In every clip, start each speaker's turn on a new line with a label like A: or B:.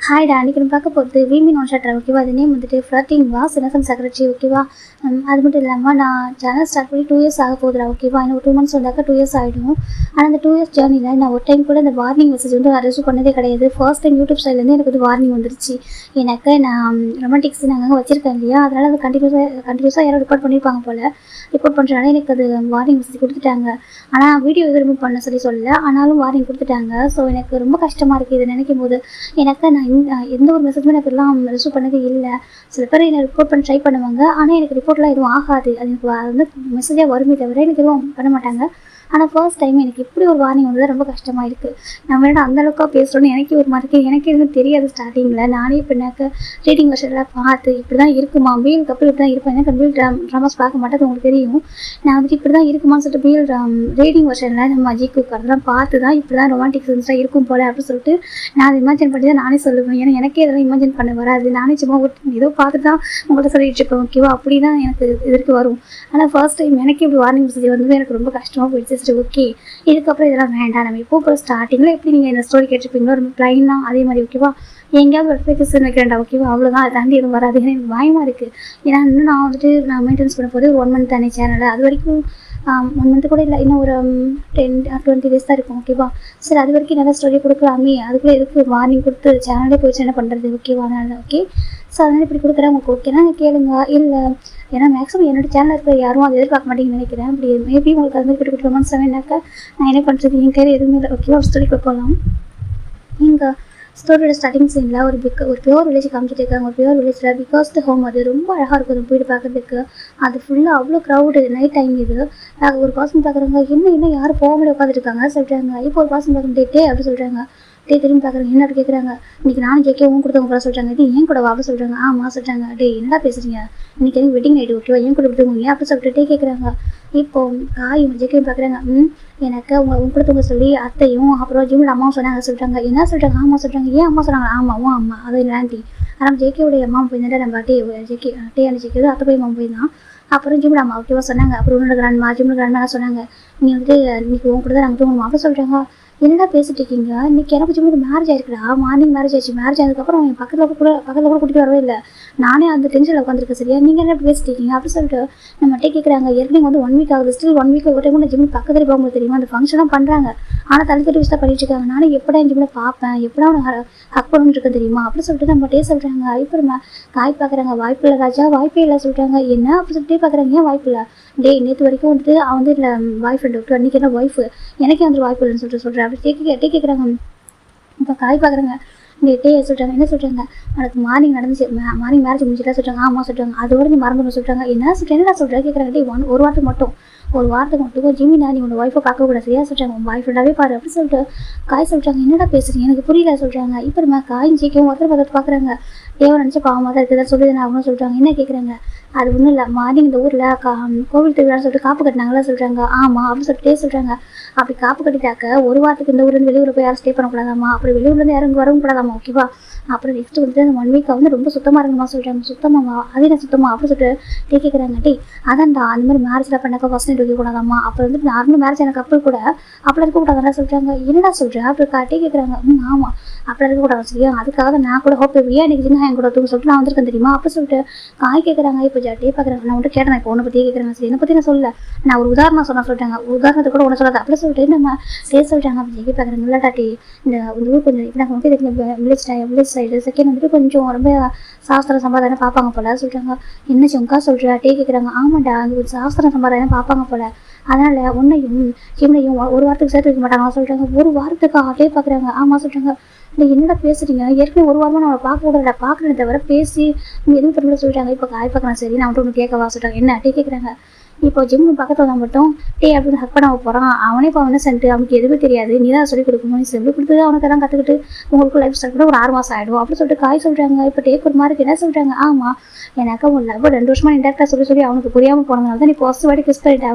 A: ஹாய்டா, அன்றைக்கி நம்ம பார்க்க போகிறது வீமின் ஒன் ஷாட் ஓகேவா. அது நேம் வந்துட்டு ஃப்ளர்ட்டிங் வாஸ் இன்னசென்ட் செக்ரட்டரி ஓகேவா. அது மட்டும் இல்லாமல் நான் சேனல் ஸ்டார்ட் பண்ணி 2 இயர்ஸ் ஆக போகுதுடா ஓகேவா. இன்னும் 2 months வந்தாக்கா 2 years ஆகிடும். ஆனால் அந்த 2 years ஜேர்னியில் நான் ஒரு டைம் கூட இந்த வார்னிங் மெசேஜ் வந்து நான் ரிசீவ் பண்ணதே கிடையாது. ஃபர்ஸ்ட் டைம் யூடியூப் சைட்லேருந்து எனக்கு வந்து வார்னிங் வந்துருச்சு. எனக்கு நான் ரொமான்டிக் சீன் அங்கே வச்சிருக்கேன் இல்லையா, அதனால் அது கண்டினியூஸாக யாரும் ரிப்போர்ட் பண்ணியிருப்பாங்க போல். ரிப்போர்ட் பண்ணுறதுனால எனக்கு அது வார்னிங் மெசேஜ் கொடுத்துட்டாங்க. ஆனால் வீடியோ எதுவும் ரிமூவ் பண்ண சொல்லல, ஆனாலும் வார்னிங் கொடுத்துட்டாங்க. ஸோ எனக்கு ரொம்ப கஷ்டமாக இருக்குது இதை நினைக்கும் போது. எனக்கு நான் எந்த ஒரு மெசேஜுமே எனக்கு எல்லாம் ரிசீவ் பண்ணதே இல்லை. சில பேர் என்னை ரிப்போர்ட் பண்ண ட்ரை பண்ணுவாங்க, ஆனால் எனக்கு ரிப்போர்ட்லாம் எதுவும் ஆகாது. அது எனக்கு வந்து மெசேஜாக வருமே தவிர எனக்கு எதுவும் பண்ண மாட்டாங்க. ஆனால் ஃபர்ஸ்ட் டைம் எனக்கு இப்படி ஒரு வார்னிங் வந்து ரொம்ப கஷ்டமாக இருக்குது. நம்ம என்ன அந்தளவுக்காக பேசுகிறோன்னு எனக்கே ஒரு மாதிரி இருக்குது. எனக்கு எதுவும் தெரியாது ஸ்டார்டிங்கில். நானே இப்போ எனக்கு ரீடிங் வெர்ஷன்லாம் பார்த்து இப்படி தான் இருக்குமா, பிஎல் கப்பல் இப்படி தான் இருப்பேன். எனக்கு பிஎல் ட்ராமாஸ் பார்க்க மாட்டேது உங்களுக்கு தெரியும். நான் வந்துட்டு இப்படி தான் இருக்குமான்னு சொல்லிட்டு பிஎல் ரீடிங் வெர்ஷனில் நம்ம அஜித் குக்கர்லாம் பார்த்து தான் இப்படி தான் ரொமான்டிக் சீன்ஸாக இருக்கும் போல் அப்படின்னு சொல்லிட்டு நான் அதை இமேஜின் பண்ணி தான் நானே சொல்லுவேன். ஏன்னா எனக்கே இதெல்லாம் இமேஜின் பண்ண வராது. நானே சும்மா ஏதோ பார்த்துட்டு தான் உங்கள்கிட்ட சொல்லிட்டு இருப்பேன் ஓகேவா. அப்படி தான் எனக்கு இதற்கு வரும். ஆனால் ஃபர்ஸ்ட் டைம் எனக்கு இப்படி வார்னிங் மெசேஜ் வந்து எனக்கு ரொம்ப கஷ்டமாக போயிடுச்சு. ஓகே, இதுக்கப்புறம் இதெல்லாம் வேண்டாம். நம்ம இப்போ ஸ்டார்டிங்கில் எப்படி நீங்கள் இந்த ஸ்டோரி கேட்டிருப்பீங்களோ ரொம்ப ப்ளைனாக அதே மாதிரி ஓகேவா. எங்கேயாவது ஒரு எக்ஸ்பெக்டேஷன் வைக்கிறேன்டா ஓகேவா, அவ்வளோதான். அதை தாண்டி எதுவும் வராது. எனக்கு பயமாக இருக்குது. ஏன்னா இன்னும் நான் வந்துட்டு மெயின்டெனன்ஸ் பண்ண போது 1 month தானே சேனலை. அது வரைக்கும் 1 month கூட இல்லை, இன்னும் ஒரு 10-20 days தான் இருக்கும் ஓகேவா. சரி, அது வரைக்கும் நல்லா ஸ்டோரி கொடுக்கலாமே, அதுக்குள்ளே எதுக்கு வார்னிங் கொடுத்து சேனலே போயிடுச்சு என்ன பண்ணுறது ஓகேவா. அதனால ஓகே. ஸோ அதனால் இப்படி கொடுக்குறேன் உங்களுக்கு ஓகேனா கேளுங்க. இல்லை ஏன்னா மேக்ஸிமம் என்னோட சேனலில் இருக்கிற யாரும் அதை எதிர்பார்க்க மாட்டேங்கன்னு நினைக்கிறேன். அப்படி மேபி உங்களுக்கு அது மாதிரி கொடுக்குற மனசு வேணாக்கா நான் என்ன பண்ணுறது, என் கையில் எதுவுமே இல்லை ஓகேவா. ஒரு ஸ்டோரிக்குள்ள போகலாம். எங்கள் ஸ்டோரியோட ஸ்டார்டிங் சீனில் ஒரு பியூர் வில்லேஜ் காமிச்சிட்டு இருக்காங்க. ஒரு பியூர் வில்லேஜில் பிகாஸ்ட் ஹோம் அது ரொம்ப அழகாக இருக்கும். அது வீடு பார்க்குறதுக்கு அது ஃபுல்லாக அவ்வளோ க்ரௌடு. நைட் டைம் இது. ஒரு பர்சன் பார்க்குறவங்க இன்னும் யாரும் போகாமலே உட்காந்துருக்காங்க சொல்கிறாங்க. இப்போ ஒரு பர்சன் பார்க்குற டே அப்படி சொல்கிறாங்க. திரும்பி பார்க்குறாங்க. என்ன அப்படி கேட்குறாங்க. இன்றைக்கி நானும் கேட்கவும் கொடுத்தவங்க கூட சொல்கிறாங்க. இது ஏன் கூட அப்படி சொல்கிறாங்க. ஆமாம் சொல்கிறாங்க. என்னடா பேசுகிறீங்க, இன்றைக்கி எனக்கு வெட்டிங் நைட்டு ஓகேவா, ஏன் கூட விட்டுங்க அப்படி சொல்லிட்டு கேட்குறாங்க. இப்போது இவங்க ஜேக்கையும் பார்க்குறாங்க. எனக்கு உங்க கொடுத்தவங்க சொல்லி அத்தையும் அப்புறம் ஜிம்மில் அம்மாவும் சொன்னாங்க சொல்கிறாங்க. என்ன சொல்கிறாங்க. ஆமாம் சொல்கிறாங்க. ஏன் அம்மா சொன்னாங்க. ஆமாம் அம்மா அது ஆண்டி. ஆனால் ஜேகேவுடைய அம்மா போயிருந்தா நம்ம டே அந்த ஜேக்கே அத்தை போய் அம்மா போய் தான். அப்புறம் ஜிம்மில் அம்மா ஓகேவா சொன்னாங்க. அப்புறம் உன்னோட கிராண்ட்மா ஜிம்மில் கிராண்ட்மா சொன்னாங்க. நீ வந்துட்டு இன்றைக்கி உங்க கூட தான் நாங்கள் தூங்கணும் அப்படி சொல்கிறாங்க. என்னடா பேசிட்டு இருக்கீங்க, இன்னைக்கு எனக்கு ஜிம்முக்கு மேரேஜ் ஆயிருக்குடா. மார்னிங் மேரேஜ் ஆயிடுச்சு. மேரேஜ் ஆனதுக்கப்புறம் என் பக்கத்தில் கூட கூட்டிகிட்டு வரவே இல்லை. நானே அந்த டென்ஷனில் உட்காந்துருக்கேன். சரியா, நீங்கள் என்ன பேசிட்டு இருக்கீங்க அப்படின்னு சொல்லிட்டு நம்மகிட்டே கேட்குறாங்க. ஏற்கனவே வந்து 1 week ஆகுது. ஸ்டில் 1 week ஒரு டைம் கூட ஜிம்முக்கு பக்கத்தில் போகும்போது தெரியுமா அந்த ஃபங்க்ஷனாக பண்ணுறாங்க. ஆனால் தள்ளி விஷயம் பண்ணிட்டு இருக்காங்க. நானும் எப்படா என் ஜிம்மில் பார்ப்பேன், எப்படா அவனை ஹக் பண்ணணுன்னு இருக்கேன் தெரியுமா அப்படின்னு சொல்லிட்டு நம்மகிட்டே சொல்கிறாங்க. இப்போ காய் பார்க்குறாங்க. வாய்ப்பு இல்லை ராஜா, வாய்ப்பே இல்லை சொல்கிறாங்க. என்ன அப்படி சொல்லிட்டே பார்க்குறாங்க. ஏன் வாய்ப்பு இல்லை. நேற்று வரைக்கும் வந்துட்டு அவன் வந்து இல்லை பாய் ஃப்ரெண்ட் விட்டு அன்றைக்கி என்ன ஒய்ஃபு எனக்கே வந்து வாய்ப்பு இல்லைன்னு சொல்கிறேன். அப்படி கேட்குறாங்க. இப்போ காய் பார்க்குறாங்க. டே சொல்கிறாங்க. என்ன சொல்கிறாங்க. எனக்கு மார்னிங் நடந்துச்சு, மார்னிங் மேரேஜ் முடிச்சுட்டா சொல்கிறாங்க. ஆமாம் சொல்கிறாங்க. அதோட நீ மறந்துடும் சொல்கிறாங்க. என்ன சொல்கிறேன். என்ன சொல்கிறேன் கேட்குறாங்க. ஒரு வாரத்துக்கு மட்டும் ஜிமினா நீ உன்னோட ஒய்ஃபை பார்க்கக்கூடாது சரியா சொல்கிறாங்க. உன் பாய் ஃப்ரெண்டாகவே பாரு அப்படி சொல்லிட்டு காய் சொல்கிறாங்க. என்னடா பேசுகிறீங்க, எனக்கு புரியல சொல்கிறாங்க. இப்போ நம்ம காயும் ஜிக்கும் ஒருத்தர் பார்க்குறாங்க. தேவை நினச்சி பாவமாக தான் இருக்குதா சொல்லுது நான் அவங்க சொல்கிறாங்க. என்ன கேட்குறாங்க. அது ஒன்றும் இல்லை, மார்னிங் இந்த ஊரில் கோவில் திருவிழான்னு சொல்லிட்டு காப்பு கட்டினாங்களா சொல்கிறாங்க. ஆமாம் அப்படின்னு சொல்லிட்டு சொல்கிறாங்க. அப்படி காப்பு கட்டிட்டாக்க ஒரு வாரத்துக்கு இந்த ஊர்லேருந்து வெளியூரில் போய் யாரும் ஸ்டே பண்ணக்கூடாதாமா, அப்புறம் வெளியூர்லேருந்து யாரும் வரவும் கூடாதாமா ஓகேவா. அப்புறம் நெக்ஸ்ட் வந்துட்டு அந்த 1 week வந்து ரொம்ப சுத்தமாக இருக்கணுமா சொல்கிறாங்க. சுத்தமாமா அது என்ன சுத்தமாக அப்படி சொல்லிட்டு கேட்குறாங்க. அதான்டா அந்த மாதிரி மேரேஜில் பண்ணாக்கா ஃபர்ஸ்ட் நைட் வைக்கக்கூடாதாமா, அப்புறம் வந்துட்டு நார்மல் மேரேஜ் எனக்கு அப்புறம் கூட அப்படி இருக்கக்கூடாதா சொல்கிறாங்க. என்னடா சொல்கிறேன் அப்படி கேட்குறாங்க. ஆமாம் அப்படி இருக்கக்கூடாது சரியா, அதுக்காக தான் நான் கூட ஹோப் ஏன் எனக்கு சின்ன என் கூட தூங்க சொல்லிட்டு நான் வந்திருக்கேன் தெரியுமா அப்படி சொல்லிட்டு காய் கேட்குறாங்க. இப்போ டே பார்க்குறாங்க. நான் வந்துட்டு கேட்டேன். இப்போ ஒன்றை பற்றியே கேட்குறாங்க. சரி, என்னை பற்றி நான் சொல்லல, நான் ஒரு உதாரணம் சொல்லிட்டாங்க. உதாரணத்தை கூட ஒன்று சொல்லாது அப்படி சொல்லிட்டு நம்ம சொல்லிட்டாங்க. அப்படி ஜெகி பார்க்குறாங்க. இல்லாட்டாட்டி இந்த ஊர் கொஞ்சம் நாங்கள் வந்து வில்லேஜ் சைடு செகண்ட் வந்துட்டு கொஞ்சம் ரொம்ப சாஸ்திர சம்பிரதாயம் பார்ப்பாங்க போல சொல்கிறாங்க. என்ன சொங்கா சொல்கிறா டே கேட்குறாங்க. ஆமாண்டா அங்கே ஒரு சாஸ்திர சம்பிரதாயம் பார்ப்பாங்க போல, அதனால் உன்னையும் சிம்னையும் ஒரு வாரத்துக்கு சேர்த்து வைக்க மாட்டாங்க சொல்கிறாங்க. ஒரு வாரத்துக்கு டே பார்க்குறாங்க. ஆமாம் சொல்கிறாங்க. இல்லை என்னடா பேசுகிறீங்க, ஏற்கனவே ஒரு வாரமாக நான் பார்க்க விடல, பார்க்குறத தவிர பேசி நீங்கள் எதுவும் பண்ணல சொல்லிட்டாங்க. இப்போ காய் பார்க்குறேன். சரி, நான் வந்துட்டு ஒன்று கேட்கவா சொல்கிறாங்க. என்ன டே கேட்குறாங்க. இப்போ ஜிம்மு பக்கத்தில் தான் மட்டும் டே அப்படின்னு ஹக் பண்ண போகிறான். அவனே இப்போ அவனே சென்ட்டு அவனுக்கு எதுவுமே தெரியாது. நீ தான் சொல்லிக் கொடுக்கணும். நீ சொல்லி கொடுத்து அவனுக்கு எல்லாம் கற்றுக்கிட்டு உங்களுக்கு லைஃப் ஸ்டைல் கூட ஒரு 6 மாதம் ஆகிடும் அப்படி சொல்லிட்டு காய் சொல்கிறாங்க. இப்போ டேக் ஒரு மாதிரி என்ன சொல்கிறாங்க. ஆமாம் எனக்கு உன் லவ் 2 வருஷமாக இன்டெரக்டாக சொல்லி அவனுக்கு புரியாமல் போனதுனால தான் நீ ஃபர்ஸ்ட் வாட்டி கிஸ் பண்ணிட்டு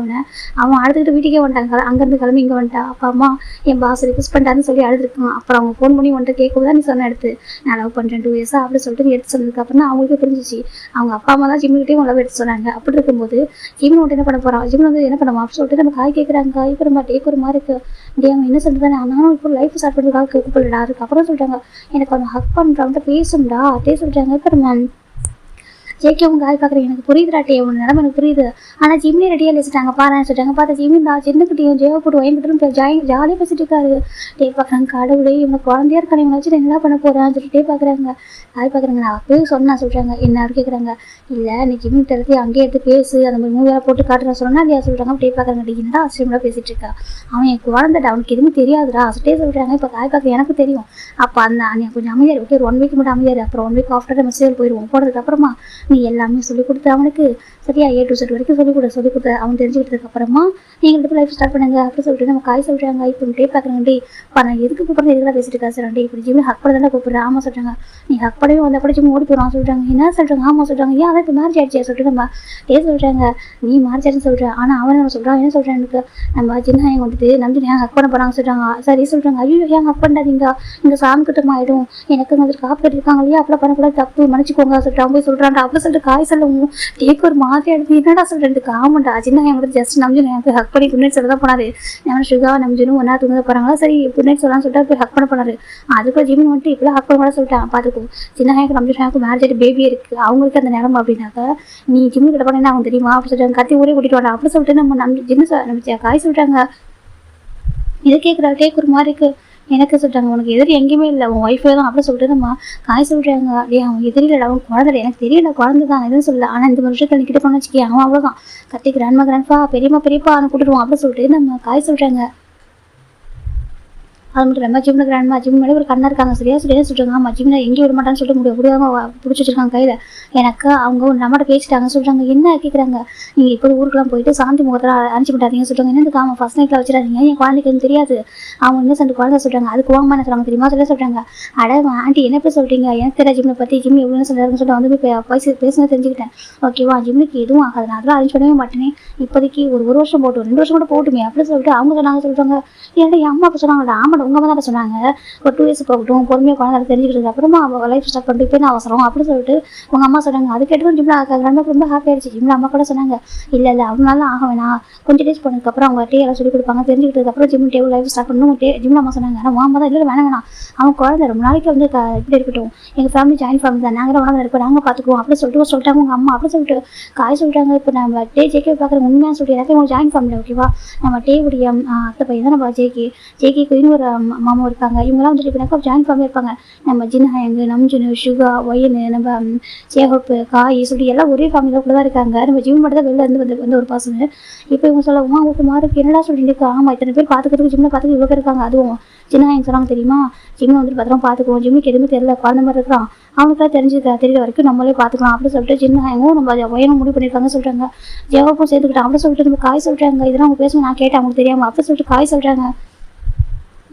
A: அவன் அடுத்துக்கிட்டு வீட்டுக்கே வந்துட்டாங்க. அங்கேருந்து கிளம்பி இங்கே வந்துட்டா. அப்பா அம்மா என் பாஸ் கிஸ் பண்ணிட்டான்னு சொல்லி அழுதுருக்கான். அப்புறம் அவங்க ஃபோன் பண்ணி வந்துட்டு கேட்கும் தான் நீ சொன்ன எடுத்து நான் லவ் பண்ணுறேன் 2 years அப்படி சொல்லிட்டு நீ எடுத்து சொன்னதுக்கப்புறம் தான் அவங்களுக்கே புரிஞ்சிச்சு. அவங்க அப்பா அம்மா தான் ஜிம்முக்கிட்டே உன் லவ் எடுத்து சொன்னாங்க. அப்படி இருக்கும்போது ஜிம்மோட மட்டும் என்ன பண்ண போகிறான், ஜிம் வந்து என்ன பண்ணுவான் அப்படின்னு சொல்லிட்டு நம்ம காய் கேட்குறாங்க. இப்போ நம்ம டேக் ஒரு மாதிரி இருக்குது. டே அவன் என்ன சொல்லிட்டு தானே ஆனாலும் இப்போ லைஃப் ஸ்டார்ட் பண்ணுறதுக்காக கூப்பிடலடா. அதுக்கப்புறம் சொல்லிட்டாங்க எனக்கு அவன் ஹக் பண்ணுறான் பேசும்டா அதே சொல்லிட்டாங்க. இப்போ நம்ம ஜேகே அவங்க காய் பார்க்குறேன் எனக்கு புரியுதுடாட்டே உன் நிலம எனக்கு புரியுது. ஆனால் ஜிம்னி ரெடியாக வச்சுட்டாங்க பாருன்னு சொல்லிட்டாங்க. பார்த்தா ஜிம்மி தான் சின்னக்குட்டியும் ஜெயோ போட்டு வயங்கிட்டு ஜாலியாக பேசிட்டு இருக்காரு. டே பார்க்குறாங்க கடவுளே இவனை குழந்தையா இருக்கான இவனை வச்சுட்டு என்ன பண்ண போகிறான்னு சொல்லிட்டு பார்க்குறாங்க. காய் பார்க்குறாங்க நான் அப்பவே சொன்னா சொல்கிறாங்க என்ன கேட்குறாங்க. இல்லை நீ ஜிம்மி தரத்தி அங்கேயே எடுத்து பேசு அந்த மாதிரி மூவியாக போட்டு காட்டுறேன் சொன்னா இல்லையா சொல்கிறாங்க. அப்படியே பார்க்குறாங்க என்னடா ஆச்சரியமாக பேசிட்டு இருக்கா அவன் என் குழந்தைடா அவனுக்கு எதுவுமே தெரியாதுடா சொல்லிட்டே சொல்கிறாங்க. இப்போ காய் பார்க்க எனக்கு தெரியும். அப்போ அந்த நீ கொஞ்சம் அமைதியாரு ஓகே 1 வீக் மட்டும் அமைதியாரு. அப்புறம் 1 வீக் ஆஃப்டர் நம்ம சேல் போயிடுவோம். போனதுக்கப்புறமா நீ எல்லாமே சொல்லிக் கொடுத்து அவனுக்கு சரியா A to Z வரைக்கும் சொல்லிக் கொடுத்து அவன் தெரிஞ்சுக்கிட்டதுக்கு அப்புறமா நீங்கள் எடுத்து லைஃப் ஸ்டார்ட் பண்ணுங்க அப்படின்னு சொல்லிட்டு நம்ம காய் சொல்கிறாங்க. இப்போ டே பார்க்குறாங்க இப்போ நான் எதுக்கு கூப்பிட்றேன் எதுக்கெல்லாம் பேசிட்டு இருக்கா சார் இப்படி ஜிம்மி ஹக் பண்ண தானே கூப்பிட்றேன். ஆமாம் சொல்கிறாங்க. நீ ஹக் பண்ணவே வந்த அப்படி ஜிம்மி ஓடி போகிறான் சொல்கிறாங்க. என்ன சொல்கிறாங்க. ஆமாம் சொல்கிறாங்க. ஏன் அதான் இப்போ மேரேஜ் ஆயிடுச்சு சொல்லிட்டு நம்ம சொல்கிறாங்க. நீ மேரேஜ் ஆயிடுன்னு சொல்கிறேன் ஆனால் அவன் என்ன சொல்கிறான் என்ன சொல்கிறேன் எனக்கு நம்ம சின்ன எங்க வந்துட்டு நம்பி ஏன் ஹக் பண்ண போகிறாங்க சொல்கிறாங்க. சரி சொல்கிறாங்க. ஐயோ ஏன் ஹக் பண்ணாதீங்க இங்கே சாமி கிட்டமா ஆகிடும் எனக்கு வந்துட்டு காப்பு கட்டிருக்காங்க இல்லையா அப்பெல்லாம் பண்ணக்கூடாது தப்பு மன்னிச்சுக்கோங்க சொல்லிட்டு அவன் போய் சொல்கிறான். அப்படி சொல்லிட்டு காய் சொல்லவும் டேக் ஒரு மாதிரி எடுத்து என்னடா சொல்கிறேன் ஆமாண்டா சின்ன எங்களுக்கு ஜஸ்ட் நம்பி எனக்கு ஹக் பண்ணி குட் நைட் சொல்ல தான் போனாரு. நான் சுகா நம்பிஜனும் ஒன்றா தூங்க போகிறாங்களா சரி குட் நைட் சொல்லலாம்னு சொல்லிட்டு போய் ஹக் பண்ண போனாரு. அதுக்கு ஜிம்மி வந்துட்டு இப்பெல்லாம் ஹக் பண்ண சொல்லிட்டான். பார்த்துக்கோ சின்ன எனக்கு நம்பி எனக்கு மேரேஜ் ஆகிட்டு பேபி இருக்குது அவங்களுக்கு அந்த நிலமை அப்படின்னாக்க நீ ஜிம்மி கிட்ட போனேன்னா அவங்க தெரியுமா அப்படி சொல்லிட்டு கத்தி ஊரே கூட்டிட்டு வாடா அப்படி சொல்லிட்டு நம்ம நம்பி ஜிம்மி நம்ம காய் சொல்லிட்டாங்க. இதை கேட்குறா டேக் ஒரு மாதிரி இருக்குது எனக்கு சொல்லிட்டாங்க. உனக்கு எதிரி எங்கேயுமே இல்லை உன் ஒய்ஃபே தான் அப்படி சொல்லிட்டு நம்ம காய் சொல்கிறாங்க. அப்படியே அவன் எதிரிலடா அவன் குழந்தை எனக்கு தெரியல குழந்தை தான் எதுவும் சொல்லல. ஆனால் இந்த வருஷத்தில் நிற்கிட்டு போன வச்சுக்கே அவன் அவ்வளோதான் கத்தி கிராண்ட்மா பெரியப்பா அவனை கூட்டிடுவான் அப்படி சொல்லிட்டு நம்ம காய் சொல்கிறாங்க. அது மட்டும் இல்லாமல் ஜிம்மில் கிராண்ட்மா ஜிம் மேலே ஒரு கண்ணா இருக்காங்க சரியா சரியா சொல்கிறாங்க. ஆமாம் ஜிம்மில் எங்கேயும் விட மாட்டான்னு சொல்லிட்டு முடியாமல் பிடிச்சி வச்சிருக்காங்க கையில். எனக்கு அவங்க ஒரு நம்மகிட்ட பேசிட்டாங்க சொல்கிறாங்க. என்ன கேட்குறாங்க. நீங்கள் இப்போ ஊருக்குலாம் போயிட்டு சாந்தி முகத்தில் அனுப்பிச்சு விட்டாதீங்க சொல்கிறாங்க. என்னதுக்கு அவன் ஃபர்ஸ்ட் நைட்டில் வச்சிடாதீங்க என் குழந்தைக்கு எதுவும் தெரியாது அவங்க என்ன சொல்லிட்டு குழந்தை சொல்கிறாங்க. அதுக்கு வாங்கம்மா என்ன சொல்கிறாங்க தெரியுமா சொல்கிறாங்க. அட ஆண்டி என்ன எப்படி சொல்கிறீங்க எனக்கு தெரியாது ஜிம்மை பற்றி ஜிம் எவ்வளோ சொல்கிறாருன்னு சொல்லிட்டு வந்து பேசுனது தெரிஞ்சுக்கிட்டேன். ஓகேவா ஜிம்முக்கு எதுவும் ஆகாது நான் அதெல்லாம் அரேஞ்ச் பண்ணவே மாட்டேனே இப்போதைக்கு ஒரு வருஷம் போட்டு 2 வருஷம் கூட போட்டுமே அப்படின்னு சொல்லிட்டு அவங்க சொல்கிறாங்க. ஏன்னா என் அம்மாவுக்கு சொன்னாங்க. ஆமாம் உங்க அம்மா தான் சொன்னாங்க ஒரு 2 years போகட்டும் பொறுமையாக குழந்தை தெரிஞ்சுக்கிட்டதுக்கு அப்புறமா அவள் லைஃப் ஸ்டார்ட் பண்ணிட்டு போய் நான் அவசரம் அப்படின்னு சொல்லிட்டு உங்க அம்மா சொன்னாங்க. அது கேட்டு ஜிம்ல ரொம்ப ஹாப்பி ஆயிடுச்சு. ஜிம்ல அம்மா கூட சொன்னாங்க இல்லை அவனால ஆக வேணாம் கொஞ்சம் டேஸ் பண்ணதுக்கப்புறம் அவங்க எல்லாம் சொல்லிக் கொடுப்பாங்க தெரிஞ்சுக்கிட்டதுக்கப்புறம் ஜிம் டேபிள் லைஃப் ஸ்டார்ட் பண்ணணும் ஜிம்ல அம்மா சொன்னாங்க. ஆனால் அம்மா தான் இல்லை வேணாம் அவன் குழந்தை ரொம்ப நாளைக்கு வந்து இப்படி இருக்கட்டும் எங்கள் ஃபேமிலி ஜாயின் ஃபேமிலி தான் நாங்கள் உடனே இருப்போம் நாங்கள் பார்த்துக்குவோம் அப்படின்னு சொல்லிட்டாங்க உங்கள் அம்மா அப்படி சொல்லிட்டு காய் சொல்லிட்டாங்க. இப்போ நம்ம ஜேகே பார்க்குற உண்மையாக சொல்லிட்டு எனக்கு உங்கள் ஜாயின் ஃபேமிலி ஓகேவா நம்ம டேவுடைய அத்தை பையன் தான் நம்ம ஜேகேக்கு இன்னொரு மாமா இருக்காங்க இவங்கெல்லாம் வந்துட்டு இப்போ ஜாயின் ஃபேமிலி இருப்பாங்க. நம்ம ஜின்ஹாயங்கு நம்ஜுனு சுகா ஒயனு நம்ம சேகப்பு காய் சொல்லி எல்லாம் ஒரே ஃபேமிலியில் கூட தான் இருக்காங்க. நம்ம ஜிம் மட்டும் தான் வெளில இருந்து வந்து ஒரு பர்சனு. இப்போ இவங்க சொல்லுவோம் அவங்களுக்கு மாருக்கு என்னடா சொல்லிட்டு இருக்கா. ஆமாம் இத்தனை பேர் பார்த்துக்கிறதுக்கு ஜிம்மில் பார்த்துக்க இவ்வளோ பேர் இருக்காங்க. அதுவும் ஜின்ஹாயங்க சொன்னாங்க தெரியுமா ஜிம்மில் வந்துட்டு பத்திரமா பார்த்துக்குவோம் ஜிம்முக்கு எதுவுமே தெரியல குழந்த மாதிரி இருக்கிறான் அவனுக்குலாம் தெரியல வரைக்கும் நம்மளே பார்த்துக்கலாம் அப்படின்னு சொல்லிட்டு ஜின்ஹாயங்கும் நம்ம ஒயனும் முடிவு பண்ணியிருக்காங்க சொல்கிறாங்க. ஜெவாப்பும் சேர்த்துக்கிட்டான் அப்படின்னு சொல்லிட்டு நம்ம காய் சொல்கிறாங்க. இதெல்லாம் அவங்க பேசுவோம் நான் கேட்டேன் அவங்களுக்கு தெரியாமல் அப்படின்னு சொல்லிட்டு காய் சொல்கிறாங்க.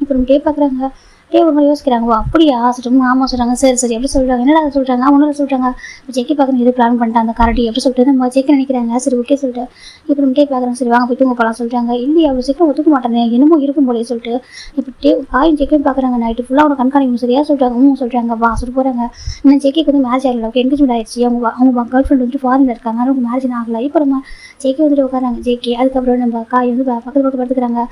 A: இப்போ நம்ம பார்க்குறாங்க ஒரு மாதிரி யோசிக்கிறாங்க அப்படியா சொல்லிட்டு ஆமாம் சொல்கிறாங்க. சரி எப்படி சொல்கிறாங்க என்னடா சொல்கிறாங்க ஒன்றும் சொல்கிறாங்க. ஜெக்கி பார்க்குறது எது பிளான் பண்ணிட்டாங்க அந்த கரடி எப்படி சொல்லிட்டு நம்ம ஜெக்கி நினைக்கிறாங்க. சரி ஓகே சொல்லிட்டு இப்போ நம்ம பார்க்குறாங்க. சரி வாங்க போய் தூங்க போகலாம் சொல்கிறாங்க. இல்லையா அவ்வளோ சீக்கிரம் ஒத்துக்க மாட்டேன் என்னமோ இருக்கும் போலே சொல்லிட்டு இப்போ காயும் ஜெக்கியும் பார்க்குறாங்க. நைட்டு ஃபுல்லாக அவங்க கண்காணிக்கணும் சரியா சொல்கிறாங்க சொல்கிறாங்க வா சொல்லிட்டு போகிறாங்க. இன்னும் ஜெக்கிக்கு வந்து மேரேஜ் ஆகல ஓகே என்கேஜ்மெண்ட் ஆயிடுச்சு அவங்க கேர்ள் ஃப்ரெண்ட் வந்துட்டு ஃபாரினில் இருக்காங்க அவங்க மேரேஜ் ஆகலை. இப்போ நம்ம ஜெக்கி வந்துட்டு உட்காராங்க ஜெக்கி அதுக்கப்புறம் நம்ம காய் வந்து பக்கத்தில் போட்டு படுத்துக்கிறாங்க.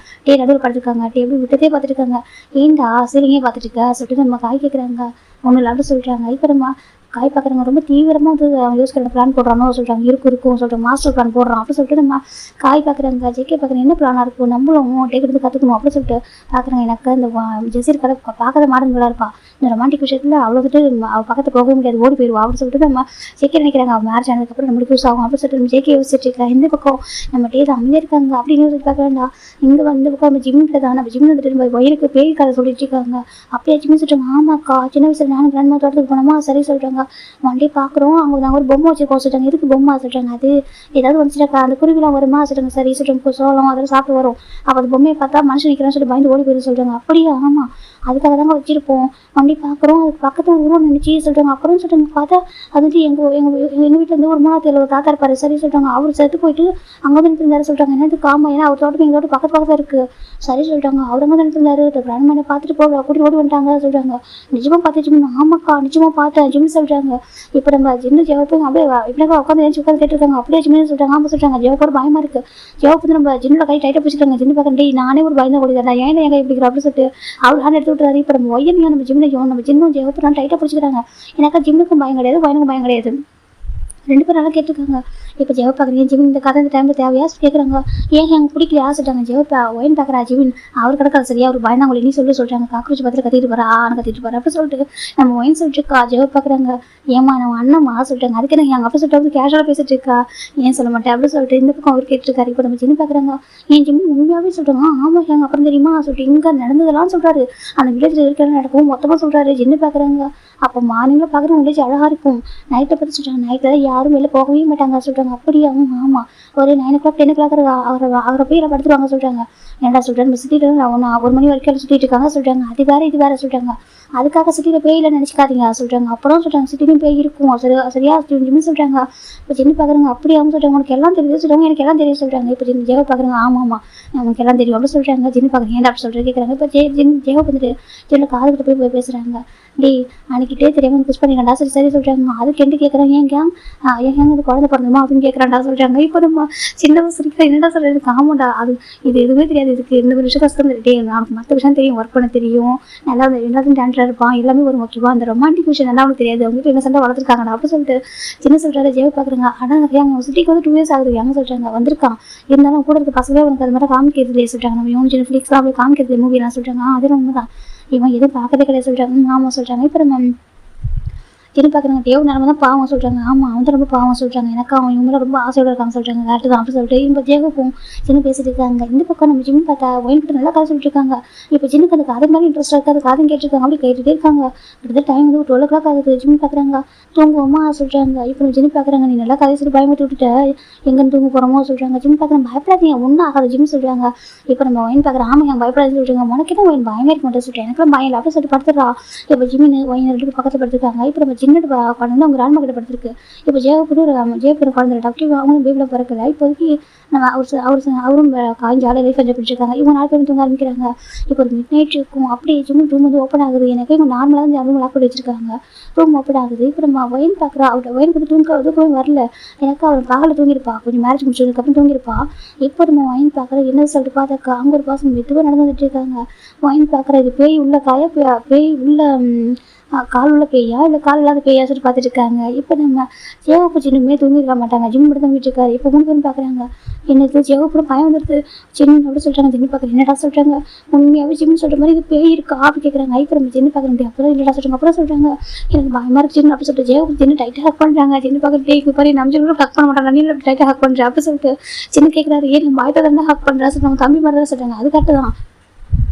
A: நடுவில் படுத்துருக்காங்க எப்படி விட்டதே பார்த்துருக்காங்க. ஏண்டா சரிங்க பார்த்துட்டு இருக்கா சொல்லிட்டு நம்ம காய் கேட்குறாங்க. ஒன்றும் இல்லாமல் சொல்கிறாங்க. இப்போ நம்ம காய் பார்க்குறாங்க ரொம்ப தீவிரமாக வந்து யோசிக்கிற பிளான் போடுறானோ சொல்கிறாங்க இருக்கும் சொல்லிட்டு மாஸ்டர் பிளான் போடுறோம் அப்படின்னு சொல்லிட்டு நம்ம காய் பார்க்குறாங்க. ஜெக்கே பார்க்குறாங்க என்ன பிளானாக இருக்கும் நம்மளும் டேக் எடுத்து கற்றுக்கணும் அப்படின்னு சொல்லிட்டு பார்க்குறாங்க. எனக்கு இந்த ஜெசிர் கடை பார்க்காத மாடல்களாக இருப்பா இந்த ரொமான்டிக் விஷயத்தில் அவ்வளோ வந்துட்டு அவள் பக்கத்து போக முடியாது ஓடி போயிடுவா அப்படின்னு சொல்லிட்டு நம்ம ஜெக்கே நினைக்கிறாங்க. அவள் மேரேஜ் ஆனதுக்கப்புறம் நம்மளுக்கு யூஸ் ஆகும் அப்படின்னு சொல்லிட்டு நம்ம ஜெக்கே யோசிச்சுட்டு இருக்கா. இந்த பக்கம் நம்ம டே தான் அமைதியாக இருக்காங்க அப்படின்னு யோசிச்சு பார்க்கலாம்டா. இங்கே வந்து பக்கம் நம்ம ஜிம்மில் தான் நம்ம ஜிம்மில் வந்துட்டு நம்ம வயலுக்கு பேய் கதை சொல்லிட்டு இருக்காங்க. அப்படியே ஜிம்மி சொல்லிட்டாங்க. ஆமாக்கா சின்ன வயசுல நானும் கிராண்ட்மா தோட்டத்துக்கு போனோமா சரி சொல்கிறாங்க. ஒன் டே பார்க்குறோம் அவங்க நாங்கள் ஒரு பொம்மை வச்சுருக்கோம் சொல்லிட்டாங்க. எதுக்கு பொம்மை சொல்கிறாங்க. அது ஏதாவது வந்துச்சுட்டாக்கா அந்த குருவிலாம் வருமா சொல்கிறாங்க. சரி சொல்கிறாங்க சோளம் அதெல்லாம் சாப்பிட்டு வரும் அப்போ அந்த பொம்மையை பார்த்தா மனுஷன் நிற்கிறான்னு சொல்லிட்டு பயந்து ஓடி போயிடும் சொல்கிறாங்க. அப்படியே ஆமாம் அதுக்காக தாங்க வச்சுருப்போம் வண்டி பார்க்குறோம் அதுக்கு பக்கத்தில் உருவம் நினைச்சி சொல்கிறாங்க. அப்புறம் சொல்கிறாங்க பார்த்தா அது வந்து எங்கள் வீட்டில் இருந்து ஒரு 3வது ஒரு தாத்தா இருப்பார் சரி சொல்கிறாங்க. அவர் செத்து போயிட்டு அங்கே வந்து இருந்தாரு சொல்கிறாங்க. என்னது காமா ஏன்னா அவர் தோட்டத்துக்கு எங்கள் தோட்டம் பக்கத்தில் இருக்குது சரி சொல்கிறாங்க. அவர் அங்கே தான் இருந்தாரு கிராண்ட்மேனை பார்த்துட்டு போக கூட்டிட்டு ஓடி வந்துட்டாங்க சொல்கிறாங்க. நிஜமாக பார்த்து ஜிம் ஆமாக்கா நிஜமாக பார்த்தேன் ஜிம் சொல்கிறாங்க. சொல்கிறாங்க. இப்போ நம்ம ஜின்னு ஜெவப்பும் அப்படியே இப்படிக்கா உட்காந்து ஏஞ்சி உட்காந்து கேட்டுருக்காங்க. அப்படியே ஜிம்னு சொல்கிறாங்க. ஆமாம் சொல்கிறாங்க. ஜெவப்பு ஒரு பயமாக இருக்குது. ஜெவப்பு வந்து நம்ம ஜின்னோட கை டைட்டாக பிடிச்சிருக்காங்க. ஜின்னு பார்க்கறேன் நானே ஒரு பயந்த ஓடிதான் ஏன் எங்கே இப்படிங்கிற அப்படின்னு சொல்லிட்டு அவர் ஹேண்ட் எடுத்து விட்டுறாரு. இப்போ நம்ம ஒய்யனையும் நம்ம ஜிம்னையும் நம்ம ஜின்னும் ஜெவப்பு நான் டைட்டாக பிடிச்சிக்கிறாங்க. எனக்கா ஜிம்னுக்கும் பயம் கிடையாது, பயனுக்கும் பயம் கிடையாது. 2 பேரும் நல்லா கேட்டுருக்காங்க. இப்போ ஜெவப் பார்க்குறீங்க ஜிமின் இந்த கதை இந்த டைமில் தேவையா கேட்குறாங்க. ஏன் எனக்கு பிடிக்கலையா சொல்லிட்டாங்க. ஜெவப் ஒயின் பார்க்குறா ஜிமின் அவர் கிடக்காது சரியா அவர் பயந்தாங்க நீ சொல்லி சொல்கிறாங்க. காக்ரோச் பார்த்துட்டு கத்திட்டு போகிறா கத்திட்டு போகிறா அப்படி சொல்லிட்டு நம்ம ஒயின் சொல்லிட்டு இருக்கா. ஜெவப் பார்க்குறாங்க ஏமா நம்ம அண்ணம்மா சொல்லிட்டாங்க. அதுக்கு எனக்கு எங்கள் அப்பா சொல்லிட்டு வந்து கேஷுவலாக பேசிட்டு இருக்கா ஏன் சொல்ல மாட்டேன் அப்படின்னு சொல்லிட்டு இந்த பக்கம் அவர் கேட்டுருக்காரு. இப்போ நம்ம ஜின்னு பார்க்குறாங்க ஏன் ஜிமின் உண்மையாகவே சொல்கிறாங்க. ஆமாம் எங்கள் அப்புறம் தெரியுமா சொல்லிட்டு இங்கே நடந்ததெல்லாம் சொல்கிறாரு. அந்த வில்லேஜில் இருக்கிற நடக்கவும் மொத்தமாக சொல்கிறாரு. ஜின்னு பார்க்குறாங்க. அப்போ மார்னிங்கில் பார்க்குற வில்லேஜ் அழகாக இருக்கும். நைட்டை பற்றி சொல்கிறாங்க. நைட்டில் யாரும் வெளில போகவே மாட்டாங்க சொல்கிறாங்க. அப்படியா ஆமாம் ஒரு 9 o'clock 10 o'clock அவரை போய் படுத்துருவாங்க சொல்கிறாங்க. என்னடா சொல்கிறேன் சிட்டியில் நான் 1 மணி வரைக்கும் சுற்றிட்டு இருக்காங்க சொல்கிறாங்க. அது வேறு இது வேறு சொல்கிறாங்க. அதுக்காக சிட்டியில் பேய் இல்லை நினச்சிக்காதீங்க சொல்கிறாங்க. அப்புறம் சொல்கிறாங்க சிட்டிலையும் பேய் இருக்கும் சரியா ஜிம்னு சொல்கிறாங்க. இப்போ ஜின்னு பார்க்குறாங்க அப்படியாவும் சொல்கிறாங்க. உனக்கு எல்லாம் தெரியுது சொல்கிறாங்க. எனக்கு எல்லாம் தெரியும் சொல்கிறாங்க. இப்போ ஜெவப் பார்க்குறாங்க ஆமாம் நமக்கு எல்லாம் தெரியும் அப்படின்னு சொல்கிறாங்க. ஜின்னு பார்க்குறேன் ஏன்டா அப்படி சொல்கிறது கேட்குறாங்க. இப்போ ஜெவப் வந்துட்டு ஜின்ன காதுகிட்ட போய் பேசுகிறாங்க. டேய் அன்னைக்கிட்டே தெரியாமல் புஷ் பண்ணிக்கண்டா சரி சொல்கிறாங்க. அதுக்கு என்ன கேட்குறாங்க ஏங்க இது குழந்தை பிறந்தமா அப்படின்னு கேட்குறாண்டா சொல்கிறாங்க. இப்போ நம்ம சின்ன வயசுக்கு என்னடா சொல்கிறது ஆமாண்டா அது இது எதுவுமே தெரியாது. இதுக்கு இந்த ஒரு விஷயம் கஷ்டம் தெரியும். அவனுக்கு மற்ற விஷயம் தெரியும். ஒர்க் பண்ண தெரியும். நல்லா எல்லாத்தையும் டேண்டில் இருப்பான். எல்லாமே ஒரு முக்கியமாக அந்த ரொமான்டிக் விஷயம் நல்லா அவனுக்கு தெரியாது. அவங்ககிட்ட என்ன சண்டை வளர்த்துருக்காங்கடா அப்படி சொல்லிட்டு சின்ன சொல்கிறாரு. ஜெவப் பார்க்குறாங்க. ஆனால் எங்கள் சிட்டிக்கு வந்து 2 years ஆகுது எங்க சொல்கிறாங்க வந்திருக்கான். இருந்தாலும் கூட இருக்க பசங்களே அவனுக்கு அது மாதிரி காமிக்கிறதுலேயே சொல்கிறாங்க. நம்ம யோன் சின்ன ஃபிளிக்ஸ்லாம் அப்படியே காமிக்கிறது மூவிலாம் சொல்கிறாங்க. அதெல்லாம் உண்மை தான் இவன் எதுவும் பார்க்கறதே கிடையாது சொல்கிறாங்க. ஆமாம் சொல்கிறாங்க. இப்போ நம்ம திரு பார்க்குறாங்க. தேவ் நிலமை தான் பாவம் சொல்கிறாங்க. ஆமாம் அவன் தான் ரொம்ப பாவம் சொல்கிறாங்க. எனக்கு அவன் இவங்க ரொம்ப ஆசையோடு இருக்காங்க சொல்கிறாங்க. கரெக்டு தான் அப்படி சொல்லிட்டு இப்போ ஜெகப்பும் சின்ன பேசிட்டு இருக்காங்க. இந்த பக்கம் நம்ம ஜிம் பார்த்தா ஒயின் கிட்ட நல்லா கதை சொல்லிட்டு இருக்காங்க. இப்போ ஜின்னுக்கு அந்த கதை மாதிரி இன்ட்ரெஸ்ட் இருக்காது. காதும் கேட்டுருக்காங்க. அப்படி கேட்டுகிட்டே இருக்காங்க. கிட்டத்தட்ட டைம் வந்து 12 o'clock ஆகுது. ஜிம் பார்க்குறாங்க தூங்குவோமா சொல்கிறாங்க. இப்போ நம்ம ஜிம் பார்க்குறாங்க நீ நல்லா கதை சொல்லி பயமுறுத்தி விட்டுட்ட எங்கேன்னு தூங்க போகிறோமோ சொல்கிறாங்க. ஜிம் பார்க்குறேன் பயப்படாதீங்க ஒன்றும் ஆகாது ஜிம் சொல்கிறாங்க. இப்போ நம்ம ஒயின் பார்க்குறேன் ஆமாம் என் பயப்படாதுன்னு சொல்கிறாங்க. உனக்கு என்ன ஒயின் பயமே இருக்க மாட்டேன் சொல்கிறேன். எனக்குலாம் பயம் இல்லை அப்படி சொல்லிட்டு படுத்துடுறா. இப்போ ஜிமின் ஒயின் 2 பேர் பக்கத்தில் படுத்துருக்காங்க. இப்போ நம்ம ஜின்னோட குழந்தை அவங்க கிராண்ட்மா கிட்ட படுத்துருக்கு. இப்போ ஜெயபுரம் குழந்தை டாக்டர் அவங்க பேபியில் பிறக்கல. இப்போதைக்கு நம்ம அவரும் ஜாலியாக லைஃப் கொஞ்சம் பிடிச்சிருக்காங்க. இவங்க 4 பேரும் தூங்க ஆரம்பிக்கிறாங்க. இப்போ ஒரு மிட் நைட் இருக்கும். அப்படியே ஜிம் ரூம் வந்து ஓப்பன் ஆகுது. எனக்கு இவங்க நார்மலாக தான் ரூம் லாக் பண்ணி வச்சிருக்காங்க. ரூம் ஓப்பன் ஆகுது. இப்போ நம்ம ஒயின் பார்க்குறா. அவரோட ஒயின் வந்து தூங்கவே வரல. எனக்கு அவர் பகலில் தூங்கியிருப்பா கொஞ்சம் மேரேஜ் முடிச்சதுக்கப்புறம் தூங்கியிருப்பா. இப்போ நம்ம ஒயின் பார்க்குற என்ன சொல்லிட்டு பார்த்தாக்கா அங்கே ஒரு பாசம் மெதுவாக நடந்து வந்துட்டு இருக்காங்க. ஒயின் பார்க்குற இது பேய் உள்ள காய பேய் உள்ள கால் உள்ள பேயா இல்லை கால் இல்லாத பேயா சொல்லி பார்த்துட்டு இருக்காங்க. இப்போ நம்ம ஜெவப்பு சின்னுமே தூங்கிருக்க மாட்டாங்க. ஜிம் மட்டும் தூங்கிட்டு இருக்காரு. இப்போ 3 பேரும் பார்க்குறாங்க. என்னது ஜெவப்புல பயம் வந்துடுது சின்ன அப்படி சொல்கிறாங்க. ஜின்னு பார்க்குறேன் என்னடா சொல்கிறாங்க உண்மையாகவே ஜிம்னு சொல்கிற மாதிரி இது பேய் இருக்கா அப்படி கேட்குறாங்க. இப்போ நம்ம ஜின்னு பார்க்க முடியாது அப்புறம் இல்லடா சொல்கிறாங்க. அப்புறம் சொல்கிறாங்க எனக்கு பயமாக இருக்கு ஜின்னு அப்படி சொல்லிட்டு ஜெவப்பு ஜின்னு டைட்டாக ஹக் பண்ணுறாங்க. ஜின்னு பார்க்குற பேய்க்கு பாரு நம்ம ஜின்னு ஹக் பண்ண மாட்டாங்க. நீ அப்படி டைட்டாக ஹக் பண்ணுறேன் அப்படி சொல்லிட்டு சின்ன கேட்குறாரு. ஏன் நீ பயத்தை தானே ஹக் பண்ணுறா சொல்கிறாங்க. தம்பி மாதிரி தான் சொல்கிறாங்க. அது கரெக்டு தான்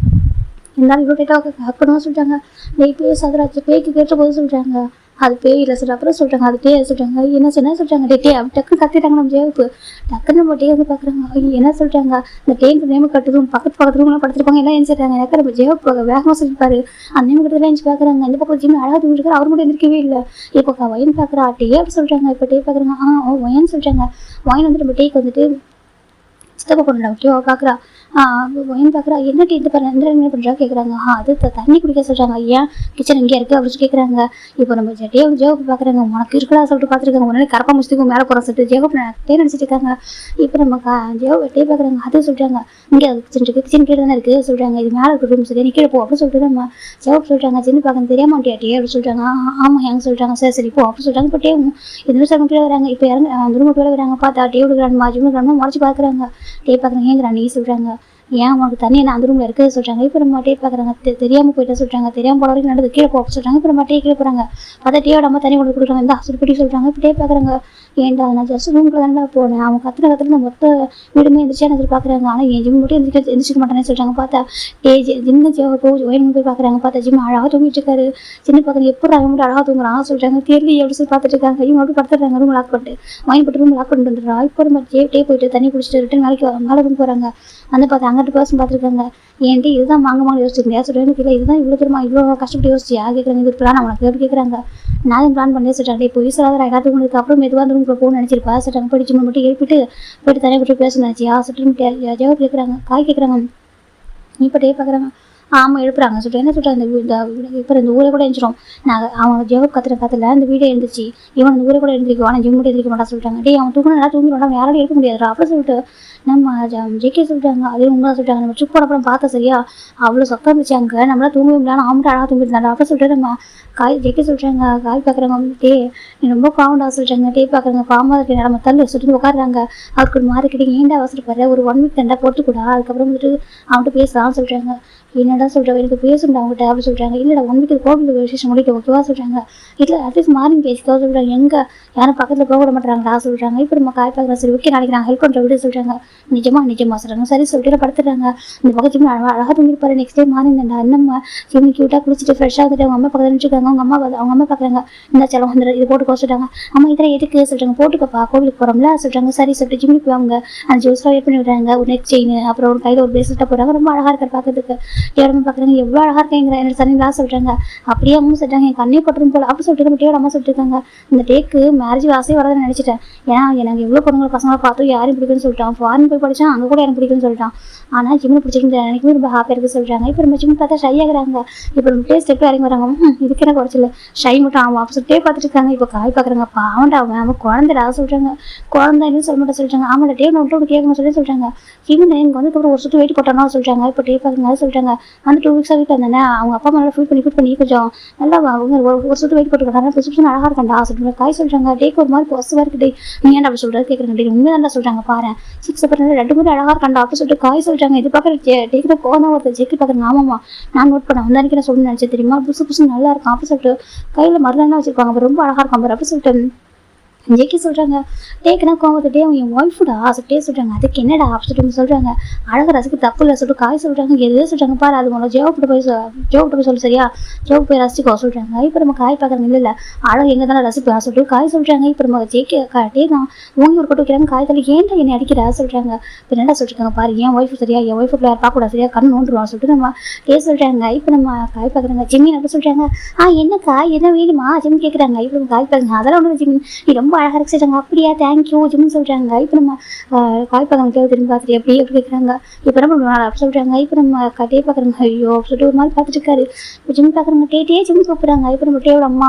A: இருந்தாலும் இவ்வளோ டைட்டாக ஹக் பண்ணுவோம் சொல்கிறாங்க. நெய் பேய் சதுராச்சு பேய்க்கு கேட்ட போது சொல்கிறாங்க அது பேய் இல்லை சொல்கிற அப்புறம் சொல்கிறாங்க அது பேய் சொல்கிறாங்க. என்ன சொல்கிறாங்க டே டக்குன்னு கத்திட்டாங்க நம்ம ஜெயப்பு. டக்குன்னு நம்ம டே வந்து பார்க்குறாங்க என்ன சொல்கிறாங்க இந்த டேக்கு நேம கட்டுதும் பக்கத்து ரூம்லாம் படுத்துருப்பாங்க எல்லாம் எழுந்திருக்காங்க. எனக்கு நம்ம ஜெயப்பு வேகமாக சொல்லிப்பாரு அந்த நேம கட்டுறதுலாம் எழுந்து பார்க்குறாங்க. இந்த பக்கம் ஜிம் அழகாக தூங்கிட்டு அவர் மட்டும் எந்திரிக்கவே இல்லை. இப்போ ஒயின் பார்க்குறா டே அப்படி சொல்கிறாங்க. இப்போ டே பார்க்குறாங்க ஒயன் சொல்கிறாங்க. ஒயின் வந்துட்டு நம்ம டேக்கு வந்துட்டு சித்தப்பா பொண்ணு ஓகேவா பார்க்குறா. ஒயின் பார்க்குறா என்ன டீ என்ன பண்ணுறா கேட்குறாங்க. அது தண்ணி குடிக்க சொல்கிறாங்க. ஏன் கிச்சன் இங்கே இருக்குது அப்படின்னு சொல்லி கேட்குறாங்க. இப்போ நம்ம ஜெயப்பு பார்க்குறாங்க உனக்கு இருக்கா சொல்லிட்டு பார்த்துருக்காங்க. உடனே கரப்பா முடிச்சுக்கு மேலே போகிற சொல்லிட்டு ஜெயப்பு டே நினச்சிட்டு இருக்காங்க. இப்போ நம்ம டே பார்க்குறாங்க அது சொல்கிறாங்க இங்கே கிச்சன் இருக்குது கிச்சன் கீழே தானே இருக்குது சொல்கிறாங்க. இது மேலே இருக்க ரூம் சரி கீழே போ அப்படின்னு சொல்லிட்டு நம்ம ஜெயப்பு சொல்கிறாங்க. சின்ன பார்க்க தெரியாம மாட்டியா டே அப்படின்னு சொல்கிறாங்க. ஆமாம் எங்க சொல்கிறாங்க சரி போ அப்படின்னு சொல்கிறாங்க. இப்போ டே எதுவும் சார் கீழே வராங்க. இப்போ இறங்க அந்த ரூம் கீழே வராங்க. பார்த்தா டே விடுக்கிறாங்க ஜிம் கிராண்ட்மா முறைச்சி பார்க்குறாங்க. டே பார்க்குறாங்க ஏங்கிறான் நீ சொல்கிறாங்க ஏன் உனக்கு தண்ணி என்ன அந்த ரூமில் இருக்குது சொல்கிறாங்க. இப்போ நம்ம டே பார்க்குறாங்க தெரியாமல் போயிட்டா சொல்கிறாங்க. தெரியாமல் போகிற வரைக்கும் நடந்து கீழே போக சொல்கிறாங்க. இப்போ நம்ம டே கீழே போகிறாங்க. பார்த்தா டேயோட அம்மா தண்ணி கொண்டு கொடுக்குறாங்க. இந்த ஹாஸ்பிட்டல் சொல்கிறாங்க. இப்போ டே பார்க்குறாங்க ஏன்டா நான் ஜஸ்ட் ரூம்குள்ள தானே போனேன். அவங்க கத்துன மொத்த வீடுமே எந்திரிச்சான்னு சொல்லி பார்க்குறாங்க. ஆனால் என் ஜிம் மட்டும் எந்திரிச்சிக்க மாட்டேன்னு சொல்கிறாங்க. பார்த்தா ஜின்ன ஒயின் போய் பார்க்குறாங்க. பார்த்தா ஜிம் அழகாக தூங்கிட்டு இருக்காரு. சின்ன பார்க்குறாங்க எப்படி அவங்க மட்டும் அழகாக தூங்குறாங்க சொல்கிறாங்க. தெரியல எப்படி சொல்லி பார்த்துட்டு இருக்காங்க. இவங்க அப்படி படுத்துறாங்க ரூம் லாக் பண்ணிட்டு ஒயின் போட்டு ரூம் லாக் பண்ணிட்டு வந்துடுறா. இப்போ நம்ம டே போயிட்டு தண்ணி குடிச்சிட்டு ரிட்டன் மேலே ரூம் போகிறாங்க. அந்த பார்த்து அங்கிட்டு பர்சன் பார்த்துருக்காங்க. ஏன்ட்டு இதுதான் வாங்க யோசிச்சுருக்கேன் சொல்கிறேன் இல்லை இதுதான் இவ்வளோ தூரமா இவ்வளோ கஷ்டப்பட்டு யோசிச்சியா கேட்குறாங்க. இது பிளான் அவனுக்கு எப்படி கேட்குறாங்க. நான் பிளான் பண்ணி சொல்கிறாங்க. இப்போ ஈஸ்வராக எல்லாத்துக்கும் உங்களுக்கு அப்புறம் மெதுவாக அந்த ரூம் போகணும்னு நினச்சிருப்பா சொல்கிறாங்க. போயிட்டு ஜிம் மட்டும் எழுப்பிட்டு போயிட்டு தனியாக போட்டு பேச நினச்சியா சொல்லிட்டு ஜெயப் கேட்குறாங்க. காய் கேட்குறாங்க. இப்போ டே பார்க்குறாங்க. ஆமாம் எழுப்புறாங்க சொல்லிட்டு என்ன சொல்கிறாங்க இப்போ இந்த ஊரை கூட எழுந்திரும். நான் அவன் ஜெவப் கத்துற காத்துல அந்த வீடே எழுந்துச்சு. இவன் இந்த ஊரை கூட எழுந்திருக்கும் ஆனால் ஜிம் கூட எழுந்திருக்க மாட்டான் சொல்லிட்டாங்க. டே அவன் தூக்கம் நல்லா தூங்கி மாட்டான் யாராலும் எழுக்க முடியாதுடா அப்படின்னு சொல்லிட்டு நம்ம ஜெகே சொல்லிட்டாங்க. அதே உண்மை சொல்லிட்டாங்க. நம்ம ட்ரிப் போன அப்புறம் பார்த்தா சரியா அவ்வளோ சொக்கம் இருந்துச்சு அங்கே நம்மளால தூங்கவே முடியல. அவன் அழகாக தூங்கிட்டு அப்படி சொல்லிட்டு நம்ம ஜெகே சொல்லிட்டாங்க. காய் பார்க்குறவங்க வந்துட்டு நீ ரொம்ப பாவண்டா சொல்லிட்டாங்க. டே பார்க்குறவங்க பாவமாக இருக்கு நம்ம தள்ளு சொல்லிட்டு உட்காடுறாங்க. அவருக்கு ஒரு மாதிரி கிடைக்கும். ஏன்டா அவசரப்படுற ஒரு 1 வீக் தண்டா போட்டுக்கூடா அதுக்கப்புறம் வந்துட்டு அவன்கிட்ட பேசலாம்னு சொல்லிட்டாங்க. என்னடா சொல்கிறேன் எனக்கு பேசுண்டா அவங்ககிட்ட அப்படி சொல்கிறாங்க. இல்லைடா 1 வீக் கோவில் விசேஷம் முடிக்க ஓகேவா சொல்கிறாங்க. இல்லை அட்லீஸ்ட் மார்னிங் பேசிக்கோ சொல்கிறாங்க. எங்கே யாரும் பக்கத்தில் போக விட மாட்டாங்களா சொல்கிறாங்க. இப்போ நம்ம காய் பார்க்குறோம். சரி ஓகே நாளைக்கு நான் ஹெல்ப் பண்ணுற விட சொல்கிறாங்க. நிஜமா சொல்கிறாங்க. சரி சொல்லிட்டு படுத்துறாங்க. இந்த பக்கத்து அழகாக தூங்கிருப்பாரு. நெக்ஸ்ட் டே மார்னிங் தான்டா இன்னும் சிவனி க்யூட்டாக குளிச்சுட்டு ஃப்ரெஷ்ஷாக வந்துட்டு அவங்க அம்மா பக்கத்தில் நினச்சிருக்காங்க. அவங்க அம்மா பார்க்குறாங்க. இந்த செலம் வந்து இது போட்டுக்கோ சொல்லிட்டாங்க. அம்மா இதெல்லாம் எதுக்கு சொல்கிறாங்க. போட்டுக்கப்பா கோவிலுக்கு போகிறோம்ல சொல்கிறாங்க. சரி சொல்லிட்டு ஜிம்மிக்கு போவாங்க. அந்த ஜூஸ்லாம் வெயிட் பண்ணி விடுறாங்க. ஒரு நெக் செயின் அப்புறம் ஒரு கையில் ஒரு பிரேஸ்லெட்டாக போடுறாங்க. ரொம்ப அழகாக இருக்காரு பார்க்கறதுக்கு. யாரும் பார்க்குறாங்க எவ்வளோ அழகாக இருக்கேங்கிற என்னோட சரிங்களா சொல்கிறாங்க. அப்படியே அம்மா சொல்லிட்டாங்க என் கண்ணே பட்டுரும் போல அப்படி சொல்லிட்டு டேயோட அம்மா சொல்லிட்டுருக்காங்க. இந்த டேக்கு மேரேஜ் ஆசையே வராதுன்னு நினச்சிட்டேன். ஏன்னா எனக்கு எவ்வளோ பொண்ணுங்களை பசங்களை பார்த்தோம் யாரும் பிடிக்குன்னு சொல்லிட்டான். ஃபாரின் போய் படித்தான் அங்கே கூட எனக்கு பிடிக்குன்னு சொல்லிட்டான். ஆனால் ஜிம்மில் பிடிச்சிருந்து எனக்குமே ரொம்ப ஹாப்பியாக இருக்குது சொல்கிறாங்க. இப்போ நம்ம ஜிம் பார்த்தா ஷை ஆகுறாங்க. இப்போ நம்ம டே ஸ்டெப் இறங்கி வராங்க. இதுக்கு எனக்கு குறைச்சில்ல ஷை மட்டும் ஆகும் அப்படி சொல்லிட்டே பார்த்துட்டு இருக்காங்க. இப்போ காய் பார்க்குறாங்க. பாவண்டா அவன் குழந்தைடா சொல்கிறாங்க. குழந்தை என்ன சொல்ல மாட்டேன் சொல்லிட்டாங்க. ஆமாம் டே நோட்டு கேட்கணும் சொல்லி சொல்கிறாங்க. இவங்க இங்கே வந்து ஒரு சுற்று வெயிட் போட்டானோ சொல்கிறாங்க. இப்போ டே பார்க்குறாங்க சொல்கிறாங்க. அந்த 2 வீக்ஸாக வீட்டில் இருந்தானே அவங்க அப்பா நல்லா ஃபீல் பண்ணி கொஞ்சம் நல்லா அவங்க ஒரு சுற்று வெயிட் போட்டுருக்காங்க. பிரிஸ்கிரிப்ஷன் அழகாக இருக்காண்டா சொல்கிறாங்க. காய் சொல்கிறாங்க. டேக்கு ஒரு மாதிரி பாசிட்டிவாக இருக்குது. நீ ஏன் அப்படி சொல்கிறது கேட்குறாங்க. டே உண்மை தான் சொல்கிறாங்க. பாரு 6 அப்புறம் 2 பேரும் அழகாக இருக்காண்டா அப்படி சொல்லிட்டு காய் சொல்கிறாங்க. இது பார்க்குற டேக்கு போனா ஒருத்தர் ஜெக்கி பார்க்குறாங்க. ஆமாம்மா நான் நோட் பண்ணேன் வந்து அன்றைக்கி நான் சொல்லணும்னு நினச்சேன் தெரியுமா புதுசு நல்லா இருக்கும் அப்படி சொல்லிட்டு கையில் மருந்தெல்லாம் வச்சிருப்பாங்க. ரொம்ப அழகாக இருக்கும் அப்படி சொல்லிட்டு ஜெக்கி சொல்கிறாங்க. டேக்குனா கோவத்துட்டே அவங்க என் ஒய்ஃபுடா சொல்லிட்டே சொல்கிறாங்க. அதுக்கு என்னடா சொல்லிட்டு சொல்கிறாங்க. அழகாக ரசிக்க தப்பு இல்லை சொல்லிட்டு காய் சொல்கிறாங்க. எதுவே சொல்கிறாங்க பாரு அது உங்களை ஜோப்பிட்டு போய் சொல்லு சரியா ஜோப்பு போய் ரசிக்கோ சொல்கிறாங்க. இப்போ நம்ம காய் பார்க்குறாங்க. இல்லை அழகு எங்கே தானே ரசிப்பா சொல்லிட்டு காய் சொல்கிறாங்க. இப்போ நம்ம ஜெக்கி டே தான் ஓங்கி ஒரு கொட்டு வைக்கிறாங்க. காய் தள்ளி ஏன்டா என்னை அடிக்கிறா சொல்கிறாங்க. இப்போ என்னடா சொல்லிருக்காங்க பாரு என் ஒய்ஃபு சரியா என் ஒய்ஃபு பிள்ளையார் பார்க்கக்கூடாது சரியா கண்ணு நோண்டுருவான் சொல்லிட்டு நம்ம டே சொல்கிறாங்க. இப்போ நம்ம காய் பார்க்குறாங்க. ஜிம்மி அப்படி சொல்கிறாங்க. என்னக்கா என்ன வேணுமா ஜிம் கேட்குறாங்க. இப்போ நம்ம காய் பார்க்குறாங்க. அதெல்லாம் ஒன்று ஜிம் நீ ரொம்ப அழகாக இருக்கு சொல்கிறாங்க. அப்படியா தேங்க்யூ ஜிம்னு சொல்கிறாங்க. இப்போ நம்ம காய் பார்க்குறாங்க. திரும்பி பார்த்துட்டு எப்படி கேட்குறாங்க. இப்போ நம்ம அப்படி சொல்கிறாங்க. இப்போ நம்ம டே பார்க்குறாங்க. ஐயோ சொல்லிட்டு ஒரு மாதிரி பார்த்துட்டு இருக்காரு. இப்போ ஜிம் பார்க்குறாங்க. டே ஜிம் கூப்பிட்றாங்க. இப்போ நம்ம டேவோட அம்மா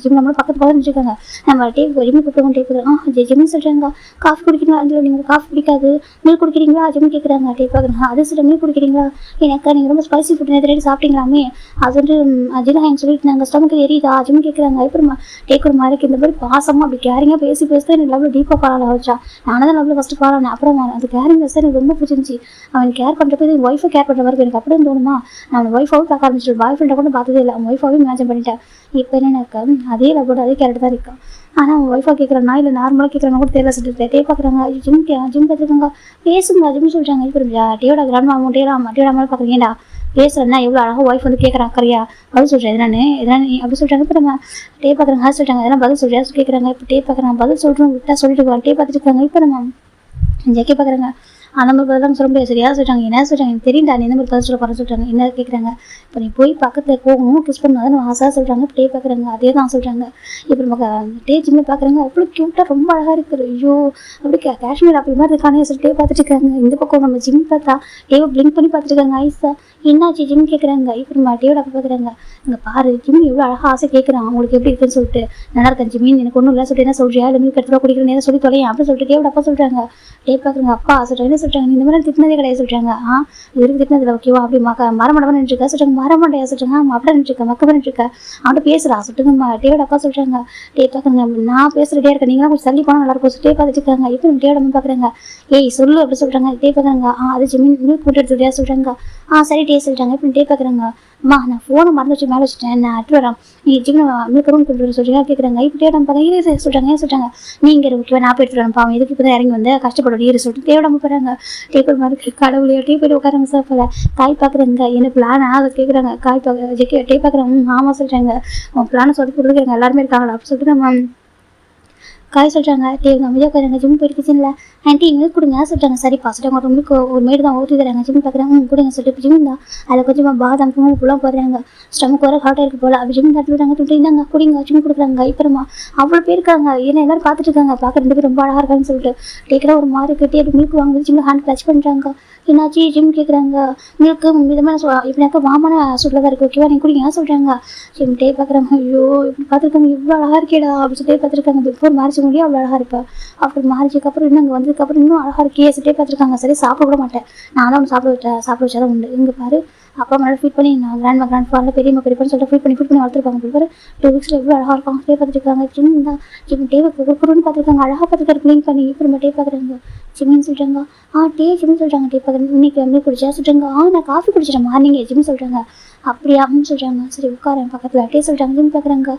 A: ஜிம் நம்மளும் பக்கத்து வச்சுருக்காங்க. நம்ம டே ஜிம் கூப்பிடுவோம். டே பார்க்குறாங்க. ஜிம்னு சொல்கிறாங்க. காஃபி குடிக்கிறீங்களா அதில் நீங்கள் காஃபி குடிக்காது மில்க் குடிக்கிறீங்களா ஜிம் கேட்குறாங்க. டே பார்க்குறாங்க. அது சொல்ல மில்க் குடிக்கிறீங்களா எனக்கா நீங்கள் ரொம்ப ஸ்பைசி ஃபுட் நேற்று சாப்பிட்டீங்களாமே அது வந்து அதில் எங்கள் சொல்லிட்டு நாங்கள் ஸ்டமக்கு எரியுதா ஜிம் கேட்குறாங்க. இப்போ நம்ம டேக் ஒரு மாதிரி இந்த மாதிரி பாசமாக அப்படி கேரிங்காக பேசி எனக்கு லவ்ல டீப்பாக ஃபாலோ வச்சா நானும் தான் லவ்ல ஃபஸ்ட்டு ஃபாலோ ஆனேன். அப்புறம் அந்த கேரிங் பேச எனக்கு ரொம்ப பிடிச்சிருந்துச்சு. அவன் கேர் பண்ணுறப்ப என் ஒய்ஃபை கேர் பண்ணுற மாதிரி எனக்கு அப்படியே தோணுமா நான் அவன் ஒய்ஃபாவும் பார்க்க ஆரம்பிச்சிட்டு பாய் ஃப்ரெண்டை கூட பார்த்ததே இல்லை. அவன் ஒய்ஃபாவே இமேஜின் பண்ணிட்டேன். இப்போ என்ன இருக்கா அதே லவ்வோட அதே கேரக்டர் தான் இருக்கான். ஆனால் அவன் ஒய்ஃபாக கேட்குறானா இல்லை நார்மலாக கேட்குறாங்க கூட தெரியல சொல்லிட்டு டே பார்க்குறாங்க. ஜிம் பார்த்துருக்காங்க. பேசுங்க ஜிம் சொல்கிறாங்க. இப்போ டேயோட கிராண்ட் மாமும் டேயோட அம்மா பார்க்குறீங்கடா பேசுறேன்னா எவ்வளோ அழகாக ஒய்ஃப் வந்து கேட்குறான் கரையா பதில் சொல்கிறேன் எதனானு அப்படி சொல்கிறாங்க. இப்போ நம்ம டே பார்க்குறாங்க சொல்லிட்டாங்க. எதனா பதில் சொல்கிறியா கேட்குறாங்க. இப்போ டே பார்க்குறாங்க. பதில் சொல்கிறோம் விட்டா சொல்லிட்டு டே பார்த்துட்டு இருக்காங்க. இப்போ நம்ம ஜெக்கே பார்க்குறாங்க. அந்த மாதிரி பதில் சொல்ல முடியாது சரியா சொல்லிட்டாங்க. என்ன சொல்கிறாங்க எனக்கு தெரியும்டா நீ இந்த மாதிரி பதில் சொல்ல போகிற சொல்கிறாங்க. என்ன கேட்குறாங்க. இப்போ நீ போய் பக்கத்தில் போகணும் கிஸ் பண்ணாதான் நம்ம ஆசையாக சொல்கிறாங்க. இப்போ டே பார்க்குறாங்க. அதே தான் சொல்கிறாங்க. இப்போ நம்ம டே ஜிம்மில் பார்க்குறாங்க. அவ்வளோ க்யூட்டாக ரொம்ப அழகாக இருக்குது. ஐயோ அப்படி காஷ்மீர் அப்படி மாதிரி இருக்கானே சொல்லிட்டு டே பார்த்துட்டு இருக்காங்க. இந்த பக்கம் நம்ம ஜிம் பார்த்தா டேவை பிளிங்க் பண்ணி பார்த்துட்டு இருக்காங்க. ஐஸா என்னாச்சு ஜிம் கேட்குறாங்க. இப்போ நம்ம டேவோட அப்போ பார்க்குறாங்க. இங்கே பாரு ஜிம் எவ்வளோ அழகாக ஆசை கேட்குறான் அவங்களுக்கு எப்படி இருக்குன்னு சொல்லிட்டு நல்லா இருக்கேன் ஜிம்மின் எனக்கு ஒன்றும் இல்லை சொல்லிட்டு என்ன சொல்கிறியா இல்லை மில்க் எடுத்துகிட்டு குடிக்கிறேன் என்ன சொல்லி தொலையும் அப்படின்னு சொல்லிட்டு டேவோட அப்பா சொல்கிறாங்க. டே பார்க்குறாங்க. அப்பா சொல்கிறாங்க என்ன சொல்கிறாங்க இந்த மாதிரி திட்டினதே கிடையாது சொல்கிறாங்க. இவருக்கு திட்டினதில்ல ஓகேவா அப்படி மரமண்டபம் நின்றுருக்கா சொல்கிறாங்க. மரமண்டையா சொல்கிறாங்க. அப்படியே நின்றுருக்கேன் மக்க நின்றுருக்கேன் அவன்கிட்ட பேசுகிறா சொல்லிட்டு டேவோட அப்பா சொல்கிறாங்க. டே பார்க்குறாங்க. நான் பேசுகிறதே இருக்கேன் நீங்களாம் கொஞ்சம் தள்ளி போனால் நல்லா இருக்கும் டே பார்த்துட்டு இருக்காங்க. இப்போ டேவோட அம்மா பார்க்குறாங்க. ஏய் சொல்லு அப்படி சொல்கிறாங்க. டே பார்க்குறாங்க. அது ஜிம்மின் மில்க் போட்டு எடுத்துக்கிட்டே சொல்கிறாங்க. சரி டே சொல்கிறாங்க. இப்போ டே பார்க்குறாங்க. அம்மா நான் ஃபோனை மறந்து வச்சு மேலே வச்சுட்டேன் நான் எடுத்து வரேன் நீ ஜிம் மில்க் ரூம் கொண்டு வர சொல்கிறீங்க கேட்குறாங்க. இப்போ டே நம்ம பார்க்குறாங்க. சொல்கிறாங்க ஏன் சொல்கிறாங்க நீங்கள் ஓகேவா நான் போய் எடுத்துட்டு வரேன் பாவம் எதுக்கு இப்போ தான் இறங்கி வந்து கஷ்டப்படும் நீர் சொல்லிட்டு தேவை நம்ம போகிறாங்க. டேபிள் மாதிரி கடவுளையோ டே போய்ட்டு உட்காராங்க சார் போல காய் பார்க்குறாங்க. என்ன பிளானா அதை கேட்குறாங்க. காய் பார்க்க ஜெக்கி டே பார்க்குறாங்க. ஆமாம் சொல்கிறாங்க. உன் பிளானை சொல்லி கொடுக்குறாங்க எல்லாருமே இருக்காங்களா அப்படி சொல்லிட்டு நம்ம காய் சொல்கிறாங்க. டே அமைதியாக உட்காருங்க ஜிம் போயிட்டு கிச்சனில் ஆண்டி மில்க் கொடுங்க சொல்கிறாங்க. சரிப்பா சொல்லிட்டாங்க. ஒரு மில்க் ஒரு மேடு தான் ஊற்றி தராங்க. ஜிம் பார்க்குறாங்க கொடுங்க சொல்லிட்டு ஜிம் தான் அதில் கொஞ்சமாக பாதாம் குங்குமப்பூலாம் போடுறாங்க. ஸ்டமக் வர ஹாட்டாக இருக்கு போல் அப்படி ஜிம் தட்டு விடுறாங்க. துட்டு இந்தாங்க குடிங்க ஜிம் கொடுக்குறாங்க. இப்பறமா அவ்வளோ பேர் இருக்காங்க. ஏன்னா எல்லாரும் பார்த்துட்டு இருக்காங்க. பார்க்க 2 பேரும் ரொம்ப அழகாக இருக்கான்னு சொல்லிட்டு டேக்கில் ஒரு மாதிரி கட்டி அப்படி மில்க் வாங்க ஜிம்மில் ஹேண்ட் டச் பண்ணுறாங்க. என்னாச்சு ஜிம் கேட்குறாங்க. மில்க்கு விதமான இப்படினாக்கா வாமான சூட்டில் தான் இருக்குது ஓகேவா, நீ குடிங்க சொல்கிறாங்க. ஜிம் டே பார்க்குறாங்க. ஐயோ இப்படி பார்த்துருக்காங்க, இவ்வளோ அழகாக இருக்கேடா அப்படின்னு சொல்லி பார்த்துருக்காங்க. பிஃபோர் மேரேஜ் முடியும் அவ்வளோ அழகாக இருப்பா, அப்புறம் மேரேஜுக்கு அப்புறம் இன்னும் அங்கே வந்ததுக்கப்புறம் இன்னும் அழகாக இருக்கே சொல்லிட்டே பார்த்துருக்காங்க. சரி சாப்பிட கூட மாட்டேன், நான் தான் சாப்பிட வச்சா தான் உண்டு. இங்கே பாரு அப்பா மேலே ஃபீட் பண்ணி நான் கிராண்ட் ஃபாரில் பெரியம்மா பெரியப்பான்னு சொல்லிட்டு ஃபீட் பண்ணி வளர்த்துருக்காங்க. பிஃபோர் 2 வீக்ஸில் எவ்வளோ அழகாக இருக்கும் அப்படியே பார்த்துருக்காங்க. ஜிம் டேவை கொடுக்குறோன்னு பார்த்துருக்காங்க, அழகாக பார்த்துருக்காரு க்ளீன் பண்ணி. இப்போ டே பார்க்குறாங்க. ஜிம்னு சொல்கிறாங்க. டே ஜிம்னு சொல்கிறாங்க. டே பார்க்குறேன். இன்னைக்கு வந்து குடிச்சா சொல்கிறாங்க. நான் காஃபி குடிச்சிட்டேன் மார்னிங் ஜிம் சொல்கிறாங்க. அப்படியா அப்படின்னு சொல்கிறாங்க. சரி உட்காரன் பக்கத்தில். டே சொல்கிறாங்க. ஜிம் பார்க்குறாங்க.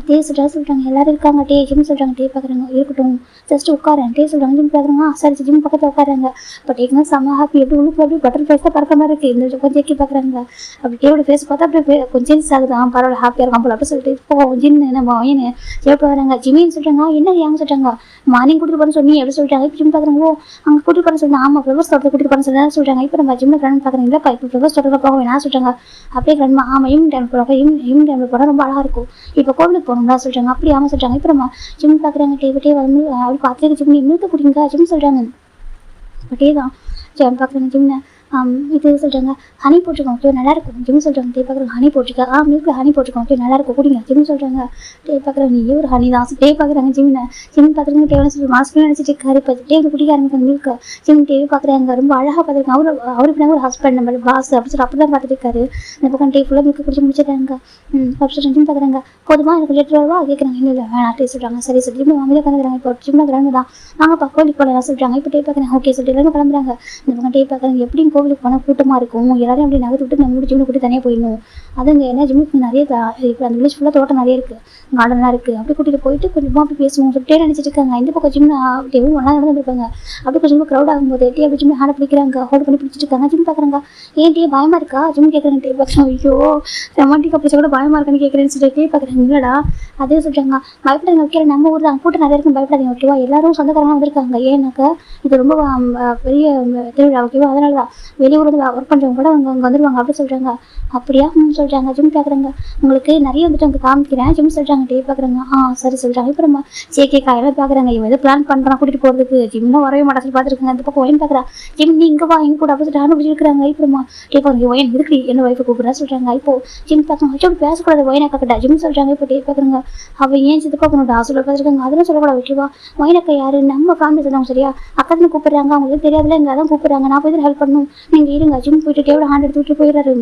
A: டே சொல்கிறாங்க எல்லாரும் இருக்காங்க. டே ஜிம் சொல்கிறாங்க. டே பார்க்குறாங்க. இருக்கட்டும் ஜஸ்ட் உட்காரன். டே சொல்கிறாங்க. ஜிம் பார்க்குறாங்க. சரி ஜிம் பக்கத்தில் உட்காராங்க. பட் டேக்குனா செம்ம ஹாப்பி, எப்படி உள்ளுக்கு அப்படியே பட்டர் ஃபேஸ் தான் பறக்க மாதிரி இருக்குது. இந்த கொஞ்சம் எக்கி பார்க்குறாங்க. அப்படி டேவோட ஃபேஸ் பார்த்தா அப்படியே கொஞ்சம் சேஞ்ச் ஆகுது. பரவாயில்ல ஹாப்பியாக இருக்கான் போல அப்படின்னு சொல்லிட்டு இப்போ ஜின்னு நம்ம வயனு சேப்பிட்டு வராங்க. ஜிமின்னு சொல்கிறாங்க. என்ன ஏங்க சொல்கிறாங்க, மார்னிங் கூட்டிட்டு போன்னு சொல்லி எப்படி சொல்லிட்டாங்க. இப்போ ஜிம் பார்க்குறாங்க. அங்கே கூட்டிட்டு போன சொல்லுங்க. ஆமாம் ஃப்ளவர்ஸ் தோட்டத்தை கூட்டிட்டு போன சொல்லி சொல்கிறாங்க. இப்போ நம்ம ஜிம்மில் கிராண்ட் பார்க்குறீங்களா, இப்போ ஃப்ளவர்ஸ் தோட்டத்தில் போக வேணா சொல்கிறாங்க. அப்படியே கிராண்ட் ஆமாம் ஈவினிங் டைம் போகிறாங்க. ஈவினிங் டைமில் போனால் ரொம்ப அழகாக இருக்கும். இப்போ கோவிலுக்கு போகணும்னா சொல்கிறாங்க. அப்படி ஆமாம் சொல்கிறாங்க. இப்போ நம்ம ஜிம் பார்க்குறாங்க. டே வந்து அப்படி பார்த்துட்டு ஜிம் மில்க்கு குடிங்க ஜிம் சொல்கிறாங்க. டே தான் ஜிம் பார்க்குறாங்க. ஜிம்னு இது சொல்கிறாங்க. ஹனி போட்டிருக்கோம் ஓகே நல்லாயிருக்கும் ஜிம் சொல்கிறாங்க. டே பார்க்குறாங்க. ஹனி போட்டிருக்கா. மில்க் ஹனி போட்டிருக்கோம் ஓகே நல்லாயிருக்கும் குடிங்க ஜிம் சொல்கிறாங்க. டே பார்க்குறாங்க. நீ ஒரு ஹனி தான். டே பார்க்குறாங்க. ஜிம் பார்த்துருங்க. டே சொல்லி மாஸ்க்கு நினச்சிட்டு இருக்காரு. இப்போ டே குடிக்க ஆரம்பிக்காங்க மில்க். ஜிம் டே பார்க்குறாங்க. ரொம்ப அழகாக பார்த்துருக்காங்க. அவருக்கு பின்னாடி ஒரு ஹஸ்பண்ட் நம்ம பாஸ் அப்படி சொல்லி அப்படி தான் பார்த்துட்டு இருக்காரு. இந்த பக்கம் டே ஃபுல்லாக மில்க் குடிச்சு முடிச்சிட்டாங்க. அப்படி ஜிம் பார்க்குறாங்க. போதுமா எனக்கு லெட்டர் வருவா கேட்குறாங்க. இல்லை வேணாம் டே சொல்கிறாங்க. சரி சொல்லி ஜிம் வாங்கி தான் கலந்துறாங்க. இப்போ ஜிம்மில் கிராண்டு தான் நாங்கள் கோவிலுக்கு போகலாம் சொல்கிறாங்க. இப்போ டே பார்க்குறாங்க. ஓகே சொல்லிட்டு எல்லாரும் கிளம்புறாங்க. இந்த பக்கம் டே பார்க்குறாங்க. எப்படியும் கோவிலுக்கு போனால் கூட்டமாக இருக்கும், எல்லாரும் அப்படி நகர்த்து விட்டு நம்ம ஜிம்மில் கூட்டி தனியாக போயிடணும். அதுங்க என்ன ஜிம்முக்கு நிறைய இப்போ அந்த வில்லேஜ் ஃபுல்லாக தோட்டம் நிறைய இருக்குது, கார்டன்லாம் இருக்குது. அப்படி கூட்டிகிட்டு போயிட்டு கொஞ்சமாக அப்படி பேசுவோம் சொல்லிட்டே நினச்சிட்டு இருக்காங்க. இந்த பக்கம் ஜிம் டேவும் ஒன்றா நடந்துருப்பாங்க. அப்படி கொஞ்சம் க்ரௌட் ஆகும்போது டே அப்படி ஜிம் ஹேண்ட் பிடிக்கிறாங்க, ஹோல்ட் பண்ணி பிடிச்சிட்டு இருக்காங்க. ஜிம் பார்க்குறாங்க. ஏன் டே பயமாக இருக்கா ஜிம் கேட்குறாங்க. டே பார்க்குறாங்க. ஐயோ ரொமான்டிக் அப்படி கூட பயமாக இருக்கான்னு கேட்குறேன்னு சொல்லிட்டு டே பார்க்குறாங்க. இல்லடா அதே சொல்கிறாங்க. பயப்படாதீங்க ஓகே, நம்ம ஊர் தான் கூட்டம் நிறைய இருக்கும், பயப்படாதீங்க ஓகேவா, எல்லாரும் சொந்தக்காரங்க வந்திருக்காங்க. ஏன்னாக்கா இது ரொம்ப பெரிய திருவிழா ஓகேவா, அதனால தான் வெளியூர் வந்து ஒர்க் பண்ணுறவங்க கூட அவங்க வந்துடுவாங்க அப்படி சொல்கிறாங்க. அப்படியா சொல்கிறாங்க. ஜிம் பார்க்குறாங்க. உங்களுக்கு நிறைய வந்துட்டு அங்கே காமிக்கிறேன் ஜிம் சொல்கிறாங்க. டே பார்க்குறாங்க. சரி சொல்கிறாங்க. இப்போ நம்ம ஜேகே காயெல்லாம் பார்க்குறாங்க. இவன் எது பிளான் பண்ணுறான் கூட்டிகிட்டு போகிறதுக்கு, ஜிம்னா வரவே மாட்டா சொல்லி பார்த்துருக்காங்க. இந்த பக்கம் ஒயின் பார்க்குறா. ஜிம் நீ இங்கே வா எங்க கூட அப்படி சொல்லிட்டு அனுப்பிச்சிருக்காங்க. இப்போ டே பாருங்க ஒயின் இருக்கு என்ன ஒய்ஃபை கூப்பிட்றா சொல்கிறாங்க. இப்போ ஜிம் பார்க்குறாங்க. அப்படி பேசக்கூடாது ஒயினை கக்கட்டா ஜிம் சொல்கிறாங்க. இப்போ டே பார்க்குறாங்க. அவள் ஏன் சித்து பார்க்கணும்டா சொல்ல பார்த்துருக்காங்க. அதெல்லாம் சொல்லக்கூடாது ஓகேவா, ஒயினக்கா யாரு நம்ம ஃபேமிலி சொன்னாங்க சரியா, அக்கத்துல கூப்பிட்றாங்க, அவங்களுக்கு தெரியாதுல இங்கே அதான் கூப்பிட்றாங்க, நான் போய் ஹெல்ப் பண்ணணும், நீங்கள் இருங்க ஜிம் போயிட்டு டேவோட ஹேண்ட் எடுத்து விட்டு போயிடுறாரு.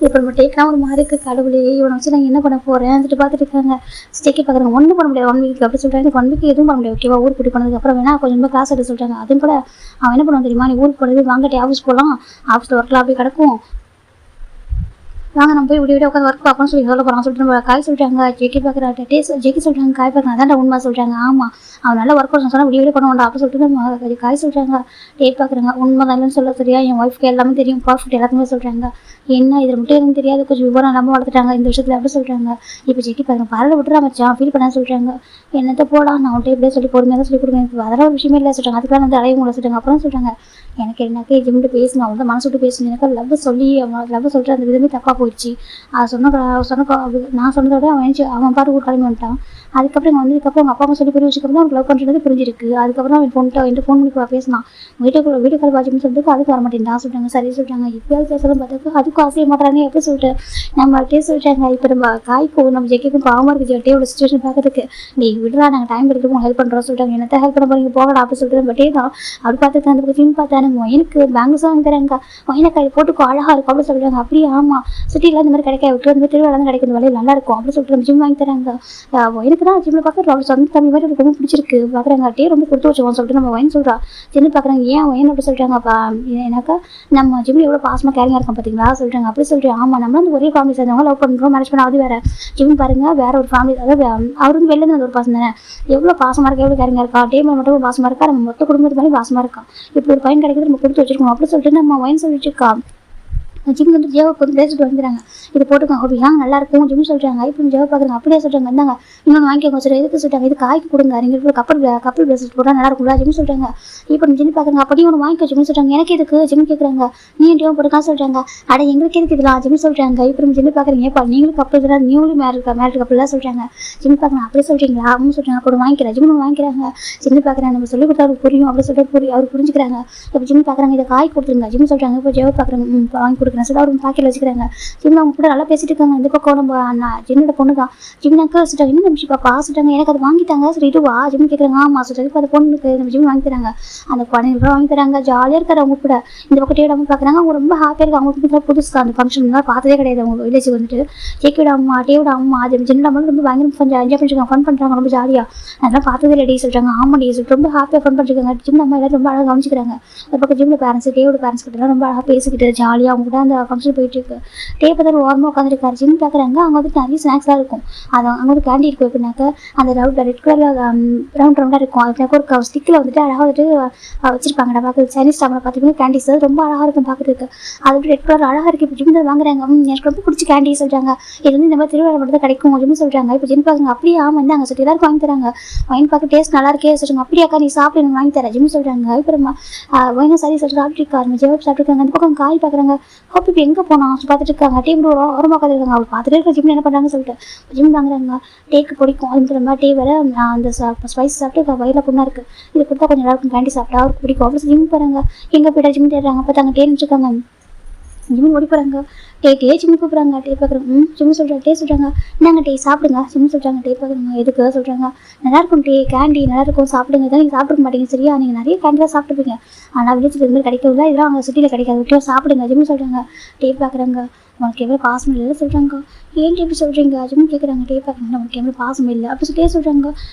A: இப்போ நம்ம டேக்கெலாம் ஒரு மாதிரி இருக்குது. கடவுளே இவனை வச்சு நான் என்ன பண்ண போகிறேன் சொல்லிட்டு பார்த்துட்டு இருக்காங்க. ஸ்டேக்கே பார்க்குறாங்க. ஒன்றும் பண்ண முடியாது 1 வீக் அப்படி சொல்கிறாங்க. 1 வீக் எதுவும் பண்ண முடியாது ஓகேவா, ஊருக்கு கூட்டி போனதுக்கப்புறம் வேணா கொஞ்சம் கிளாஸ் எடுத்து சொல்கிறாங்க. அதுவும் கூட அவன் என்ன பண்ணுவான் தெரியுமா, நீ ஊருக்கு போனது வாங்கட்டே ஆஃபீஸ் போகலாம், ஆஃபீஸில் ஒர்க்கில் அப்படி கிடக்கும், வாங்க நம்ம போய் விட உட்காந்து ஒர்க் பார்க்கணும்னு சொல்லி சொல்ல போகிறாங்க சொல்லிட்டு நம்ம காய் சொல்கிறாங்க. ஜெக்கி பார்க்குறாங்க. ஜெக்கி சொல்கிறாங்க. காய் பார்க்குறாங்க. அதான் உண்மை சொல்கிறாங்க. ஆமாம் அவன் நல்லா ஒர்க் பண்ண சொன்னால் விடிய பண்ண வேண்டாம் அப்படி சொல்லிட்டு நம்ம காய் சொல்கிறாங்க. டே பார்க்குறாங்க. உண்மை தான் சொல்ல சரியா, என் ஒய்ஃப்க்கு எல்லாமே தெரியும், பர்ஃபெக்ட் எல்லாத்துமே சொல்கிறாங்க. என்ன இது மட்டும் எனக்கு தெரியாது, கொஞ்சம் விவரம் நம்ம வளர்த்துட்டாங்க இந்த விஷயத்தில் அப்படி சொல்கிறாங்க. இப்போ ஜெக்கி பாருங்க பரவாயில்ல விட்டுறா மச்சான் ஃபீல் பண்ண சொல்கிறாங்க. என்னத்தை போடா நான் அவன்கிட்ட எப்படியே சொல்லி பொறுமையாக தான் சொல்லி கொடுங்க, இப்போ அதெல்லாம் ஒரு விஷயமே இல்லை சொல்கிறாங்க. அதுக்கெல்லாம் வந்து அலையவங்களை சொல்கிறாங்க. அப்புறம் சொல்கிறாங்க எனக்கு என்னக்கா ஜிம்மிட்டு பேசணும், அவன் தான் மனசு விட்டு பேசணும், எனக்கு லவ் சொல்லி அவன் லவ் சொல்கிற அந்த விதமே தப்பாக போயிடுச்சு. அது நான் சொன்னதோட அவன் பாட்டு ஒரு கிளம்பி வந்துட்டான். அதுக்கப்புறம் வந்ததுக்கப்புறம் அவங்க அப்பா அம்மா சொல்லி புரிய வச்சுக்கப்புறம் அவனுக்கு லவ் பண்ணுறது புரிஞ்சிருக்கு. அதுக்கப்புறம் அவன் என்கிட்ட ஃபோன் பண்ணி பேசினான், வீடியோ கால் வாட்சின்னு சொல்லிட்டு அதுக்கு வர மாட்டேன் சொல்கிறாங்க. சரி சொல்கிறாங்க. இப்போயாவது பேசலாம் பார்த்தாக்க அதுக்கும் ஆசைய மாட்டாங்க எப்படி சொல்லிட்டு நம்ம டே சொல்கிறாங்க. இப்போ நம்ம காய்க்கும் நம்ம ஜெக்கிக்கும் பாவமாக இருக்குது டேவோட சுச்சுவேஷன் பார்க்கறதுக்கு, நீ விடுறா நாங்கள் டைம் கிடைக்கும் ஹெல்ப் பண்ணுறோம் சொல்லிட்டாங்க. என்னத்தை ஹெல்ப் பண்ண போறீங்க போகலாம் அப்படி சொல்லிட்டு நம்ம டே தான் அப்படி பார்த்துட்டு அந்த பக்கம் சிம் பார்த்தானே எனக்கு பேங்கிள்ஸ் வாங்கி தராங்க, ஒயினக்காய் போட்டுக்கோ அழகாக இருக்கும் அப்படி சொல்கிறாங்க. அப்படியே ஆமாம் சிட்டியில் இந்த மாதிரி கிடைக்காது விட்டு அந்த திருவிழா தான் கிடைக்கும், வலையில் நல்லா இருக்கும் அப்படி சொல்லிட்டு நம்ம ஜிம் வாங்கி தராங்க. எனக்கு தான் ஜிம்மில் பார்க்க அவ்வளோ சொந்த தம்பி மாதிரி எனக்கு ரொம்ப பிடிச்சிருக்கு பார்க்குறாங்க. டே ரொம்ப கொடுத்து வச்சுவோம் சொல்லிட்டு நம்ம ஒயின் சொல்கிறா. சின்ன பார்க்குறாங்க. ஏன் ஒயின் அப்படி சொல்கிறாங்கப்பா, ஏன்னாக்கா நம்ம ஜிம்மில் எவ்வளோ பாசமாக கேரிங்காக இருக்கும் பார்த்தீங்களா சொல்கிறாங்க. அப்படி சொல்கிறேன். ஆமாம் நம்ம வந்து ஒரே ஃபேமிலி சேர்ந்தவங்க லவ் பண்ணுறோம் மேரேஜ் பண்ண, அது வேறு ஜிம் பாருங்கள் வேற ஒரு ஃபேமிலி, அதாவது அவர் வந்து வெளில இருந்து ஒரு பாசம் தானே, எவ்வளோ பாசமாக இருக்கா எவ்வளோ கேரிங்காக இருக்கா, டே மட்டும் பாசமாக இருக்கா, நம்ம மொத்த குடும்பத்து மாதிரி பாசமாக இருக்கா, இப்படி ஒரு பையன் கிடைக்கிறது நம்ம கொடுத்து வச்சிருக்கோம் அப்படி சொல்லிட்டு நம்ம ஒயின் சொல்லிட்டு இருக்கா. ஜிம் வந்து ஜேவாக்கு வந்து பிரேஸ்லெட் வந்துடுறாங்க. இது போட்டுக்கோங்க அப்படி நல்லா இருக்கும் ஜிம் சொல்கிறாங்க. இப்போ ஜேவா பார்க்குறாங்க. அப்படியே சொல்கிறாங்க இருந்தாங்க இன்னொன்று வாங்கிக்கோங்க சொல்லிட்டு எதுக்கு சொல்லிட்டாங்க இது காய்க்கு கொடுங்க நீங்கள் கப்பல் பிரேஸ்லெட் போட்டால் நல்லா இருக்கும்ல ஜிம் சொல்கிறாங்க. இப்போ ஜிம் பார்க்குறாங்க அப்படியே ஒன்று வாங்கிக்கோ ஜிம் சொல்கிறாங்க. எனக்கு எதுக்கு ஜிம் கேட்குறாங்க. நீ ஜேவா போட்டுக்கான்னு சொல்கிறாங்க. அட எங்களுக்கு எதுக்கு இதெல்லாம் ஜிம் சொல்கிறாங்க. இப்போ ஜிம் பார்க்குறீங்க இப்போ நீங்களும் கப்பல் தான் நியூலி மேரிட் கப்பல் தான் சொல்கிறாங்க. ஜிம் பார்க்குறாங்க அப்படியே சொல்கிறீங்களா அப்படின்னு சொல்கிறாங்க. அப்போ வாங்கிக்கிறேன் ஜிம் வாங்கிக்கிறாங்க. ஜிம் பார்க்குறாங்க நம்ம சொல்லி கொடுத்தா அவருக்கு புரியும் அப்படி சொல்லிட்டு அவர் புரிஞ்சுக்கிறாங்க. இப்போ ஜிம் பார்க்குறாங்க இதை காய் கொடுத்துருங்க ஜிம் சொல்கிறாங்க. இப்போ ஜேவா பார்க்குறாங்க வாங்கி கொடுக்குறேன் சொல்லி அவர் பாக்கெட்டில் வச்சுக்கிறாங்க. ஜிம் அவங்க கூட நல்லா பேசிட்டு இருக்காங்க. இந்த பக்கம் நம்ம ஜிம்மோட பொண்ணு தான் ஜிம் அக்கா சொல்லிட்டாங்க என்ன நிமிஷம் பாப்பா சொல்லிட்டாங்க எனக்கு அதை வாங்கிட்டாங்க சொல்லிட்டு வா ஜிம் கேட்குறாங்க. ஆமாம் சொல்லிட்டு இப்போ அந்த பொண்ணுக்கு நம்ம ஜிம் வாங்கி தராங்க. அந்த குழந்தைங்க வாங்கி தராங்க. ஜாலியாக இருக்காரு அவங்க கூட. இந்த பக்கம் டேவிட் அம்மா பார்க்குறாங்க. அவங்க ரொம்ப ஹாப்பியாக இருக்கு. அவங்களுக்கு புதுசு தான் அந்த ஃபங்க்ஷன்லாம் பார்த்ததே கிடையாது. அவங்க வில்லேஜ் வந்துட்டு ஜேக்கியோட அம்மா டேவிட் அம்மா அது ஜின்னோட அம்மா ரொம்ப பயங்கர கொஞ்சம் என்ஜாய் பண்ணிருக்காங்க. ஃபன் பண்ணுறாங்க ரொம்ப ஜாலியாக. அதெல்லாம் பார்த்ததே இல்லை டே சொல்கிறாங்க. ஆமாம் டே சொல்லிட்டு ரொம்ப ஹாப்பியாக ஃபன் பண்ணிருக்காங்க. ஜிம் அம்மா எல்லாரும் ரொம்ப அழகாக கவனிச்சிக்கிறாங்க. அந்த பக்கம் ஜிம்ல பேரண்ட்ஸ் டேவோட பேரண்ட்ஸ் கிட்ட ரொம்ப அழகாக பேசிக்கிட்டு ஜாலியாக அவங்க கூட அந்த ஃபங்க்ஷன் போயிட்டு இருக்கு. டே பார்த்து ஓரமாக உட்காந்துருக்காரு. ஜிம் பார்க்குறாங்க. அங்கே வந்துட்டு நிறைய ஸ்நாக்ஸ்லாம் இருக்கும். அது அங்கே வந்து கேண்டி இருக்கும். எப்படின்னாக்க அந்த ரெட் கலரில் ரவுண்ட் ரவுண்டாக இருக்கும். அதுக்கு ஒரு ஸ்டிக்கில் வந்துட்டு அழகாக வந்துட்டு வச்சிருப்பாங்க. நம்ம பார்க்குறது சைனீஸ் ஸ்டாமில் பார்த்தீங்கன்னா கேண்டீஸ் ரொம்ப அழகாக இருக்கும் பார்க்குறதுக்கு. அது வந்து ரெட் கலர் அழகாக இருக்குது. இப்போ ஜிம் வாங்குறாங்க. எனக்கு ரொம்ப பிடிச்சி கேண்டி சொல்கிறாங்க. இது வந்து இந்த மாதிரி திருவிழா மட்டும் தான் கிடைக்கும் ஜிம் சொல்கிறாங்க. இப்போ ஜிம் பார்க்குறாங்க. அப்படியே வந்து அங்கே சொல்லி எல்லாருக்கும் வாங்கி தராங்க. வாங்கி பார்க்க டேஸ்ட் நல்லா இருக்கே சொல்கிறாங்க. அப்படியாக்கா நீ சாப்பிட்டு எனக்கு வாங்கி தரேன் ஜிம் சொல்கிறாங்க. இப்போ வேணும் சரி சொல்லிட்டு சாப்பிட்டுருக்காரு. ஜெவாப் சாப்பிட்டுருக்காங்க. அந்த பக்கம் காய் பார்க்குறாங்க. ஹாப்பி இப்போ எங்கே போனோம் பார்த்துட்டு இருக்காங்க. டீம் ஓரமாக உட்காந்துருக்காங்க. அவர் பார்த்துட்டு இருக்க ஜிம் என்ன பண்ணுறாங்கன்னு சொல்லிட்டு ஜிம் வாங்குறாங்க. டேக்கு பிடிக்கும் அதுன்ற மாதிரி டே வேறு அந்த ஸ்பைஸ் சாப்பிட்டு வயிறில் புண்ணாக இருக்குது. இது கொடுத்தா கொஞ்சம் நல்லா இருக்கும் கேண்டி சாப்பிட்டா அவருக்கு பிடிக்கும். அப்புறம் ஜிம் போகிறாங்க. எங்கே போய்ட்டா ஜிம் தேடுறாங்க. பார்த்தாங்க டே நினச்சிருக்காங்க. ஜிம் ஓடி போகிறாங்க. டே ஜிம் கூப்பிட்றாங்க. டே பார்க்குறாங்க. ஜிம் சொல்கிறாங்க. டே சொல்கிறாங்க நாங்கள் டே சாப்பிடுங்க ஜிம் சொல்கிறாங்க. டே பார்க்குறாங்க. எதுக்கு சொல்கிறாங்க. நல்லாயிருக்கும் டே கேண்டி நல்லாயிருக்கும் சாப்பிடுங்க. இதான் நீங்கள் சாப்பிட மாட்டீங்க சரியா நீங்கள் நிறைய கேண்டிலாம் சாப்பிட்டுப்பீங்க. ஆனால் வில்லேஜில் இது மாதிரி கிடைக்கல இதெல்லாம் அவங்க சிட்டியில் கிடைக்காது விட்டியோ சாப்பிடுங்க ஜிம் சொல்கிறாங்க. டே பார்க்குறாங்க. உனக்கு எவ்வளோ பாசம் இல்லை சொல்கிறாங்க. ஏன் எப்படி சொல்கிறீங்க ஜிம் கேட்குறாங்க. டே பார்க்குறாங்க. நமக்கு எவ்வளோ பாசம் இல்லை அப்படி சொல்லி சொல்கிறாங்க.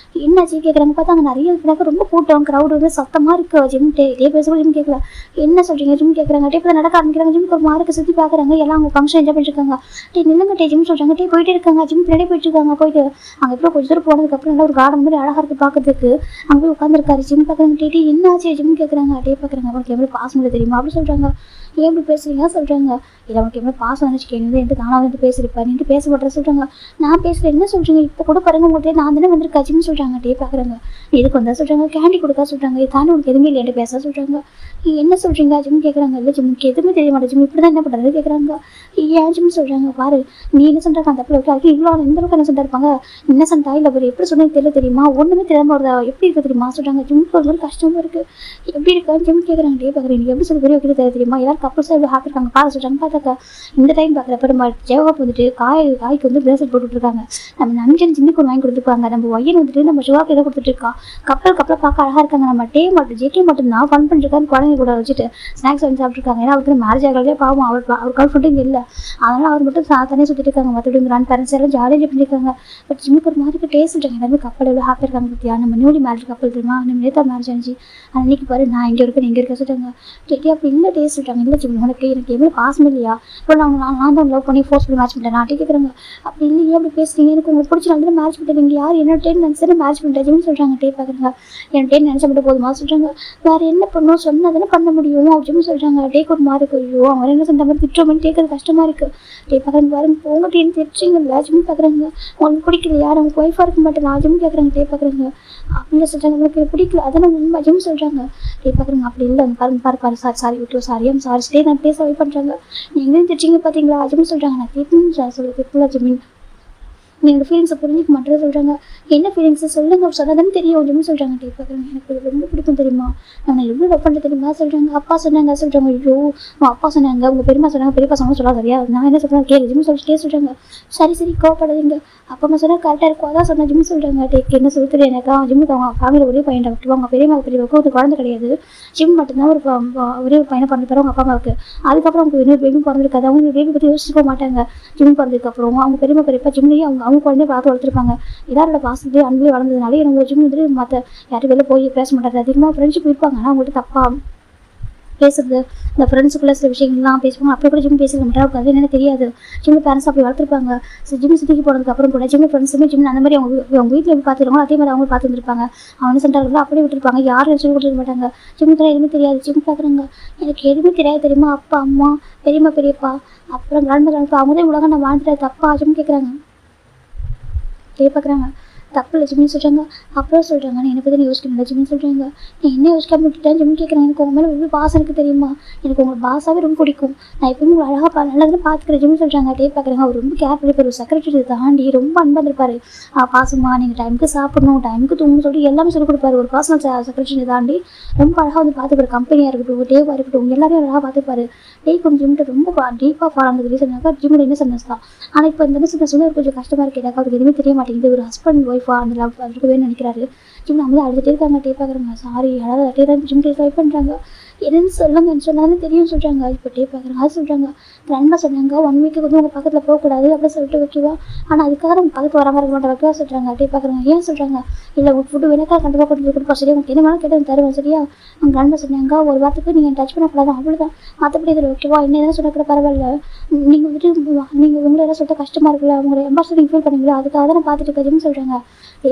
A: என்னாச்சு கேட்குறாங்க. பார்த்தா அங்கே நிறைய இருக்கிறாங்க. ரொம்ப கூட்டம் க்ரௌடு வந்து சத்தமாக இருக்குது. ஜிம் டே பேச ஜிம் கேட்கல. என்ன சொல்கிறீங்க ஜிம் கேட்குறாங்க. டே இப்போ நடக்க ஆரம்பிக்கிறாங்க. ஜிம் ஒரு மார்க்கு சுற்றி பார்க்குறாங்க. எல்லாம் அவங்க ஃபங்க்ஷன் என்ஜாய் பண்ணிருக்காங்க. டே நில்லுங்க டே ஜிம் சொல்கிறாங்க. டே போயிட்டே இருக்காங்க. ஜிம் பின்னாடி போயிட்டு இருக்காங்க. போயிட்டு அங்கே எப்போ கொஞ்சம் தூரம் போனதுக்கப்புறம் நல்லா ஒரு கார்டன் மாதிரி அழகாக இருக்குது பார்க்கறதுக்கு. அங்கே போய் உட்காந்துருக்காரு. ஜிம் பார்க்குறாங்க. டே என்ன ஆச்சு ஜிம் கேட்குறாங்க. டே பார்க்குறாங்க. அவங்களுக்கு எவ்வளோ பாசம் இல்லை தெரியுமா அப்படி சொல்கிறாங்க. ஏன் இப்படி பேசுறீங்க சொல்கிறாங்க. இல்லை அவனுக்கு எவ்வளோ பாசம் நினச்சி கேட்குது எந்த தானாக வந்து பேசியிருப்பாரு நீட்டு பேசப்படுற சொல்கிறாங்க. நான் பேசுகிறேன் என்ன சொல்கிறீங்க இப்போ கூட பாருங்க உங்கள்கிட்ட நான் தானே வந்திருக்காச்சின்னு சொல்கிறாங்க. டே பார்க்குறாங்க. இதுக்கு வந்தால் சொல்கிறாங்க. கேண்டி கொடுக்கா சொல்கிறாங்க. இது தானே உனக்கு எதுவுமே இல்லைன்னு பேச சொல்கிறாங்க. என்ன சொல்கிறீங்க ஜிம் கேட்குறாங்க. இல்லை ஜிம்முக்கு எதுவுமே தெரிய மாட்டேன் ஜிம் இப்படி தான் என்ன பண்ணுறது கேட்குறாங்க. ஏன் ஜிம் சொல்கிறாங்க. பாரு நீ என்ன சொல்கிறாங்க அந்த தப்பில் அதுக்கு இவ்வளோ இந்த அளவுக்கு என்ன சொல்லிட்டு இருப்பாங்க இன்னசென்ட்டா இல்லை ஒரு எப்படி சொன்னது தெரியல தெரியுமா ஒன்றுமே தெரியாமல் ஒரு எப்படி இருக்க தெரியுமா சொல்கிறாங்க. ஜிம்முக்கு ஒரு மாதிரி கஷ்டமாக இருக்குது எப்படி இருக்கான்னு ஜிம் கேட்குறாங்க. டே பார்க்குறேன் நீங்கள் எப்படி சொல்லி பெரிய வைக்கிறது தெரியுமா எல்லாரும் கப்பல்ஸாக எவ்வளோ ஹாப்பி இருக்காங்க பார்க்க சொல்கிறாங்க. பார்த்தாக்கா இந்த டைம் பார்க்குறப்ப நம்ம ஜெவாப் வந்துட்டு காய்க்கு வந்து பிரேஸ்லெட் போட்டுட்ருக்காங்க. நம்ம நஞ்சன் சின்னுக்கு வாங்கி கொடுத்துருப்பாங்க. நம்ம ஒய்யன் வந்துட்டு நம்ம ஷுவாக்கு எதை கொடுத்துட்ருக்கா கப்பல் பார்க்க அழகாக இருக்காங்க. நம்ம ஜேகே மட்டும்தான் ஃபன் பண்ணிருக்காங்க. குழந்தைங்க கூட வச்சுட்டு ஸ்நாக்ஸ் வாங்கி சாப்பிட்ருக்காங்க. ஏன்னா அவருக்கு மேரேஜ் ஆகிறதே பாவம் அவர் கவுட் ஃபுட்டு இங்கே இல்லை. அதனால் அவர் மட்டும் தனியாக சுற்றிட்டு இருக்காங்க. மற்றபடி கிராண்ட் பேரண்ட்ஸ் எல்லாம் ஜாலியாக பண்ணியிருக்காங்க. பட் ஜிம்முக்கு ஒரு மாதிரி டேஸ்ட் சொல்கிறாங்க. எல்லாருமே கப்பல் எவ்வளோ ஹாப்பியாக இருக்காங்க பற்றியா நம்ம நியூலி மேரேஜ் கப்பல் தெரியுமா நம்ம நேற்று மேரேஜ் ஆச்சு அன்றைக்கி பாரு நான் இங்கே இருக்கேன் இங்கே இருக்க சொல்லிட்டாங்க. டேட்டி அப்படி இல்லை டேஸ்ட் சொல்லிட்டாங்க. இல்லை ஜிம் உனக்கு எனக்கு எவ்வளோ பாசம் இல்லையா இப்போ நான் தான் லவ் பண்ணி ஃபோர்ஸ் பண்ணி மேட்ச் பண்ணிட்டேன் நான் கேட்குறாங்க. அப்படி இல்லையே அப்படி பேசுறீங்க எனக்கு உங்களுக்கு பிடிச்ச நாள் மேட்ச் பண்ணிட்டேன் நீங்கள் யார் என்ன டேன் நினச்சி மேட்ச் பண்ணிட்டேன் ஜிம்னு சொல்கிறாங்க. டே பார்க்குறாங்க. என் டேன் நினச்ச மட்டும் போதுமா சொல்கிறாங்க. வேறு என்ன பண்ணணும் சொன்னால் தானே பண்ண முடியும் அப்படின்னு சொல்கிறாங்க. டேக்கு ஒரு மாதிரி ஐயோ அவங்க என்ன சொல்கிற மாதிரி திட்டுறோம்னு கேட்கறது கஷ்டமாக இருக்குது. டே பார்க்குறாங்க. பாருங்க போங்க டேன்னு திட்டுறீங்களா ஜிம் பார்க்குறாங்க. உங்களுக்கு பிடிக்கலையா நமக்கு ஒய்ஃபாக இருக்க மாட்டேன் நான் ஜிம் கேட்குறாங்க. டே பார்க்குறாங்க. அப்படின்னு சொல்கிறாங்க. உங்களுக்கு பிடிக்கல அதான் உண்மை ஜிம் சொல்கிறாங்க. டே பார்க்குறாங்க. அப்படி இல்லை பாரு சாரி விட்டு சாரி சாரி ஸ்டே நான் பேச வை பண்ணுறாங்க. நீங்கள் திட்டுறீங்க பார்த்தீங்களா ஜிம் சொல்கிறாங்க. நான் திட்டுன்னு சொல்லி திட்டுல ஜிமின் நீங்கள் ஃபீலிங்ஸை புரிஞ்சிக்க மாட்டேன்னு சொல்கிறாங்க. என்ன ஃபீலிங்ஸை சொல்லுங்கள் சொன்னால் தானே தெரியும் ஜிம் சொல்கிறாங்க. டே பார்க்குறாங்க. எனக்கு ரொம்ப பிடிக்கும் தெரியுமா நான் எவ்வளோ லவ் பண்ணுறது தெரியுமா சொல்கிறாங்க. அப்பா சொன்னாங்க சொல்கிறாங்க. ஐயோ அப்பா சொன்னாங்க உங்கள் பெரியமா சொன்னாங்க பெரியப்பா சொன்னாங்க சொல்ல சரியா நான் என்ன சொல்கிறேன் கேளு ஜிம் சொல்கிறாங்க. சரி கோவப்படாதீங்க அப்பா அம்மா சொன்னால் கரெக்டாக இருக்கும் அதான் சொன்னேன் ஜிம் சொல்கிறாங்க. டேக்கு என்ன சொல்லி தெரியும் எனக்கு ஜிம்முக்கு அவங்க ஃபேமிலி ஒரே பையன் விட்டுருவாங்க பெரியமாவுக்கு ஒரு குழந்தை கிடையாது ஜிம் மட்டும்தான் ஒரே ஒரு பையனை பிறந்துப்பாரு அவங்க அப்பா அம்மாவுக்கு. அதுக்கப்புறம் அவங்க இன்னொரு பேபி பிறந்திருக்காது. அவங்க பேபி பற்றி யோசிச்சுக்க மாட்டாங்க. ஜிம் பிறந்ததுக்கப்புறம் அவங்க பெரியப்பா ஜிம்லேயே அவங்க குழந்தைய பார்த்து வளர்த்துருப்பாங்க. எல்லாரோட பாசத்துலேயே அன்புலேயே வளர்ந்ததுனால எனக்கு ஜிம் வந்துட்டு மற்ற யாரும் வெளில போய் பேச மாட்டாரு அதிகமாக ஃப்ரெண்ட்ஷிப் இருப்பாங்க ஆனால் அவங்கள்ட்ட தப்பா பேசுறது, இந்த ஃப்ரெண்ட்ஸுக்குள்ள சில விஷயங்கள்லாம் பேசுவாங்க. அப்படி கூட ஜிம் பேசிக்க மாட்டாங்க. அது என்னன்னு தெரியாது. ஜிம் பேரண்ட்ஸ் அப்படி வளர்த்துருப்பாங்க. ஜிம் சுற்றிக்கு போனதுக்கு அப்புறம் கூட ஜிம் ஃப்ரெண்ட்ஸுமே ஜிம் அந்த மாதிரி அவங்க வீட்டில் எப்படி பார்த்துருக்காங்களோ அதே மாதிரி அவங்க பார்த்துருந்துருப்பாங்க. அவங்க சென்டர்கள் அப்படியே விட்டுருப்பாங்க. யாரும் சொல்லி கொடுத்துருக்க மாட்டாங்க. ஜிம்முக்கு எதுவுமே தெரியாது. ஜிம் பார்க்குறாங்க, எனக்கு எதுவுமே தெரியாது தெரியுமா, அப்பா அம்மா பெரியம்மா பெரியப்பா அப்புறம் கிராண்ட்மா அவங்க தான் உலகம் நான் வாழ்ந்துட்டு தப்பா ஜிம் கேட்குறாங்க. பார்க்குறாங்க தப்பு இல்லை ஜிம்னு சொல்கிறாங்க. அப்புறம் சொல்கிறாங்க, நான் என்னை பற்றி யோசிக்கணும் ஜிம்னு சொல்கிறாங்க. நான் என்ன யோசிக்காம விட்டுட்டேன் ஜிம் கேட்குறேன். எனக்கு உங்கள் மேலே ரொம்ப பாசம் இருக்குது தெரியுமா, எனக்கு உங்கள் பாசாவே ரொம்ப பிடிக்கும். நான் எப்பவுமே உங்களை அழகாக நல்லதுன்னு பார்த்துக்கிறேன் ஜிம்னு சொல்கிறாங்க. பார்க்குறாங்க, அவர் ரொம்ப கேர் பண்ணிப்பார். ஒரு செக்ரட்டரி தாண்டி ரொம்ப அன்பாக இருப்பார். பாசமாக நீங்கள் டைமுக்கு சாப்பிடணும், டைமுக்கு தூங்கணும்னு சொல்லிட்டு எல்லாமே சொல்லிக் கொடுப்பாரு. ஒரு பர்சனல் செக்ரட்டரி தாண்டி ரொம்ப அழகாக வந்து பார்த்துப்பாரு. கம்பெனியாக இருக்கட்டும், டேவாக இருக்கட்டும், எல்லாரையும் அழகாக பார்த்துப்பாரு. கொஞ்சம் ஜிம்கிட்ட ரொம்ப டீப்பாக ஃபாலோ ரீசனாக்கா ஜிம்மோட இன்னசென்ஸ் தான். ஆனால் இப்போ இந்த இன்னசென்ஸ் வந்து கொஞ்சம் கஷ்டமாக இருக்குது. அவருக்கு எதுவுமே தெரிய மாட்டேங்குது. ஒரு ஹஸ்பண்ட் ஒய்ஃபா அந்த லவ் அதுக்கு வேணும்னு நினைக்கிறாரு. ஜிம் நம்ம அழுதுகிட்டே இருக்காங்க. பார்க்குறாங்க, சாரி அழகாக அட்டே தான் ஜிம் ட்ரை பண்ணுறாங்க. என்னென்னு சொல்லுங்கன்னு சொன்னாலும் தெரியும் சொல்கிறாங்க. இப்போ பார்க்குறாங்க, அது சொல்கிறாங்க. கிராண்ட்மா சொன்னாங்க 1 வீக்கு வந்து உங்கள் பக்கத்தில் போகக்கூடாது அப்படின்னு சொல்லிட்டு ஓகேவா, ஆனால் அதுக்காக நம்ம பக்கத்து வராமல் இருக்க மாட்டோம் வைக்கவா சொல்கிறாங்க. பார்க்குறாங்க, ஏன் சொல்கிறாங்க, இல்லை உங்கள் ஃபுட்டு வேணாக்கா கண்டிப்பாக கொண்டு கொடுப்பா சரியா, உங்களுக்கு என்ன வேணாலும் கேட்டு தருவேன் சரியா. அவங்க கிராண்ட்மா சொன்னாங்க, ஒரு வாரத்துக்கு நீங்கள் டச் பண்ணக்கூடாது அவ்வளோதான், மற்றபடி இதில் ஓகேவா, என்ன எதாவது சொன்னால் கூட பரவாயில்ல, நீங்கள் வந்துட்டு நீங்கள் உங்களை எதாவது சொல்லிட்டு கஷ்டமாக இருக்குல்ல, உங்களை எம்பாசிடர் நீங்கள் ஃபீல் பண்ணுவீங்களா, அதுக்காக தான் நான் பார்த்துட்டு இருக்கேன் சொல்கிறாங்க.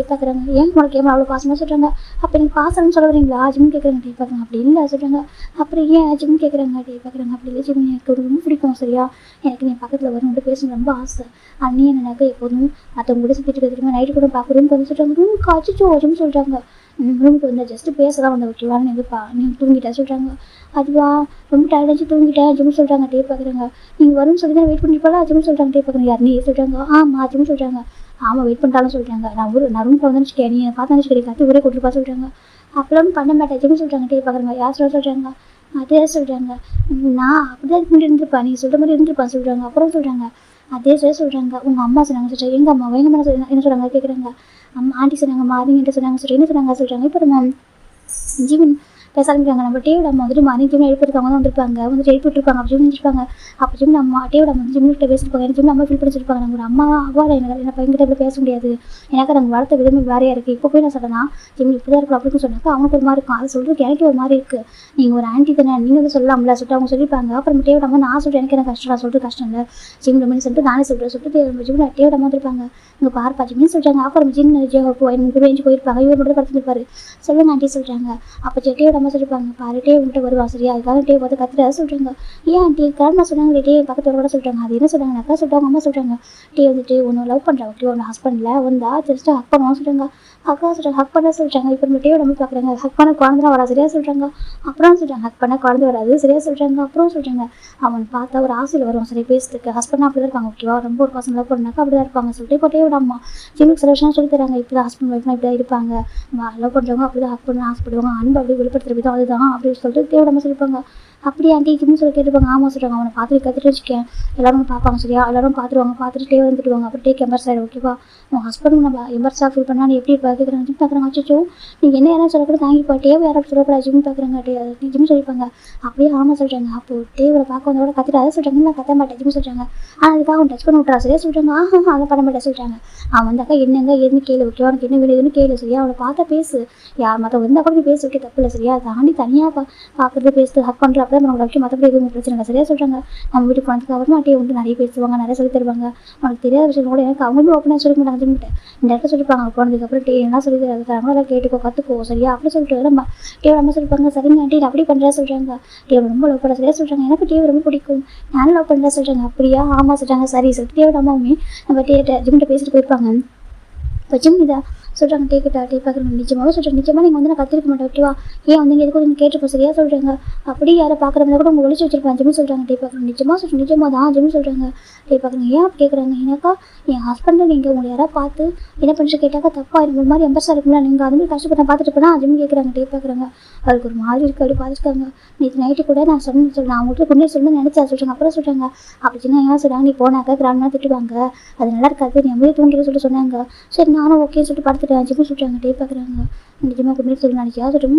A: பார்க்குறாங்க, ஏன் உனக்கு ஏன் அவ்வளோ பாசமாக சொல்கிறாங்க, அப்போ நீங்கள் பாசம்னு சொல்ல வரீங்களா ஜிம் கேட்குறாங்க. பார்க்குறாங்க, அப்படி இல்லை சொல்கிறாங்க. அப்புறம் ஏன் ஜிம் கேட்குறாங்க. பார்க்குறாங்க, அப்படி இல்லை ஜிம் எனக்கு ரொம்ப பிடிக்கும் சரியா, எனக்கு நீ பக்கத்தில் வரணும் பேசணும் ரொம்ப ஆசை. அண்ணி என்னன்னாக்கா எப்போதும் மற்றவங்க கூட சுற்றிட்டு இருக்கிற நைட்டு கூட பார்க்குறோம் கொஞ்சம் சொல்கிறாங்க. ரூமுக்கு காய்ச்சிச்சோ ஜிம் சொல்கிறாங்க. ரூமுக்கு வந்து ஜஸ்ட்டு பேச தான் வந்து ஓகேவான்னு எதுப்பா நீங்கள் தூங்கிட்டா சொல்கிறாங்க. அதுவா ரொம்ப டயர்டாச்சு தூங்கிட்டேன் ஜிம் சொல்கிறாங்க. பார்க்குறாங்க, நீங்கள் வரும்னு சொல்லி தான் வெயிட் பண்ணிருப்பாளா ஜிம் சொல்கிறாங்க. பார்க்குறாங்க, யார் நீ சொல்கிறாங்க. ஆமாம் ஜிம் சொல்கிறாங்க. ஆமாம் வெயிட் பண்ணிட்டாலும் சொல்கிறாங்க. நான் ரூமில் வந்து வச்சுக்கேன், நீ பார்த்தா வச்சுக்கிறேன் கற்று ஊரே கொடுத்துருப்பா சொல்கிறாங்க. அப்பெல்லாம் பண்ண மாட்டேன் ஜிம் சொல்கிறாங்க. பார்க்குறாங்க, யார் சொல்கிறாங்க. அதே சொல்கிறாங்க, நான் அப்படி தான் இதுக்கு இருந்திருப்பேன், நீங்கள் சொல்கிற மாதிரி இருந்திருப்பான் சொல்கிறாங்க. அப்புறம் சொல்கிறாங்க, அதே சொல்கிறாங்க. உங்கள் அம்மா சொன்னாங்க சொல்கிறாங்க. எங்கள் அம்மா என்ன சொல்கிறாங்க கேட்குறாங்க. அம்மா ஆண்டி சொன்னாங்க, மாறிங்க என்ன சொன்னாங்க சொல்கிறேன். என்ன சொன்னாங்க சொல்கிறாங்க. இப்போ நம்ம ஜீவன் பேச ஆரம்பிக்கிறாங்க. நம்ம டேவிட அம்மா வந்துட்டு மார்னிங் ஜிம் எழுப்பிருக்காங்க தான் வந்திருப்பாங்க, வந்துட்டு எழுப்பிட்டுருப்பாங்க. அப்போ ஜிம் வந்துருப்பாங்க. அப்போ ஜிம் நம்ம டேவிட அம்மா வந்து ஜிம்கிட்ட பேசிருப்பாங்க. எனக்கு ஜிம் அம்மா ஃபீல் பண்ணிச்சிருப்பாங்க. நம்ம ஒரு அம்மா அவ்வாறு என்ன பையன்கிட்ட எப்படி பேச முடியாது, எனக்கு நாங்கள் வளர்த்த விதமே வேறையாக இருக்குது. இப்போ போய் நான் சொன்னேன்னா ஜிம் இப்படி தான் இருக்கும் அப்படின்னு சொன்னாக்கா அவனுக்கு ஒரு மாதிரி இருக்கும். அதை சொல்கிறதுக்கு எனக்கு ஒரு மாதிரி இருக்குது. நீங்கள் ஒரு ஆண்டி தானே, நீங்கள் வந்து சொல்லலாம்ல சொல்லிட்டு அவங்க சொல்லியிருப்பாங்க. அப்புறம் டேவிட அம்மா நான் சொல்கிறேன், எனக்கு என்ன கஷ்டம், நான் சொல்கிறது கஷ்டம் இல்லை ஜிம் அப்படின்னு சொல்லிட்டு நானே சொல்லிட்டு ஜிம் டேவிட அம்மா வந்துருப்பாங்க. இங்கே பார்ப்பா ஜிம்னு சொல்கிறாங்க. அப்புறம் ஜிம் பேஞ்சு போயிருப்பாங்க. இவர் மட்டும் படுத்துருப்பாரு. சொல்லுங்க ஆண்டி சொல்கிறாங்க. அப்போ டேவிட அம்மா சொல்லியிருப்பாங்க, பாரு டே விட்டு வருவான் சரியா, அதுக்காக டே பார்த்து கத்துறா சொல்கிறாங்க. ஏன் ஆண்டி கிராண்ட்மா சொன்னாங்க டே பக்கத்தில் கூட சொல்கிறாங்க. அது என்ன சொல்கிறாங்கனாக்கா சொல்கிறாங்க, அம்மா சொல்கிறாங்க, டே வந்துட்டு ஒன்று லவ் பண்ணுறாங்க ஓகே, ஒன்று ஹஸ்பண்டில் வந்தா ஜஸ்ட்டு ஹக் பண்ணுவான்னு சொல்கிறாங்க. அக்கா சொல்கிறாங்க, ஹக் பண்ண சொல்கிறாங்க. இப்போ நம்ம டேவை நம்ம பார்க்குறாங்க, ஹக் பண்ண குழந்தை வரா சரியா சொல்கிறாங்க. அப்புறம் சொல்கிறாங்க, ஹக் பண்ண குழந்தை வராது சரியா சொல்கிறாங்க. அப்புறம் சொல்கிறாங்க, அவன் பார்த்தா ஒரு ஆசையில் வரும் சரி பேசுறதுக்கு, ஹஸ்பண்ட் அப்படி தான் இருப்பாங்க ஓகேவா, ரொம்ப ஒரு பர்சன் லவ் பண்ணாக்கா அப்படி தான் இருப்பாங்க சொல்லிட்டு இப்போ டேவோட அம்மா ஜிம்முக்கு சில விஷயம் சொல்லி தராங்க. இப்படி தான் ஹஸ்பண்ட் ஒய்ஃப்னா இப்படி தான் இருப்பாங்க, லவ் பண்ணுறவங்க அப்படி தான் ஹக் பண்ண ஆசைப்படுவாங்க, அன்பு அப்படி வெளிப்படுத்துற விதம் அதுதான் அப்படின்னு சொல்லிட்டு தேவோட அம்மா சொல்லியிருப்பாங்க. அப்படியே ஆண்டி ஜிம்னு சொல்லி கேட்டுப்பாங்க. ஆமாம் சொல்கிறாங்க. அவனை பார்த்துட்டு கற்றுட்டு வச்சுக்கேன், எல்லாரும் பார்ப்பாங்க சரியா, எல்லாரும் பார்த்துருவாங்க, பார்த்துட்டு டே வந்துடுவாங்க. அப்புறம் டேக் எம்பர்ஸ் ஆகிடும் ஓகேவா, உன் ஹஸ்பண்ட் நம்ம எம்பர்ஸாக ஃபீல் பண்ணால் நீ எப்படி பார்க்குறாங்க ஜிம் பார்க்குறாங்க. அச்சோ நீங்கள் என்ன யாரும் சொல்லக்கூட தாங்கிப்பா, டேவை யாரும் சொல்லக்கூடாது ஜிம் பார்க்குறாங்க ஜிம் சொல்லியிருப்பாங்க. அப்படியே ஆமாம் சொல்கிறாங்க. அப்போது டேவோட பார்க்க வந்தோட கற்றுட்டு அதை சொல்கிறாங்க, நான் கத்த மாட்டேன் ஜிம் சொல்கிறாங்க. ஆனால் அதுக்காக அவன் டச் பண்ண விட்றா சரியா சொல்கிறாங்க. அதை பண்ண மாட்டேன் சொல்கிறாங்க. அவன் வந்தாக்கா என்னங்க எதுன்னு கேளு ஓகேவா, அவனுக்கு என்ன வேணுதுன்னு கேளு சரியா, அவனை பார்த்தா பேசு, யார் மற்ற வந்தால் கூட நீ பேச வைக்க தப்பு இல்லை சரியா, தாண்டி தனியாக பார்க்குறது பேசுறது ஹக் பண்ணுற அப்போ நம்ம வைக்க மற்றபடி எதுவும் பிரச்சனை இல்லை சரியா சொல்கிறாங்க. நம்ம வீட்டுக்கு போனதுக்கு அப்புறமா டே வந்து நிறைய பேசுவாங்க, நிறைய சொல்லி தருவாங்க. உனக்கு தெரியாத விஷயம் கூட எனக்கு அவங்களும் ஓப்பனாக சொல்லிக்க மாட்டாங்க ஜிம்கிட்ட, இந்த இடத்துல சொல்லிப்பாங்க. போனதுக்கப்புறம் டே என்ன சொல்லி தராங்களோ அதை கேட்டுக்கோ கற்றுக்கோ சரியா அப்படி சொல்லிட்டு நம்ம டேவை நம்ம சொல்லிப்பாங்க. சரிங்க ஆண்டி அப்படி பண்ணுறா சொல்கிறாங்க. டேவை ரொம்ப லவ் பண்ண சரியா சொல்கிறாங்க. எனக்கு டேவை ரொம்ப பிடிக்கும், நானும் லவ் பண்ணுறா சொல்கிறாங்க. அப்படியா ஆமாம் சொல்கிறாங்க. சரி சொல்லிட்டு டேவோட அம்மாவுமே நம்ம ஜிம்கிட்ட பேசிட்டு போயிருப்பாங்க. இப்போ ஜிம் இதா சொல்கிறாங்க. டேக்கிட்டா டே பார்க்குறேன் நிஜமாவே சொல்கிறேன், நிஜமாக நீங்கள் வந்து நான் கற்றுக்க மாட்டேன் ஓகேவா, ஏன் வந்து எதுக்கு நீங்கள் கேட்டுப்போம் சரியா சொல்கிறாங்க. அப்படி யாரை பார்க்குறவங்க கூட உங்கள் ஒழிச்சு வச்சிருப்பாங்க ஜிம் சொல்கிறாங்க. டே பார்க்குறேன் நிஜமாக சொல்கிறேன், நிஜமாக தான் ஜிம் சொல்கிறாங்க. டே பார்க்குறேன் ஏன் அப்படி கேட்குறாங்க. ஏன்னாக்கா என் ஹஸ்பண்டை நீங்கள் உங்களை யாராவது பார்த்து என்ன பண்ணுறது கேட்டாக்கா தப்பாக இருக்கும், ஒரு மாதிரி எம்பர்ஸாக இருக்குங்களா, நீங்கள் அது மாதிரி கஷ்டப்பட்டு பார்த்துட்டு போனால் ஜிம் கேட்குறாங்க. டே பார்க்குறாங்க, அதுக்கு ஒரு மாதிரி இருக்குது அப்படி பார்த்துருக்காங்க. நேற்று நைட்டு கூட நான் சொல்கிறேன் அவங்கள்ட்ட முன்னே சொல்லணும்னு நினச்சா சொல்கிறாங்க. அப்புறம் சொல்கிறாங்க அப்படி சின்ன ஏன் சொல்கிறாங்க, நீ போனாக்கா கிராண்ட்மா திட்டுவாங்க, அது நல்லா இருக்காது, நீ அப்படியே தூங்கிட்டு சொல்லிட்டு சொன்னாங்க. சரி நானும் ஓகே சொல்லிட்டு படுத்துட்டேன் ஜிம் சொல்கிறாங்க. டே பார்க்குறாங்க நிஜமாக குடிநீர் சொல்லி நினச்சியா சொல்கிறோம்.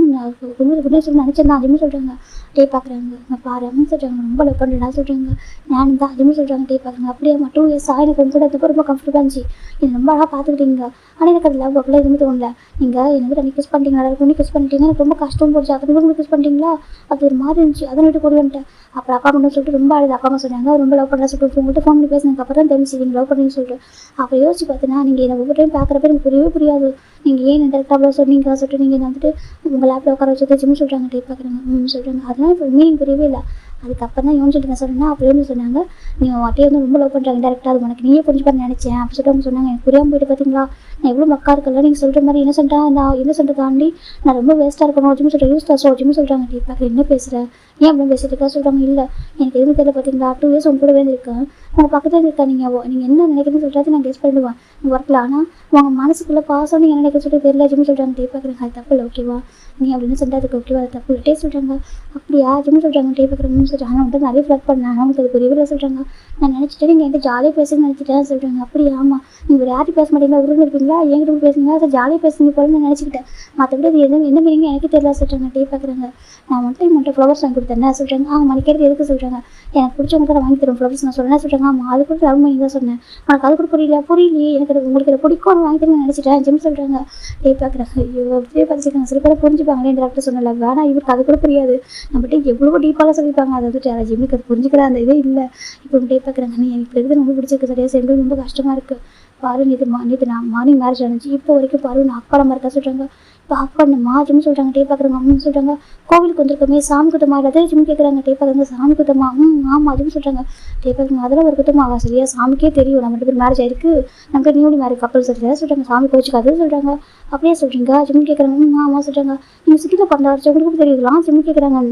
A: குடிநீர் சொல்லி நினச்சேன் தான் அதுவுமே சொல்கிறாங்க. டே பார்க்குறாங்க நான் பாரு அப்படின்னு சொல்கிறாங்க. ரொம்ப லவ் பண்ணுறேன் சொல்கிறாங்க. நான் தான் அதுவுமே சொல்கிறாங்க. டே பார்க்குறாங்க. அப்படியே 2 இயர்ஸ் எனக்கு கூட இருந்தப்போ ரொம்ப கம்ஃபர்டபுளாக இருந்துச்சு. என்னை ரொம்ப அழகாக பார்த்துக்கிட்டீங்க. ஆனால் எனக்கு அது லவ் அப்படிலாம் எதுவுமே தோணல. நீங்கள் எனக்கு தண்ணி கிஸ் பண்ணிட்டீங்களா, எல்லாருக்கும் கிஸ் பண்ணிட்டீங்க, எனக்கு ரொம்ப கஷ்டம் போச்சு. அதை கூட கிஸ் பண்ணிட்டீங்களா, அது ஒரு மாதிரி இருந்துச்சு, அதை விட்டு கொண்டு வந்துட்டேன். அப்புறம் அப்பா மட்டும் சொல்லிட்டு ரொம்ப அழுது. அப்பா அம்மா சொன்னாங்க ரொம்ப லவ் பண்ணுறா சொல்லிட்டு உங்கள்கிட்ட ஃபோன் பண்ணி பேசினதுக்கு அப்புறம் தான் தெரிஞ்சு நீங்கள் லவ் பண்ணுறீங்கன்னு சொல்லிட்டு. அப்புறம் யோசிச்சு பார்த்தீங்கன்னா நீங்கள் என்னை ஒவ்வொரு டைம் பார்க்குறப்ப எனக்கு புரியவே புரியாது. நீங்கள் ஏன் டேரக்டாக அவ்வளோ சொன்னீங்க சொல்லிட்டு நீங்கள் வந்துட்டு உங்கள் லேப்பில் உட்கார வச்சு ஜிம் சொல்கிறாங்க. டே பார்க்குறாங்க சொல்கிறாங்க. அதெல்லாம் இப்போ மீனிங் புரியவே இல்லை. அதுக்கப்புறம் தான் யோசிச்சுட்டு நான் சொன்னேன்னா அப்போ சொன்னாங்க நீ வாட்டியே வந்து ரொம்ப லவ் பண்ணுறாங்க டேரக்டாக, அது உனக்கு நீயே புரிஞ்சுப்பான்னு நினச்சேன் அப்படி சொல்லிட்டு அவங்க சொன்னாங்க. எனக்கு புரியாமல் போயிட்டு பார்த்தீங்களா, நான் எவ்வளோ மக்கா இருக்கல, நீங்கள் சொல்கிற மாதிரி இன்னசென்ட்டாக தாண்டி நான் ரொம்ப வேஸ்ட்டாக இருக்கணும் ஜிம் சொல்கிறேன். யூஸ் தான் ஜிம் சொல்கிறாங்க. டே பார்க்குறேன் என்ன பேசுகிறேன், ஏன் அப்படின்னு பேசிட்டு இருக்கா சொல்கிறாங்க. இல்லை எனக்கு எதுவும் தெரியல பார்த்தீங்களா, 2 இயர்ஸ் உங்க கூட வேண்டியிருக்கேன், உங்கள் பக்கத்தில் இருக்கா, நீங்கள் என்ன நினைக்கிறேன்னு சொல்கிறது நான் கெஸ் பண்ணிடுவேன் ஒர்க்கில். ஆனால் உங்கள் மனசுக்குள்ளே பாசம் நீங்கள் என்ன நினைக்க சொல்லிட்டு தெரியல ஜிம் சொல்கிறாங்க. டே பார்க்குறேன் அது தப்பு இல்லை ஓகேவா, நீ அப்படின்னு சொல்கிறதுக்கு ஓகேவா, அது தப்பு இல்லை டே சொல்கிறாங்க. அப்படியா ஜிம் சொல்கிறாங்க. டே பார்க்குறேன் சொல்கிறாங்க. ஆனால் வந்து நிறைய ஃப்ளட் பண்ணேன், அவங்களுக்கு அது புரியவே சொல்கிறாங்க. நான் நினச்சிட்டேன் நீங்கள் என்கிட்ட ஜாலியாக பேசுன்னு நினச்சிட்டேன் சொல்கிறாங்க. அப்படியா ஆமாம், நீங்கள் வேறு யார்ட்டும் பேச மாட்டீங்களா, உருண்டு இருப்பீங்களா, என்கிட்ட பேசுங்க, அதை ஜாலியாக பேசுங்க போல நான் நினச்சிக்கிட்டேன், மற்றபடி அது எந்த மீனிங் எனக்கு தெரியல சொல்கிறாங்க. டே பார்க்குறாங்க. நான் மட்டும் ஃப்ளவர்ஸ் வாங்கி கொடுத்தேன் சொல்கிறாங்க. மணிக்கிறது எதுக்கு சொல்கிறாங்க, எனக்கு பிடிச்சவங்க கூட வாங்கி தரும் ஃப்ளவர்ஸ் நான் சொல்கிறேன் சொல்கிறாங்க. ஆமாம் அது கூட லவ் பண்ணி தான் சொன்னேன், உனக்கு அது கூட புரியலையே, எனக்கு உங்களுக்கு அதை பிடிக்கும் வாங்கி தருன்னு நினச்சிட்டேன் ஜிம் சொல்கிறாங்க. டே பார்க்குறாங்க. ஐயோ அப்படியே பார்த்துருக்காங்க. சில பேரை புரிஞ்சுப்பாங்களே டாக்டர் சொன்னல, வேணா இவருக்கு அது கூட புரியாது, நம்மகிட்ட எவ்வளோ டீப்பாக சொல்லியிருப்பாங்க, அதை வந்துட்டு ஜிம்முக்கு அது புரிஞ்சுக்கிற அந்த இதே இல்லை. இப்போ டே பார்க்குறாங்க. நீ எனக்கு இருக்கிறது ரொம்ப பிடிச்சிருக்கு சரியா, சேர்ந்து ரொம்ப கஷ்டமாக இருக்குது பாரு, நேற்று நான் மார்னிங் மேரேஜ் ஆனிச்சு, இப்போ வரைக்கும் பாரு நான் அக்காலமாக இருக்கா சொல்கிறாங்க. இப்போ அக்கா மாஜின்னு சொல்கிறாங்க. டே பார்க்குறாங்க. அம்மான்னு சொல்கிறாங்க. கோவிலுக்கு வந்திருக்கோமே சாமி குத்தமா இல்லை ஜிம் கேட்குறாங்க. டே பார்க்குறாங்க. சாமி குத்தமா, ஆமாம் அதுன்னு சொல்கிறாங்க. டே பார்க்குறாங்க. அதெல்லாம் ஒரு குத்தமா ஆகா சரியா, சாமிக்கே தெரியும் நம்ம 2 பேர் மேரேஜ் ஆயிருக்கு, நமக்கு நியூலி மேரேஜ் கப்பல் சரியா சொல்கிறாங்க. சாமி கோச்சிக்காதுன்னு சொல்கிறாங்க. அப்படியே சொல்கிறீங்க ஜிம் கேட்குறாங்க. ஆமாம் சொல்கிறாங்க. நீங்கள் சிட்டியில் பண்ண வச்சவங்களுக்கு தெரியுதுலாம் ஜிம் கேட்குறாங்க.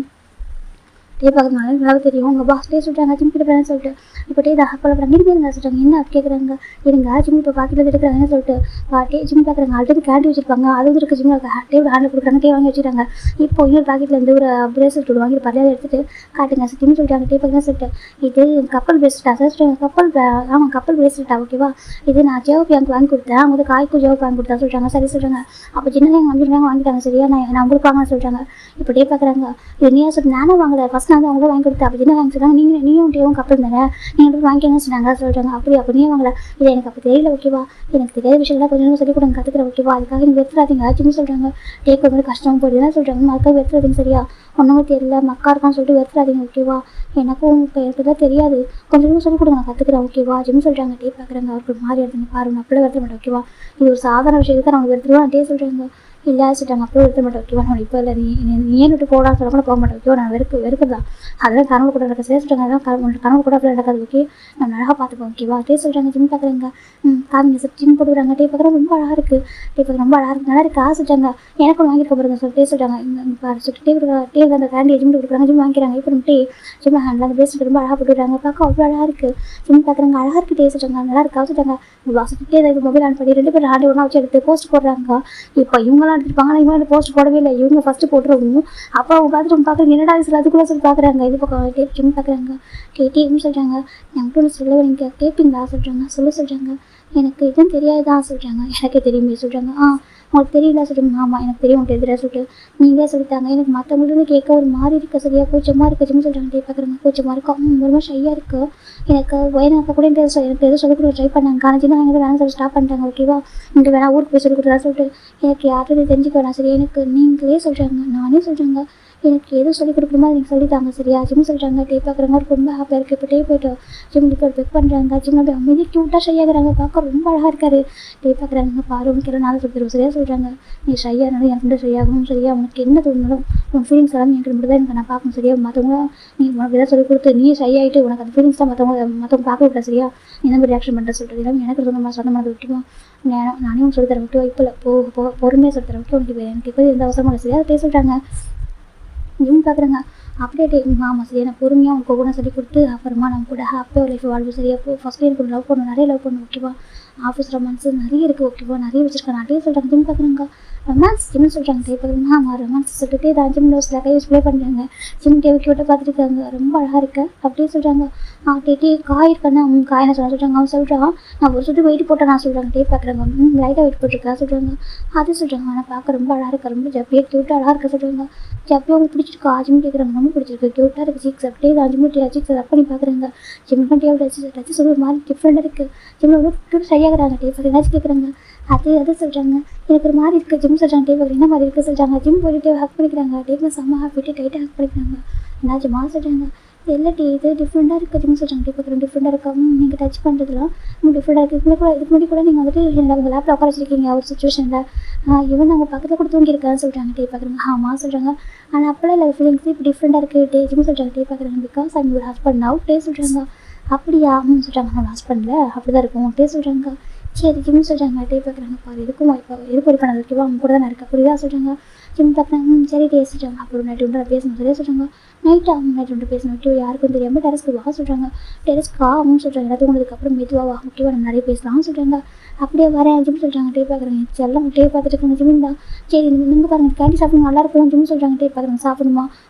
A: டே பார்க்குறதுனால நல்லா தெரியும் உங்கள் பாஸ் டே சொல்கிறாங்க ஜிம் கிட்ட போகிறேன்னு சொல்லிட்டு. இப்போ டே அப்போ இருங்க சொல்கிறாங்க. என்ன கேட்குறாங்க. இருங்க ஜிம் இப்போ பாக்கெட்டில் எடுக்கிறாங்கன்னு சொல்லிட்டு டே ஜிம் பார்க்குறாங்க. ஆல்ரெடி கேண்டி வச்சிருப்பாங்க, அது வந்து இருக்குது ஜிம்மில் டேவோட ஹேண்டில் கொடுக்குறாங்க. டே வாங்கி வச்சுருக்காங்க. இப்போ இன்னொரு பாக்கெட்டில் இருந்து ஒரு பிரேஸ்லெட் வாங்கி பழையாத எடுத்துட்டு காட்டுங்க ஜிம் சொல்கிறாங்க. டே பார்க்குறேன்னு சொல்லிட்டு இது கப்பல் பிரேஸ்லெட்டா சார் சொல்கிறாங்க. ஆமாம் கப்பல் பிரேஸ்லெட்டா ஓகேவா, இது நான் ஜெவப் எனக்கு வாங்கி கொடுத்தேன், அவங்க வந்து காய்க்கு ஜெவப் வாங்கி கொடுத்தா சொல்கிறாங்க. சரி சொல்கிறாங்க. அப்போ சின்னதாக வாங்கிட்டாங்க சரியா, நான் உங்களுக்கு வாங்க சொல்கிறாங்க. இப்போ டே பார்க்குறாங்க. இது நீ சொல்லி நானே வாங்கலை, ஃபஸ்ட் நான் அவங்கள வாங்கி கொடுத்தேன். அப்படி என்ன வாங்கி சொன்னாங்க, நீயும் டேவும் கப்பல் தானே, நீங்கள் வாங்கிக்கணும்னு சொன்னாங்க சொல்கிறாங்க. அப்போ நீ வாங்கலை, இல்லை எனக்கு அப்போ தெரியல ஓகேவா, எனக்கு தெரியாத விஷயம்லாம் கொஞ்சம் சொல்லி கொடுங்க கற்றுக்கிறேன் ஓகேவா, அதுக்காக நீங்கள் வெறுத்துறாதீங்க ஆச்சுன்னு சொல்கிறாங்க. டேக்கு ஒரு மாதிரி கஷ்டமாக போயிடுதுன்னு சொல்கிறாங்க. அதுக்காக வெறுத்துறாதீங்க சரியா, ஒன்றுமே தெரியல மக்கா இருக்கான்னு சொல்லிட்டு வெறுத்துறாதீங்க ஓகேவா, எனக்கும் இப்போ எனக்கு தான் தெரியாது, கொஞ்சம் சொல்லிக் கொடுங்க நான் கற்றுக்கிறேன் ஓகேவா ஜிம் சொல்கிறாங்க. டே பார்க்குறாங்க. அவருக்கு மாறி எடுத்துங்க பாருங்க, அப்படியே வெறுத்த மாட்டேன் ஓகேவா, இது ஒரு சாதாரண விஷயத்தை நான் வெறுத்துருவேன் டே சொல்கிறாங்க. இல்லை சொல்லிட்டாங்க. அப்படியே எடுத்த மாட்டேன் ஓகேவா, நான் இப்போ இல்லை நீ ஏன் விட்டு போடான்னு சொல்ல கூட போக மாட்டேன் ஓகேவா, நான் வெறுக்கிறதா அதெல்லாம் கனவு கூட நடக்க சரி சொல்கிறாங்க. அதெல்லாம் கனவு கூட அப்படி நடக்காது ஓகே, நான் அழகாக பார்த்துப்போம் ஓகேவா. டே சொல்கிறாங்க. ஜிம் பார்க்குறேங்க. காமிங்க சார் ஜிம் போட்டுக்கிறாங்க. டே பார்க்குறேன் ரொம்ப அழகாக இருக்குது. டே பார்க்குறேன் ரொம்ப அழகாக இருக்குது, நல்லா இருக்குது சொல்லிட்டாங்க. எனக்கு வாங்கியிருக்க பாருங்க சொல்லி டே சொல்கிறாங்க. இங்கே சொல்லிட்டு டே அந்த கேண்டி ஜிம் கொடுக்குறாங்க. ஜிம் வாங்கிக்கிறாங்க. இப்போ நம்ம டே ஜிம் ஹேண்டில் அந்த பேசிட்டு ரொம்ப அழகாக போட்டுவிடுறாங்க. பார்க்க அவ்வளோ அழகாக இருக்குது. ஜிம் பார்க்குறாங்க. அழகாக இருக்குது டே சொல்கிறாங்க. நல்லா இருக்கா சொல்லிட்டாங்க. வாசிக்கிட்டே ஏதாவது மொபைல் ஆன் பண்ணி 2 பேர் ஆண்டு ஒன்றா வச்சு எடுத்து போஸ்ட் போடுறாங்க. இப்போ இவங்களாம் எடுத்துருப்பாங்க, இவங்க போஸ்ட் போடவே இல்லை, இவங்க ஃபஸ்ட்டு போட்டுருவோம். அப்போ அவங்க பார்த்துட்டு பார்க்குறாங்க. என்னடா சில அதுக்குள்ளே சொல்லி பார்க்குறாங்க. இது பக்கம் ஜிம் பார்க்குறாங்க. கேட்டின்னு சொல்கிறாங்க. என்கிட்ட ஒன்று சொல்ல நீங்கள் கேட்பீங்களா சொல்கிறாங்க. சொல்கிறாங்க. எனக்கு எதுவும் தெரியாதுதான் சொல்கிறாங்க. எனக்கே தெரியுமே சொல்கிறாங்க. உங்களுக்கு தெரியல சொல்லுங்க. ஆமாம் எனக்கு தெரியும் உங்களுக்கு எதிராக சொல்லிட்டு நீங்களே சொல்லிட்டாங்க. எனக்கு மற்றவங்களுக்கு கேட்க ஒரு மாதிரி இருக்க சரியா, கூச்சமாக இருக்குன்னு சொல்கிறாங்க. டே பார்க்குறாங்க. கூச்சமாக இருக்கும், ரொம்ப ஷையாக இருக்குது எனக்கு, எனக்கு கூட எனக்கு எதுவும் சொல்லிக் கொடுக்க ட்ரை பண்ணாங்க, ஆனால் சின்ன எங்கே வேணாம் சொல்லி ஸ்டாப் பண்ணிட்டாங்க ஓகேவா, இங்கே வேணா ஊருக்கு போய் சொல்லிக் கொடுத்தா சொல்லிட்டு எனக்கு யார்கிட்ட தெரிஞ்சுக்க வேணாம் சரி, எனக்கு நீங்களே சொல்கிறாங்க. நானே சொல்கிறாங்க. எனக்கு எதுவும் சொல்லிக் கொடுக்குற மாதிரி எனக்கு சொல்லிட்டாங்க சரியா ஜிம் சொல்கிறாங்க. டே பார்க்குறாங்க. ரொம்ப ஹாப்பியாக இருக்குது. இப்போ டே போய்ட்டு ஜிம் இப்போ பெக் பண்ணுறாங்க. ஜிம் அப்படி அமைதி க்யூட்டாக ஷையாகிறாங்க. பார்க்க ரொம்ப அழகாக இருக்காரு. டே பார்க்குறாங்க. பாரு உனக்கு எல்லாம் நாள் சொல்லிடுவோம் சரியா சொல்கிறாங்க. நீ ஷையானாலும் எனக்கு மட்டும் ஷையாகணும் சரியா, உனக்கு என்ன தோணுனாலும் உன் ஃபீலிங்ஸ் எல்லாமே எனக்கு மட்டும் தான் எனக்கு நான் பார்க்கணும் சரியா, மற்றவங்க நீ உனக்கு எதாவது சொல்லிக் கொடுத்து நீ ஷையாகிட்டு உனக்கு அந்த ஃபீலிங்ஸ் தான் மற்றவங்க பார்க்க விட்டா சரியா, என்ன மாதிரி ரியாக்ஷன் பண்ணுற சொல்கிறது எல்லாமே எனக்கு சொந்த மாதிரி விட்டுமா, நானே உனக்கு சொல்லித்தரேன் விட்டு இப்போ இல்லை பொறுமையாக சொல்லித்தரேன் விட்டு உனக்கு எனக்கு இப்போ எந்த அவசரமும் இல்லை சரியா டே சொல்கிறாங்க. ஜிம் பார்க்குறாங்க. அப்படியே டே ஆமாம் சரியா, நான் பொறுமையாக உனக்கு ஒவ்வொன்றா சொல்லி கொடுத்து அப்புறமா நம்ம கூட ஹாப்பியாக லைஃப் வாழ்வு சரியா. ஃபஸ்ட்டு எனக்கு லவ் பண்ணணும், நிறைய லவ் பண்ணணும் ஓகேவா, ஆஃபீஸ் ரொமான்ஸ் நிறைய இருக்குது ஓகேவா, நிறைய வச்சுருக்காங்க. நிறைய சொல்கிறாங்க ஜிம் பார்க்குறாங்க ரொமான்ஸ் ஜிம்னு சொல்கிறாங்க. டே பார்க்குறீங்கன்னா ஆமாம் ரொமான்ஸ் சொல்லிட்டு தான் ஜிம் டோஸில் கை யூஸ் ப்ளே பண்ணுறாங்க. ஜிம் டே விட்டு பார்த்துருக்காங்க, ரொம்ப அழகாக இருக்கு அப்படியே சொல்கிறாங்க. டே காய் இருக்கானே காய் என்ன சொல்கிறாங்க. அவன் சொல்கிறான் நான் ஒரு சுட்டு வெயிட் போட்டேன் நான் சொல்கிறாங்க. டே பார்க்குறாங்க லைட்டாக வெயிட் போட்டிருக்கா சொல்கிறாங்க. அது சொல்கிறாங்க ஆனால் பார்க்க ரொம்ப அழகாக இருக்கா, ரொம்ப ஜப்பியாக க்யூட்டாக அழகாக இருக்கா சொல்கிறாங்க. ஜப்பி உங்களுக்கு பிடிச்சிருக்கா ஜிம் கேட்குறாங்க. ரொம்ப பிடிச்சிருக்கு க்யூட்டாக இருக்குது சிக்ஸ் அப்படியே தான் ஜிம் சிக்ஸ் ரப் பண்ணி பார்க்குறாங்க. ஜிம் டே டச்சு சொல்லி ஒரு மாதிரி டிஃப்ரெண்டாக இருக்குது. ஜிம்மில் வந்து க்யூட் சரியாகிறாங்க. டே பார்த்து என்னாச்சு கேட்குறாங்க. அது சொல்கிறாங்க எனக்கு ஒரு மாதிரி இருக்குது ஜிம் சொல்கிறாங்க. டே பார்க்குற என்ன மாதிரி இருக்குது சொல்கிறாங்க. ஜிம் போயிட்டு ஹக் பண்ணிக்கிறாங்க. டேக்கு செம்ம ஹாப்பிட்டு டைட்டாக ஹக் பண்ணிக்கிறாங்க. என்னாச்சு மா சொல்கிறாங்க. இல்லை டே இது டிஃப்ரெண்ட்டாக இருக்குது ஜிம் சொல்கிறாங்க. டே பார்க்குறேன் டிஃப்ரெண்ட்டாக இருக்கா நீங்கள் டச் பண்ணுறதுலாம் டிஃப்ரெண்ட்டாக இருக்குது. இதுக்கு முன்னாடி கூட நீங்கள் வந்துட்டு உங்கள் லேப்பில் உட்கார வச்சிருக்கீங்க ஒரு சுச்சுவேஷனில் ஈவன் அவங்க பக்கத்தில் கூட தூங்கியிருக்கான்னு சொல்கிறாங்க. டே பார்க்குறாங்க ஆமாம் சொல்கிறாங்க. ஆனால் அப்போலாம் இல்லை ஃபீலிங்ஸ் இப்போ டிஃப்ரெண்ட்டாக இருக்குது டே ஜிம் சொல்கிறாங்க. டே பார்க்குறாங்க பிகாஸ் ஐ ஒரு ஹஸ்பண்ட் நவ் டே சொல்கிறாங்க. அப்படியா சொல்கிறாங்க. அவங்க ஹஸ்பண்டில் அப்படி தான் இருக்கும் டே சொல்கிறாங்க. சரி ஜிம் சொல்கிறாங்க. டே பார்க்குறாங்க பாரு எதுக்கும் எதுக்கு ஒரு பண்ணது ஓகேவா அவங்க கூட தான் இருக்கா புரியுதா சொல்கிறாங்க. ஜிம் பார்க்குறாங்க சரி டே சொல்கிறாங்க. அப்புறம் நைட்டு ஒன்று பேசணும் சரியா சொல்கிறாங்க. நைட்டு ஒன்று பேசணும் ஓகே யாருக்கும் தெரியாமல் டெரஸ்க்கு வா சொல்கிறாங்க. டெரஸ்க்கு ஆகும்னு சொல்கிறாங்க. எல்லாத்தையும் உனதுக்கப்புறம் மெதுவாக வா ஓகேவா நம்ம நிறைய பேசலாம்னு சொல்கிறாங்க. அப்படியே வரேன் ஜிம் சொல்கிறாங்க. டே பார்க்குறாங்க எல்லாம் டே பார்த்துட்டு இருக்காங்க. ஜிம் தான் சரி நீங்கள் பாருங்கள் கேண்டி சாப்பிடுங்க நல்லா இருக்கும் ஜிம் சொல்கிறாங்க. டே பார்க்குறாங்க சாப்பிடுமா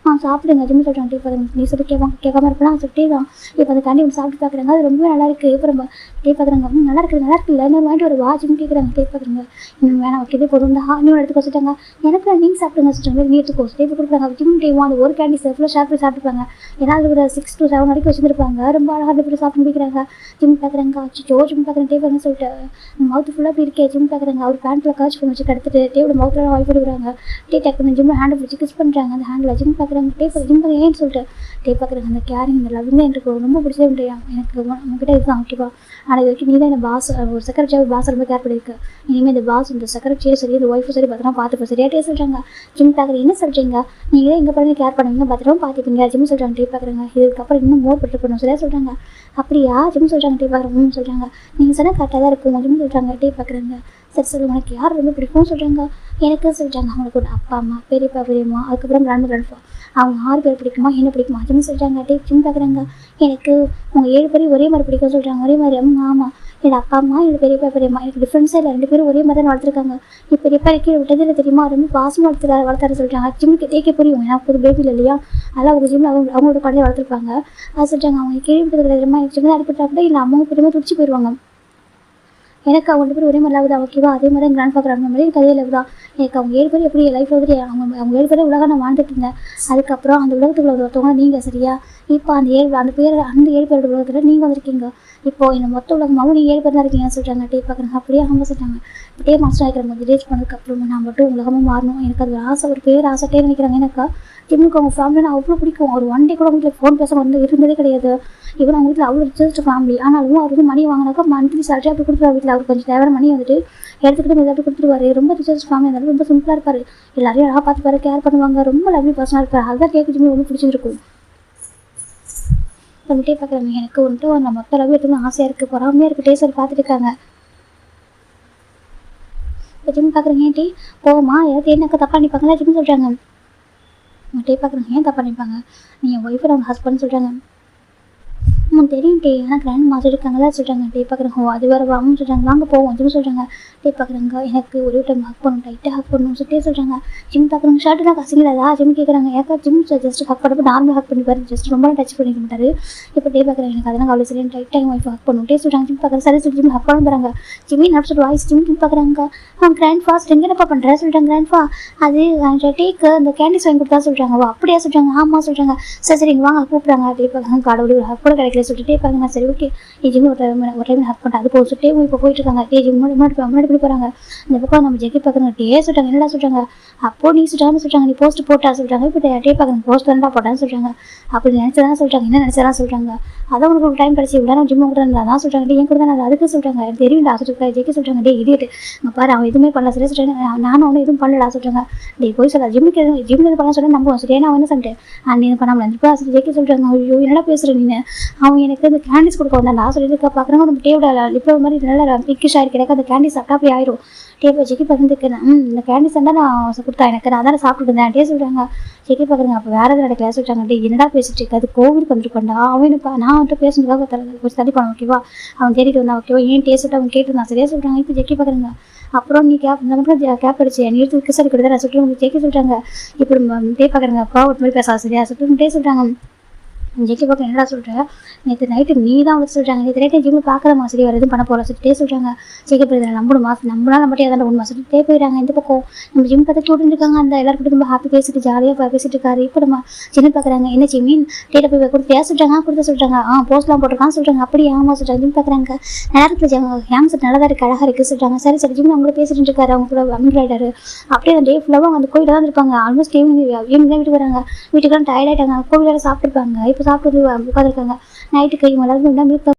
A: சாப்பிடுங்க ஜிம் சொல்கிறாங்க. டே பார்க்குறாங்க நீ சொல்லி கேட்காம இருப்பேன் சொல்லிட்டே தான் இப்போ அந்த கேண்டி ஒன்று சாப்பிட்டு பார்க்குறாங்க. அது ரொம்ப நல்லா இருக்குது. அப்புறம் டே பார்க்குறாங்க நல்லா இருக்குல்ல இன்னொரு வாங்கிட்டு ஒரு வா ஜிம் கேட்குறாங்க. டே பார்க்குறாங்க இன்னும் வேணாம் ஓகே போதும் தான் இன்னொரு எடுத்துக்க வச்சுட்டாங்க. எனக்கு நீங்கள் சாப்பிடுங்க சொல்கிறாங்க. நீ எடுத்துக்கோ டே கொடுக்குறாங்க. ஜிம் டேவும் அந்த ஒரு கேண்டி ஃபுல்லாக ஷேர் பண்ணி சாப்பிட்டுப்பாங்க. ஏன்னா அது ஒரு 6 to 7 வரைக்கும் வச்சுருப்பாங்க. ரொம்ப அழகாக போய் சாப்பிட்டு முடிக்கிறாங்க. ஜிம் பார்க்குறாங்க அச்சோ ஜிம் பார்க்குறேன் டே பார்க்குறேன்னு சொல்லிட்டு மவுத்து ஃபுல்லாக இப்படி இருக்கே. ஜிம் பார்க்குறாங்க அவர் பேண்ட்டில் காய்ச்சி பண்ணி வச்சு கடத்துட்டு டேவோட மவுத்தில் வாய் போடுறாங்க. டே டக்குன்னு ஜிம் ஹேண்டில் பிடிச்சி கிஸ் பண்ணுறாங்க. அந்த ஹேண்டில் ஜிம் பார்க்குறாங்க. டே ஜிம் பார்க்குறேன் ஏன்னு சொல்லிட்டு டே பார்க்குறாங்க. அந்த கேரிங் இந்த லவ்ங்க எனக்கு ரொம்ப பிடிச்சதே இல்லையா எனக்கு உங்ககிட்ட இதுதான் ஓகேவா. ஆனால் இது வரைக்கும் நீ தான் இந்த பாஸ் ஒரு செக்ரட்டரியாக பாஸ் ரொம்ப கேர் பண்ணியிருக்கு. இனிமேல் இந்த பாஸ் இந்த செக்ரட்டரியும் சரி இந்த ஒய்ஃபும் சரி பத்திரமா பார்த்துப்போம் சரியா டே சொல்கிறாங்க. ஜிம் பார்க்குறேன் என்ன சொல்கிறீங்க நீங்கள் தான் எங்கள் பழங்க கேர் பண்ணுவீங்க பத்திரமா பார்த்துப்பீங்க ஜிம் சொல்கிறாங்க. டே பார்க்குறாங்க இதுக்கப்புறம் இன்னும் மோர் பட்டு போடணும் சரியா சொல்கிறாங்க. அப்படியா ஜிம் சொல்கிறாங்க. டே பார்க்குறேன் சொல்கிறாங்க. நீங்கள் சொன்னால் கரெக்டாக தான் இருக்கும் ஜிம் சொல்கிறாங்க. டே பார்க்குறாங்க சரி சரி உனக்கு யார் ரொம்ப பிடிக்கும்னு சொல்கிறாங்க. எனக்கு சொல்கிறாங்க அவங்களுக்கு ஒரு அப்பா அம்மா பெரியப்பா பெரியம்மா அதுக்கப்புறம் கிராண்ட் அவங்க 6 பேர் பிடிக்குமா என்ன பிடிக்குமா ஜிம் சொல்கிறாங்க. டே ஜிம் பார்க்குறாங்க எனக்கு உங்கள் 7 பேரையும் ஒரே மாதிரி பிடிக்கும் சொல்கிறாங்க. ஒரே மாதிரி ஆமாம் என்னோட அப்பா அம்மா என்னோட பெரியப்பா பெரியம்மா எனக்கு டிஃப்ரென்ஸே இல்லை 2 பேரும் ஒரே மாதிரி தான் வளர்த்துருக்காங்க. இப்போ பெரியப்பா கீழே விட்டதில்லை தெரியுமா ரொம்ப பாசமாக வளர்த்தாரு சொல்கிறாங்க. ஜிம்முக்கு டேக்கே புரியும் ஏன்னா ஒரு பேபியில் இல்லையா அதெல்லாம் அவங்க ஜிம்மில் அவங்களோட குழந்தைய வளர்த்துருப்பாங்க. அது சொல்கிறாங்க அவங்க கீழே விட்டது தெரியுமா எனக்கு சின்னதாக அடிப்பட்டா கூட இல்லை அம்மாவும் பெரியமாக துடிச்சு போயிடுவாங்க. எனக்கு அவங்க 2 பேர் ஒரே மாதிரி லவ் தான் ஓகேவா. அதே மாதிரி தான் கிராண்ட் ஃபாதர் அந்த மாதிரி கதையை லவ் தான். எனக்கு அவங்க 7 பேர் எப்படி லைஃப்பில் வந்துட்டு அவங்க 7 பேரும் உலகம் நான் வாழ்ந்துட்டு இருந்தேன். அதுக்கப்புறம் அந்த உலகத்துக்குள்ள ஒருத்தவங்க நீங்கள் சரியா இப்போ அந்த 7 பேரோட உலகத்தில் நீங்கள் வந்திருக்கீங்க. இப்போது இந்த மொத்த உலகமாகவும் நீங்கள் 7 பேர் தான் இருக்கீங்கன்னு சொல்கிறாங்க. டே பார்க்குறாங்க. அப்படியே அவங்க சொல்கிறாங்க. டே மாஸ்டர் ஆகிக்கிற வில்லேஜ் பண்ணதுக்கப்புறம் நான் மட்டும் உலகமாக மாறணும் எனக்கு அது ஆசை ஒரு பேர் ஆசைட்டே நினைக்கிறாங்க. எனக்கு ஜிம்முக்கு அவங்க ஃபேமிலி நான் அவ்வளோ பிடிக்கும். ஒரு 1 day கூட வீட்டில் ஃபோன் பேச இருந்ததே கிடையாது. இவன் அவங்க வீட்டில் அவ்வளோ ரிச்சஸ்ட் ஃபேமிலி ஆனாலும் அவர் வந்து மணி வாங்கினாக்கா மந்த்லி சேலரி அப்படி கொடுத்துருவார். வீட்டில் அவர் கொஞ்சம் தேவையான மணி வந்துட்டு எடுத்துக்கிட்டு அப்படி கொடுத்துருவாரு. ரொம்ப ரிச்சஸ்ட் ஃபேமிலி இருந்தாலும் ரொம்ப சிம்பிளாக இருப்பார். எல்லாரையும் அழகாக பார்த்துப்பாரு கேர் பண்ணுவாங்க. ரொம்ப லவ்லி பர்சனாக இருப்பார். அதுதான் கேட்க ஜிம்மு ரொம்ப பிடிச்சிருக்கும். வந்துட்டே பார்க்குறாங்க. எனக்கு வந்துட்டு அந்த மொத்த லவ் எடுத்துக்கணும் ஆசையாக இருக்குது பொறாமையாக இருக்குது. டேஸ்ட் பார்த்துட்டு இருக்காங்க. இப்போ ஜிம் பார்க்குறேங்க ஏன்ட்டி போமா ஏதாவது என்னக்கா தப்பாக நினைப்பாங்களா ஜிம் சொல்கிறாங்க. டே பார்க்குறாங்க ஏன் தப்பாக நினைப்பாங்க நீங்கள் ஒய்ஃபர் அவங்க ஹஸ்பண்ட் சொல்கிறாங்க. தெரியும் டே ஆனால் கிராண்ட் மாஸ்டர் இருக்காங்களா சொல்கிறாங்க. டே பார்க்குறாங்க அது வேறு வாங்கன்னு சொல்கிறாங்க. வாங்க போவோம் ஜிம் சொல்கிறாங்க. டே பார்க்குறாங்க எனக்கு ஒரே டைம் ஹக் பண்ணணும் டைட்டாக ஹக் பண்ணணும் சொல்லிட்டே சொல்கிறாங்க. ஜிம் பார்க்குறாங்க ஷர்ட்டு தான் கசிங்களா ஜிம் கேட்குறாங்க. ஏக்கா ஜிம் ஜஸ்ட் ஹக் பண்ணப்போ நார்மலாக ஹக் பண்ணிப்பாரு ஜஸ்ட் ரொம்ப டச் பண்ணிக்க மாட்டார். இப்போ டே பார்க்குறாங்க எனக்கு அதெல்லாம் அவ்வளோ சரி டைட்டாக ஒய்ஃப் ஹக் பண்ணணும் டே சொல்கிறாங்க. ஜிம் பார்க்குறாங்க சரி சொல்லி ஜிம் ஹக் பண்ண போகிறாங்க. ஜிம்மி நடிச்சிட்டு வாய்ஸ் ஜிம் பார்க்குறாங்க. கிராண்ட் ஃபாஸ்ட் எங்கே என்னப்பா பண்ணுறேன் சொல்கிறாங்க. கிராண்ட் ஃபா அது டேக்கு அந்த கேண்டிஸ் வாங்கி கொடுத்தா சொல்கிறாங்க. அப்படியா சொல்கிறாங்க. ஆமாம் சொல்கிறாங்க. சரி இங்கே வாங்க கூப்பிட்றாங்க. டே பார்க்குறாங்க கடவுள் ஒரு ஹக் கூட கிடைக்கல சொல்லிட்டே பாருங்க. நான் சரி ஓகே ஜிம் ஒரு டைம் ஹக் பண்ணிட்டு அது சொல்லிட்டே இப்போ போயிட்டு இருக்காங்க. ஜிம் முன்னாடி போய் போகிறாங்க. இந்த பக்கம் நம்ம ஜெக்கி பார்க்குறாங்க. டே சொல்கிறாங்க என்னடா சொல்கிறாங்க. அப்போ நீ சொல்கிறாங்க நீ போஸ்ட் போட்டா சொல்கிறாங்க. இப்போ டே பார்க்குறாங்க போஸ்ட் தானடா போட்டான்னு சொல்கிறாங்க. அப்படி நினச்சதானே சொல்கிறாங்க. என்ன நினச்சதான் சொல்கிறாங்க. அதான் உனக்கு ஒரு டைம் கிடச்சி இவ்வளோ ஜிம் கூட தான் சொல்கிறாங்க. டே என் கூட தான் அதுக்கு சொல்கிறாங்க. எனக்கு தெரியும்டா சொல்லிருக்கா. ஜெக்கி சொல்கிறாங்க. டே இது இங்கே பாரு அவன் எதுவுமே பண்ணல சரியா சொல்கிறாங்க. நானும் அவனும் எதுவும் பண்ணலடா சொல்கிறாங்க. டே போய் சொல்ல ஜிம்முக்கு ஜிம்மில் பண்ண சொல்ல நம்புவோம் சரியா நான் என்ன சொல்லிட்டேன் நீ பண்ணாமல் இருந்துப்பா ஜெக்கி சொல்கிறாங்க. ஐயோ என்னடா பேசுகிற நீ அவன் அவன் எனக்கு இந்த கேண்டிஸ் கொடுக்க வந்தான் நான் சொல்லியிருக்கா பார்க்குறாங்க நம்ம டேவோட இப்போ மாதிரி நல்லா பிக்கிஷ் ஆகிருக்கிறேன் அந்த கேண்டி சாப்பிட்டா அப்படி ஆயிரும் டேப்பை செக்கி பார்த்துருக்கேன் இந்த கேண்டிஸ் தான் நான் கொடுத்தா எனக்கு நான் தானே சாப்பிட்டு இருந்தேன் டே சொல்கிறாங்க செக்கி பார்க்குறேங்க அப்போ வேறு எதாவது கிளாஸ் சொல்லிட்டாங்க டே என்னடா பேசிட்டு இருக்காது கோவிலுக்கு வந்துருக்கோண்டா அவனுப்பா நான் வந்துட்டு பேசுறதுக்காக கொஞ்சம் தள்ளி பண்ண ஓகேவா அவன் தேடிட்டு வந்தான் ஓகேவா ஏன் டேஸ்ட்டு அவன் கேட்டுருந்தான் சரியா சொல்கிறாங்க இப்போ செக்கி பார்க்குறேங்க அப்புறம் நீ நமக்கு கேப் அடிச்சு நீ எடுத்து விக்கசாரி கொடுத்தா நான் சொல்லிட்டு உங்களுக்கு ஜெயிக்க சொல்லிட்டாங்க இப்படி டே பார்க்குறேங்க அப்பா ஒரு மாதிரி பேசா சரியா சொல்லிட்டு டே சொல்கிறாங்க ஜெயிக்க பார்க்க என்னடா சொல்கிறேன் நேற்று நைட்டு நீ தான் வந்து சொல்கிறாங்க நேற்று நைட்டு ஜிம்மு பார்க்குறமா சரி வேறு எதுவும் பண்ண போகிற சொல்லிட்டே சொல்கிறாங்க ஜெயிக்க போயிருந்தாங்க நம்பணுமா நம்பினா நம்மட்டே அதான் உண்மை சொல்லிட்டே போயிடறாங்க இந்த பக்கம் நம்ம ஜிம் பார்த்து விட்டுருக்காங்க அந்த எல்லாருக்கிட்ட ரொம்ப ஹாப்பி பேசிட்டு ஜாலியாக பேசிட்டு இருக்காரு இப்போ நம்ம சின்ன பார்க்குறாங்க என்ன ஜிம்மின் டேட்டை போய் கொடுத்து பேச சொல்கிறாங்க கொடுத்த சொல்கிறாங்க போஸ்ட்லாம் போட்டிருக்கான்னு சொல்கிறாங்க அப்படியே ஆமாம் சொல்கிறாங்க ஜிம் பார்க்குறாங்க நேரத்தில் ஹேங் செட் நல்லா தான் இருக்குது அழகாக இருக்குது சொல்கிறாங்க சரி சரி ஜிம் அவங்க பேசிட்டு இருக்காரு அவங்க கூட அமீர் ஆகிட்டாரு அப்படியே அந்த டே ஃபுல்லாக அந்த கோயிலில் தான் இருப்பாங்க ஆல்மோஸ்ட் ஈவினிங் தான் வீட்டுக்கு வராங்க வீட்டுக்கெல்லாம் டயர்ட் ஆகிட்டாங்க கோவிலோட சாப்பிட்டுருப்பாங்க இப்போ சாப்பிட்டு உட்காந்துருக்காங்க நைட்டு கை எல்லாருக்கும் மில்க்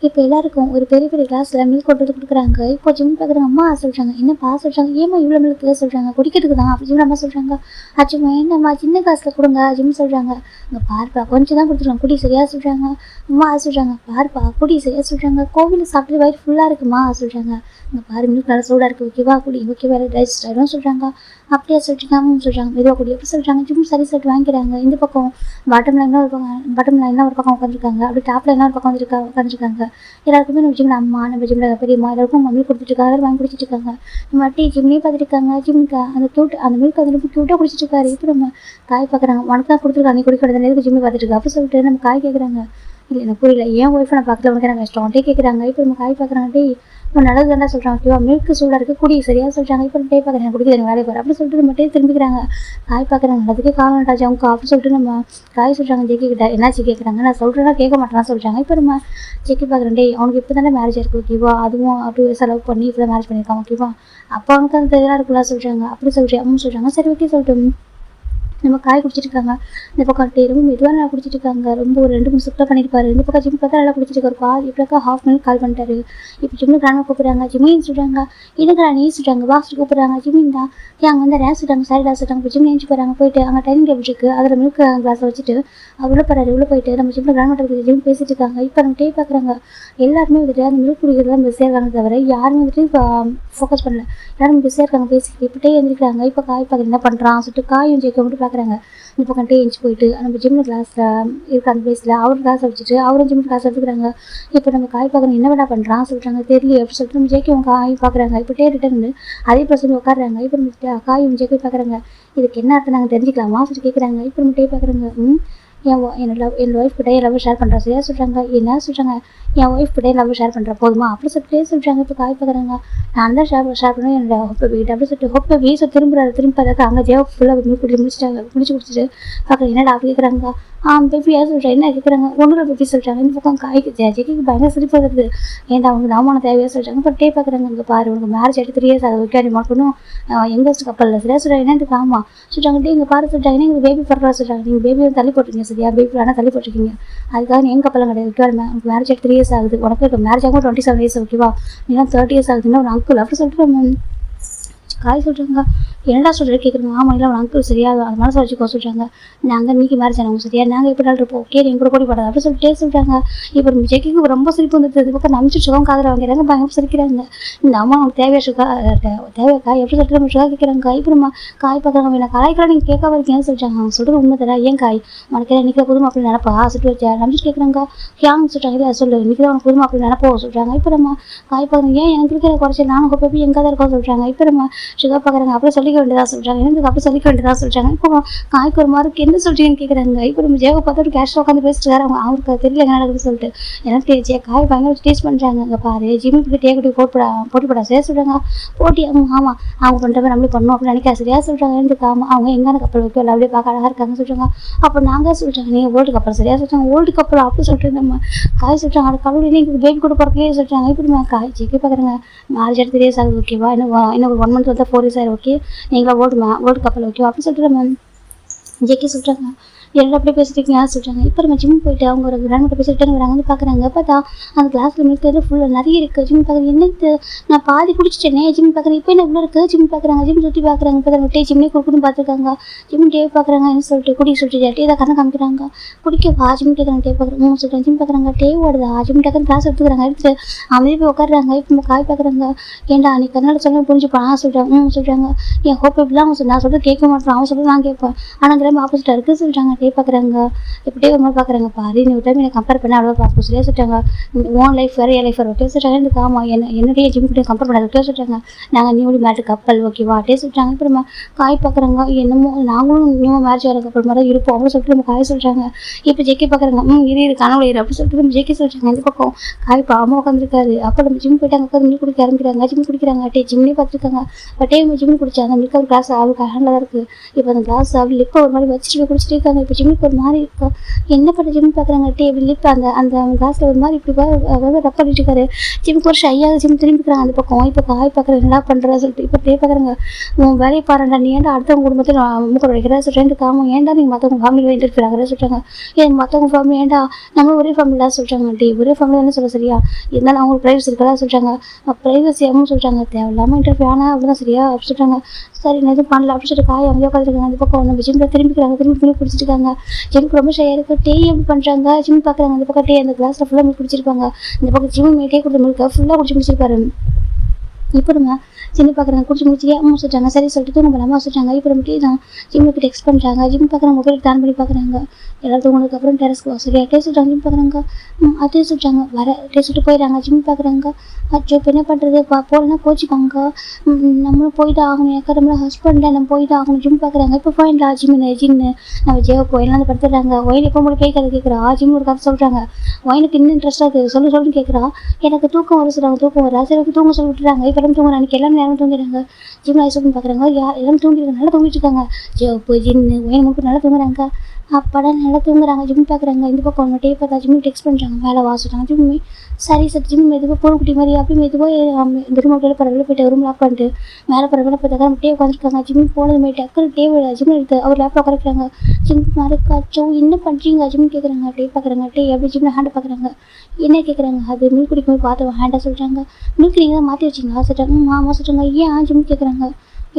A: இப்போ எல்லாருக்கும் ஒரு பெரிய பெரிய கிளாஸில் மில்க் கொண்டு வந்து கொடுக்குறாங்க இப்போ ஜிம் பார்க்குறாங்க அம்மா சொல்கிறாங்க என்னப்பா சொல்கிறாங்க ஏமா இவ்வளோ மில்க் சொல்கிறாங்க குடிக்கிறதுக்கு தான் அப்படி ஜிம் அம்மா சொல்கிறாங்க அச்சுமா என்னம்மா சின்ன கிளாஸில் கொடுங்க ஜிம் சொல்கிறாங்க இங்கே பார்ப்பா கொஞ்சம் தான் கொடுத்துருக்காங்க குடி சரியாக சொல்கிறாங்க அம்மா சொல்கிறாங்க பார்ப்பா குடி சரியாக சொல்கிறாங்க கோவிலில் சாப்பிட்டு வயிறு ஃபுல்லாக இருக்குமா சொல்கிறாங்க இங்கே பாரு மில்க் நல்லா சூடாக இருக்குது ஓகேவா குடி ஓகேவா டைஜஸ்ட் ஆகிடும் சொல்கிறாங்க அப்படியே சொல்லிட்டாங்க சொல்கிறாங்க மெதுவாக குடி எப்படி சொல்கிறாங்க ஜிம் சரி சொல்லிட்டு வாங்கிக்கிறாங்க இந்த பக்கம் பாட்டம் லைனாக ஒரு பக்கம் உட்காந்துருக்காங்க அப்படி டாப் லைனாக ஒரு பக்கம் உட்காந்துருக்காங்க எல்லாருக்குமே நம்ம ஜிம்ல அம்மா நம்ம ஜிம்ல பெரியம்மா எல்லாருக்கும் மில்க் கொடுத்துட்டு எல்லாரும் வாங்கி குடிச்சிட்டு இருக்காங்க நம்ம டீ ஜிம்லேயே பார்த்துட்டு இருக்காங்க ஜிம்க்கு அந்த க்யூட் அந்த மில்க் அது ரொம்ப க்யூட்டாக குடிச்சிட்டு இருக்காரு இப்போ நம்ம காய் பார்க்குறாங்க உனக்கு தான் கொடுத்துருக்காங்க நீ குடிக்கிறது எதுக்கு ஜிம்ல பார்த்துட்டு இருக்கா அப்படி சொல்லிட்டு நம்ம காய் கேட்குறாங்க இல்லை எனக்கு புரியல ஏன் ஒய்ஃபை நான் பார்க்கல உனக்கு எனக்கு கஷ்டம் டே கேட்குறாங்க இப்போ நம்ம காய் பார்க்குறாங்க டே இப்போ நல்லது தானே சொல்கிறாங்க ஓகேவா மில்க் சூடாக இருக்குது குடி சரியாக சொல்கிறாங்க இப்போ டே பார்க்குறாங்க குடிக்கிறது வேலையை போகிற அப்படி சொல்லிட்டு நம்ம டே திரும்பிக்கிறாங்க காய் பார்க்குறாங்க அதுக்கே காலம் டாச்சு அவங்க அப்படி சொல்லிட்டு நம்ம காய் சொல்கிறாங்க ஜெக்கி கிட்ட என்னாச்சு கேட்குறாங்க நான் சொல்கிறேன்னா கேட்க மாட்டேன்னா சொல்கிறாங்க இப்போ நம்ம ஜெக்கி பார்க்குறேன் டே அவனுக்கு இப்போ தானே மேரேஜ் இருக்குது ஓகேவா அதுவும் 2 years செலவு பண்ணி இப்போ தான் மேரேஜ் பண்ணியிருக்காங்க ஓகேவா அப்போ அவனுக்கு அந்த இதெல்லாம் இருக்குல்ல சொல்கிறாங்க அப்படி சொல்கிறேன் சொல்கிறாங்க சரி ஓகே சொல்லிட்டு நம்ம காய் குடிச்சிட்டு இருக்காங்க இந்த பக்கம் டே ரொம்ப மெதுவாக நல்லா குடிச்சிட்டு இருக்காங்க ரொம்ப ஒரு 2 3 சுட்டாக பண்ணியிருப்பாரு இந்த பக்கம் ஜிம் பார்த்தா நல்லா குடிச்சிட்டு இருக்காரு கால் இப்போக்கா ஹாஃப் மினிட் கால் பண்ணிட்டாரு இப்போ ஜிம்மு கிராம கூப்பிட்றாங்க ஜிம்மின்னு சொல்கிறாங்க இதுக்கு நீ சொல்கிறாங்க வாஸ்ட் கூப்பிட்றாங்க ஜிம்மின் தான் அங்கே வந்து ரேஸ் சொல்கிறாங்க சாரி ரேஸ் சொல்கிறாங்க இப்போ ஜிம் நினைச்சு போகிறாங்க போயிட்டு அங்கே டைனிங் டேபிள் இருக்குது அதில் மில்க் கிளாஸை வச்சுட்டு உள்ள போகிறாரு உள்ளே போயிட்டு நம்ம ஜிம்மில் கிராம ஜிம் பேசிட்டு இருக்காங்க இப்போ நம்ம டே பார்க்குறாங்க எல்லாருமே வந்துட்டு அந்த மில்க் குடிக்கிறது தான் பிஸியாக இருக்காங்க தவிர யாரும் வந்துட்டு இப்போ ஃபோக்கஸ் பண்ணல எல்லாரும் பிஸியாக இருக்காங்க பேசிக்கிட்டு இப்போ டே எழுந்திருக்காங்க இப்போ காய் பார்க்குறது என்ன பண்ணுறான் சொல்லிட்டு காயும் ஜெயிக்க மட்டும் பார்க்குறாங்க இப்போ கண்டே எழுந்து போயிட்டு நம்ம ஜிம்மு கிளாஸில் இருக்க அந்த பிளேஸில் அவர் கிளாஸ் வச்சுட்டு அவரும் ஜிம்மு கிளாஸ் எடுத்துக்கிறாங்க இப்போ நம்ம காய் பார்க்குறோம் என்ன வேணா பண்ணுறான் சொல்கிறாங்க தெரியல அப்படின்னு சொல்லிட்டு நம்ம ஜெயிக்க காய் பார்க்குறாங்க இப்போ டே ரிட்டர்னு அதே பர்சன் உட்காடுறாங்க இப்போ நம்ம காயும் ஜெயிக்க பார்க்குறாங்க இதுக்கு என்ன அர்த்தம் நாங்கள் தெரிஞ்சுக்கலாமா சொல்லி கேட்குறாங்க இப்போ நம்ம டே பார்க்குறாங்க என்னோட ஒய்ஃப் கிட்டே லவ் ஷேர் பண்ணுறா சரியா சொல்கிறாங்க என்ன சொல்கிறாங்க என் ஒய்ஃப் கிட்டே லவ் ஷேர் பண்ணுறா போதுமா அப்படி சொல்லிட்டு சொல்கிறாங்க இப்போ காய் பார்க்குறாங்க நான் தான் ஷேர் பண்ணுவேன் என்னோட ஹோப்பை வீட்டு அப்படி சொல்லிட்டு ஹோப்பை வீச திரும்பி பார்த்தாக்க அங்கே ஜேவ் ஃபுல்லாக முடிச்சிட்டாங்க குடிச்சிட்டு பார்க்குறேன் என்னடா அப்படி கேட்குறாங்க பேபி யார் சொல்கிறேன் என்ன கேட்குறாங்க ஒன்றும் பேபி சொல்கிறாங்க இந்த பக்கம் காய்க்கு ஜெய்க்கு பயங்கர சிரிப்பு வருது ஏன்டா அவங்க அவமான தேவையாக சொல்கிறாங்க இப்போ டே பார்க்குறாங்க இங்கே பாரு உனக்கு மேரேஜ் ஆகிட்டு 3 years ஆகுது ஓகே நீ மட்டும் எங்கேஸ்ட் கப்பலில் சரியா சொல்கிறாங்க என்னன்னு ஆமாம் சொல்கிறாங்க டே இங்கே பாரு சொல்கிறாங்க நீங்கள் பேபி பரவா சொல்கிறாங்க நீங்கள் பேபி வந்து தள்ளி போட்டிருக்கீங்க சரியா பேபி ஆனால் தள்ளி போட்டிருக்கீங்க அதுக்காக நீ எங்கள் கப்பலாம் கிடையாது ஓகே உனக்கு மேரேஜ் ஆகிட்டு 3 years ஆகுது உனக்கு இப்போ மேரேஜ் ஆகும் 27 years ஓகேவா நீலாம் 30 years ஆகுதுன்னா ஒரு அங்கிள் அப்படி சொல்லிட்டு நம்ம காய் சொல்கிறாங்க என்னடா சொல்கிற கேட்குறாங்க ஆமாம் இல்லை ஒரு அங்கிள் சரியா அது மனசை வச்சுக்கோ சொல்கிறாங்க நாங்கள் நீக்கு மேரேஜ் ஆனவங்க சரியா நாங்கள் எப்படி இருப்போம் ஓகே நீங்கள் கூட போடி படாது அப்படி சொல்லிட்டே சொல்கிறாங்க இப்போ ஜெக்கிக்கு ரொம்ப சிரிப்பு வந்துட்டு இது பக்கம் நம்பிச்சுருக்கோம் காதில் வாங்கிறாங்க பயங்கர சிரிக்கிறாங்க இந்த அம்மா அவங்களுக்கு தேவையாக்கா எப்படி சொல்லிட்டு நம்ம சுகா கேட்குறாங்க இப்போ நம்ம காய் பார்க்குறாங்க நான் கலாய்க்கலாம் நீங்கள் கேட்காம இருக்கீங்கன்னு சொல்லிட்டாங்க அவங்க சொல்கிறது உண்மை தர ஏன் காய் உனக்கு இன்றைக்கி புதுமா அப்படி நினப்பா சொல்லிட்டு வச்சா நம்பிச்சு கேட்குறாங்க ஹியாங் சொல்கிறாங்க இல்லை சொல்லு இன்றைக்கி தான் உனக்கு புதுமா அப்படி நினப்போ சொல்கிறாங்க இப்போ நம்ம காய் பார்க்குறாங்க ஏன் எனக்கு இருக்கிற குறைச்சி நானும் போய் எங்கே தான் இருக்கோம் சொல்கிறாங்க இப்போ நம்ம சுகா பார்க்குறாங்க அப்படியே சொல்லிக்க வேண்டியதாக சொல்கிறாங்க எனக்கு அப்படி சொல்லிக்க வேண்டியதாக சொல்கிறாங்க இப்போ காய்க்கு ஒரு மாதிரி என்ன சொல்கிறீங்கன்னு கேட்குறாங்க இப்போ நம்ம ஜேவை பார்த்து ஒரு கேஷ் உட்காந்து பேசிட்டு அவங்க அவருக்கு தெரியல என்ன நடக்குதுன்னு சொல்லிட்டு எனக்கு காய் பயங்கர டேஸ்ட் பண்ணுறாங்க அங்கே பாரு ஜிம்முக்கு டேக்குட்டி போட்டிப்படா சரியா சொல்கிறாங்க போட்டி ஆமாம் அவங்க பண்ணுற மாதிரி நம்மளே பண்ணணும் அப்படின்னு நினைக்க சரியா சொல்கிறாங்க எனக்கு ஆமாம் அவங்க எங்கான கப்பல் வைக்கல அப்படியே பார்க்க அழகாக இருக்காங்க சொல்கிறாங்க அப்போ நாங்கள் சொல்கிறாங்க நீங்கள் வேர்ல்டு கப்பல் சரியா சொல்கிறாங்க வேர்ல்டு கப்பல் அப்படி சொல்லிட்டு நம்ம காய் சொல்கிறாங்க அது கப்பல் நீங்கள் பேபி கூட பிறக்கலையே சொல்கிறாங்க இப்போ நம்ம காய் ஜெக்கி பார்க்குறாங்க மேரேஜ் ஆகிட்டு 3 years ஆகுது ஓகேவா இன்னும் ஒரு 1 month வந்து 4 years ஆகும் ஓகே நீங்களா வேர்ல்டு கப்பல் ஓகேவா அப்படின்னு சொல்லிட்டு நம்ம ஜெக்கி சொல்கிறாங்க எல்லாரும் அப்படியே பேசிட்டு சொல்கிறாங்க. இப்போ நம்ம ஜிம் போயிட்டு அவங்க ஒரு கிராண்ட் மட்டும் பேசிட்டு வராங்க. வந்து பார்க்குறாங்க. பார்த்தா அந்த கிளாஸில் மில்க் வந்து ஃபுல்லாக நிறைய இருக்குது. ஜிம் பார்க்குறேன் என்னது நான் பாதி குடிச்சிட்டேனே. ஜிம் பார்க்குறேன் இப்போ என்ன இவ்வளோ இருக்குது. ஜிம் பார்க்குறாங்க. ஜிம் சுற்றி பார்க்குறாங்க. இப்போ தான் டே ஜிம்லேயே கொடுக்குன்னு பார்த்துருக்காங்க. ஜிம் டே பார்க்குறாங்கன்னு சொல்லிட்டு குடிக்க சொல்லிட்டு டே தான் கண்ணை காமிக்கிறாங்க. குடிக்கவா ஜிம் கேட்குறாங்க. டே பார்க்குறாங்க சொல்கிறாங்க. ஜிம் பார்க்குறாங்க. டே ஓடுதா ஜிம் டக்குன்னு கிளாஸ் எடுத்துக்கிறாங்க. எடுத்துட்டு அமைதி போய் உட்காடுறாங்க. இப்போ காய் பார்க்குறாங்க. ஏன்டா நீ கண்ணால் சொல்ல புரிஞ்சுப்பான் சொல்கிறாங்க. சொல்கிறாங்க என் ஹோப் இப்படிலாம் அவன் நான் சொல்லிட்டு கேட்க மாட்டேன். அவன் சொல்லிட்டு நான் கேட்பேன். ஆனால் கிராம ஆப்போசிட்டாக இருக்குது சொல்கிறாங்க. டே பார்க்குறாங்க. இப்படியே ஒரு மாதிரி பார்க்குறாங்க. பாரு நீ ஒரு டைம் என்னை கம்பேர் பண்ண அவ்வளோ பார்க்க சொல்லியே சொல்லிட்டாங்க. உன் லைஃப் வேறு என் லைஃப் வேறு ஓகே சொல்லிட்டாங்க. எனக்கு ஆமாம் என்னுடைய ஜிம் கிட்டே கம்பேர் பண்ணாது ஓகே சொல்லிட்டாங்க. நாங்கள் நியூலி மேட்டு கப்பல் ஓகேவா டே சொல்லிட்டாங்க. இப்போ நம்ம காய் பார்க்குறாங்க. என்னமோ நாங்களும் நியூ மேரேஜ் வர கப்பல் மாதிரி இருப்போம் அப்படின்னு சொல்லிட்டு நம்ம காய் சொல்கிறாங்க. இப்போ ஜெக்கி பார்க்குறாங்க. இது கனவுல இரு அப்படின்னு சொல்லிட்டு நம்ம ஜெக்கி சொல்கிறாங்க. இந்த பக்கம் காய் பாவமாக உட்காந்துருக்காரு. அப்போ நம்ம ஜிம் போயிட்டாங்க. உட்காந்து மில்க் குடிக்க ஆரம்பிக்கிறாங்க. ஜிம் குடிக்கிறாங்க. டே ஜிம்லேயே பார்த்துருக்காங்க. பட்டே ஜிம் குடிச்சா அந்த மில்க் ஒரு கிளாஸ் அவளுக்கு ஹேண்டில் தான் இருக்குது. இப்போ அந்த கிளாஸ் அவள் லிப்பை ஒரு மாதிரி வச்சுட்டு போய் குடிச்சிட்டு இருக்காங்க. இப்போ ஜிம்முக்கு ஒரு மாதிரி இருக்கா. என்ன பண்ண ஜிம் பார்க்குறாங்க. டே இப்படி லிப் அந்த அந்த கிளாஸில் ஒரு மாதிரி இப்படி ரப் பண்ணிட்டு இருக்காரு. ஜிம்முக்கு ஒரு ஷையாக ஜிம் திரும்பிக்கிறாங்க அந்த பக்கம். இப்போ காய் பார்க்குறேன் என்ன பண்ணுறா சொல்லிட்டு இப்போ டே பார்க்குறாங்க. உன் வேலையை பாருண்டா நீ ஏன்டா அடுத்தவங்க குடும்பத்தில் மூக்க வைக்கிறா சொல்லிட்டு காம ஏன்டா நீங்கள் மற்றவங்க ஃபேமிலியில் இன்டர்ஃபியர் சொல்கிறாங்க. ஏன் மற்றவங்க ஃபேமிலி ஏன்டா நம்ம ஒரே ஃபேமிலியாக சொல்கிறாங்க. டே ஒரே ஃபேமிலி என்ன சொல்ல சரியா இருந்தாலும் அவங்களுக்கு ப்ரைவசி இருக்கதா சொல்கிறாங்க. ப்ரைவசியாகவும் சொல்கிறாங்க. தேவையில்லாமல் இன்டர்ஃபியர் ஆனால் அப்படிதான் சரியா அப்படி சொல்கிறாங்க. சரி நான் எதுவும் பண்ணல அப்படின்னு சொல்லிட்டு காய் அமைதியாக உட்காந்துருக்காங்க. அந்த பக்கம் நம்ம ஜிம்மில் திரும்பிக்கிறாங்க. திரும்பி பிடிச்சிருக்காங்க. ஜிம்க்கு ரொம்ப ஷையாக இருக்குது. டே எப்படி பண்ணுறாங்க. ஜிம் பார்க்குறாங்க. அந்த பக்கம் டே அந்த கிளாஸில் ஃபுல்லாக மில்க் குடிச்சிருப்பாங்க. இந்த பக்கம் ஜிம் மேட்டே கொடுத்த மில்கை ஃபுல்லாக குடிச்சு முடிச்சிருப்பாரு. இப்போ நம்ம ஜிம் பார்க்குறாங்க. குடிச்சு முடிச்சு அம்மா சொல்லிட்டாங்க. சரி சொல்லிட்டு தூங்க போலாமா சொல்லிட்டாங்க. இப்போ நம்ம டீ தான் ஜிம்முக்கு டெக்ஸ்ட் பண்ணுறாங்க. ஜிம் பார்க்குறாங்க. மொபைல் ஆன் பண்ணி பார்க்குறாங்க. எல்லாரும் தூங்கினதுக்கப்புறம் டெரஸ்க்கு வா சரியா டே சொல்லிட்டாங்க. ஜிம் பார்க்குறாங்க. அதே சொல்லிட்டாங்க வர டே சொல்லிட்டு போயிடறாங்க. ஜிம் பார்க்குறாங்க. அச்சோ இப்போ என்ன பண்ணுறது போகலன்னா கோச்சிப்பாங்க. நம்மளும் போயிட்டு ஆகணும். ஏக்கா நம்மள ஹஸ்பண்டை நம்ம போயிட்டு ஆகணும். ஜிம் பார்க்குறாங்க. இப்போ போயிடலா ஜிம்னு நம்ம ஜேவ போயிடலாம் அந்த படுத்துடுறாங்க. ஒயின் எப்போ உங்களுக்கு கேட்கறது கேட்குறா. ஜிம் ஒரு கதை சொல்கிறாங்க. ஒயினுக்கு இன்னும் இன்ட்ரெஸ்ட்டாக இருக்குது. சொல்லுன்னு கேட்குறா. எனக்கு தூக்கம் வர சொல்கிறாங்க. தூக்கம் வரா சரி தூங்க சொல்லி விட்டுறாங்க. இப்போ தூங்குறாங்க. அன்றைக்கி எல்லாரும் நேரம் தூங்கிடுறாங்க. ஜிம் ஐசோன்னு பார்க்குறாங்க. எல்லாரும் தூங்கிடுறாங்க. நல்லா தூங்கிட்டு இருக்காங்க. ஜேவப்பு ஜின்னு ஒயின் மட்டும் நல்லா தூங்குறாங்க. அப்படம் நல்லா தூங்குறாங்க. ஜிம் பார்க்குறாங்க. இந்த பக்கம் ஒன்று டே பார்த்தா ஜிம்மு டெக்ஸ்ட் பண்ணுறாங்க. மேலே வாசிட்டாங்க. ஜிம்மி சரி சார் ஜிம் மெதுவாக பூனைக்குட்டி மாதிரி அப்படி மெதுவாக இந்த ரூம் அப்படியே பரவாயில்ல போய்ட்டு ரூம் லாக் பண்ணிட்டு மேலே பரவாயில்ல போயிட்டாங்க. நம்ம டே உட்காந்துருக்காங்க. ஜிம் போனது மாதிரி டக்குனு டே ஜிம் எடுத்து அவர் லேப்பில் உட்காந்துருக்காங்க. ஜிம் மாதிரி காச்சோ என்ன பண்ணுறீங்க ஜிம் கேட்குறாங்க. டே பார்க்குறாங்க. டே எப்படி ஜிம்மில் ஹேண்டை பார்க்குறாங்க. என்ன கேட்குறாங்க. அது மில்க் குடிக்கும் போது பார்த்து ஹேண்டாக சொல்கிறாங்க. மில்க் நீங்கள் தான் மாற்றி வச்சிங்களா சொல்கிறாங்க. ஆமாம் சொல்கிறாங்க. ஏன் ஜிம் கேட்குறாங்க.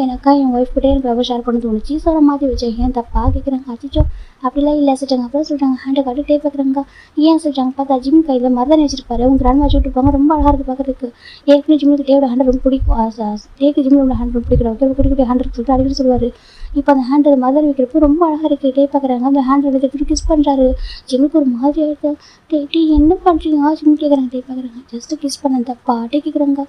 A: எனக்கா என் ஒய்ஃப் கிட்டே எனக்கு ரொம்ப ஷேர் பண்ண தோணுச்சு சொல்ல மாற்றி வச்சேன். ஏன் தப்பா கேட்குறாங்க. அச்சிச்சோ அப்படிலாம் இல்லை சொல்லிட்டாங்க. அப்புறம் சொல்கிறாங்க ஹேண்டை காட்டி டே பார்க்குறாங்க. ஏன் சொல்லிட்டாங்க. பார்த்தா ஜிம் கையில் மருதாணி வச்சிருப்பாரு. உங்க கிராண்ட் வச்சு விட்டுருப்பாங்க. ரொம்ப அழகாக இருக்குது பார்க்குறதுக்கு. ஏற்கனவே ஜிம்முக்கு டேவோட ஹேண்ட் ரொம்ப பிடிக்கும். டேக்கு ஜிம்மில் ஹேண்ட் ரொம்ப பிடிக்கிறோம். குட்டி குட்டி ஹேண்ட் இருக்கு சொல்லிட்டு அடிக்கடி சொல்லுவார். இப்போ அந்த ஹேண்ட் மருதாணி வைக்கிறப்போ ரொம்ப அழகாக இருக்குது. டே பார்க்குறாங்க. அந்த ஹேண்ட் எடுத்து கிஸ் பண்ணுறாரு. ஜிம்முக்கு ஒரு மாதிரி ஆகிடுது. டே என்ன பண்ணுறீங்க ஜிம் கேட்குறாங்க. டே பார்க்குறாங்க. ஜஸ்ட்டு கிஸ் பண்ண தப்பா டே கேட்குறாங்க.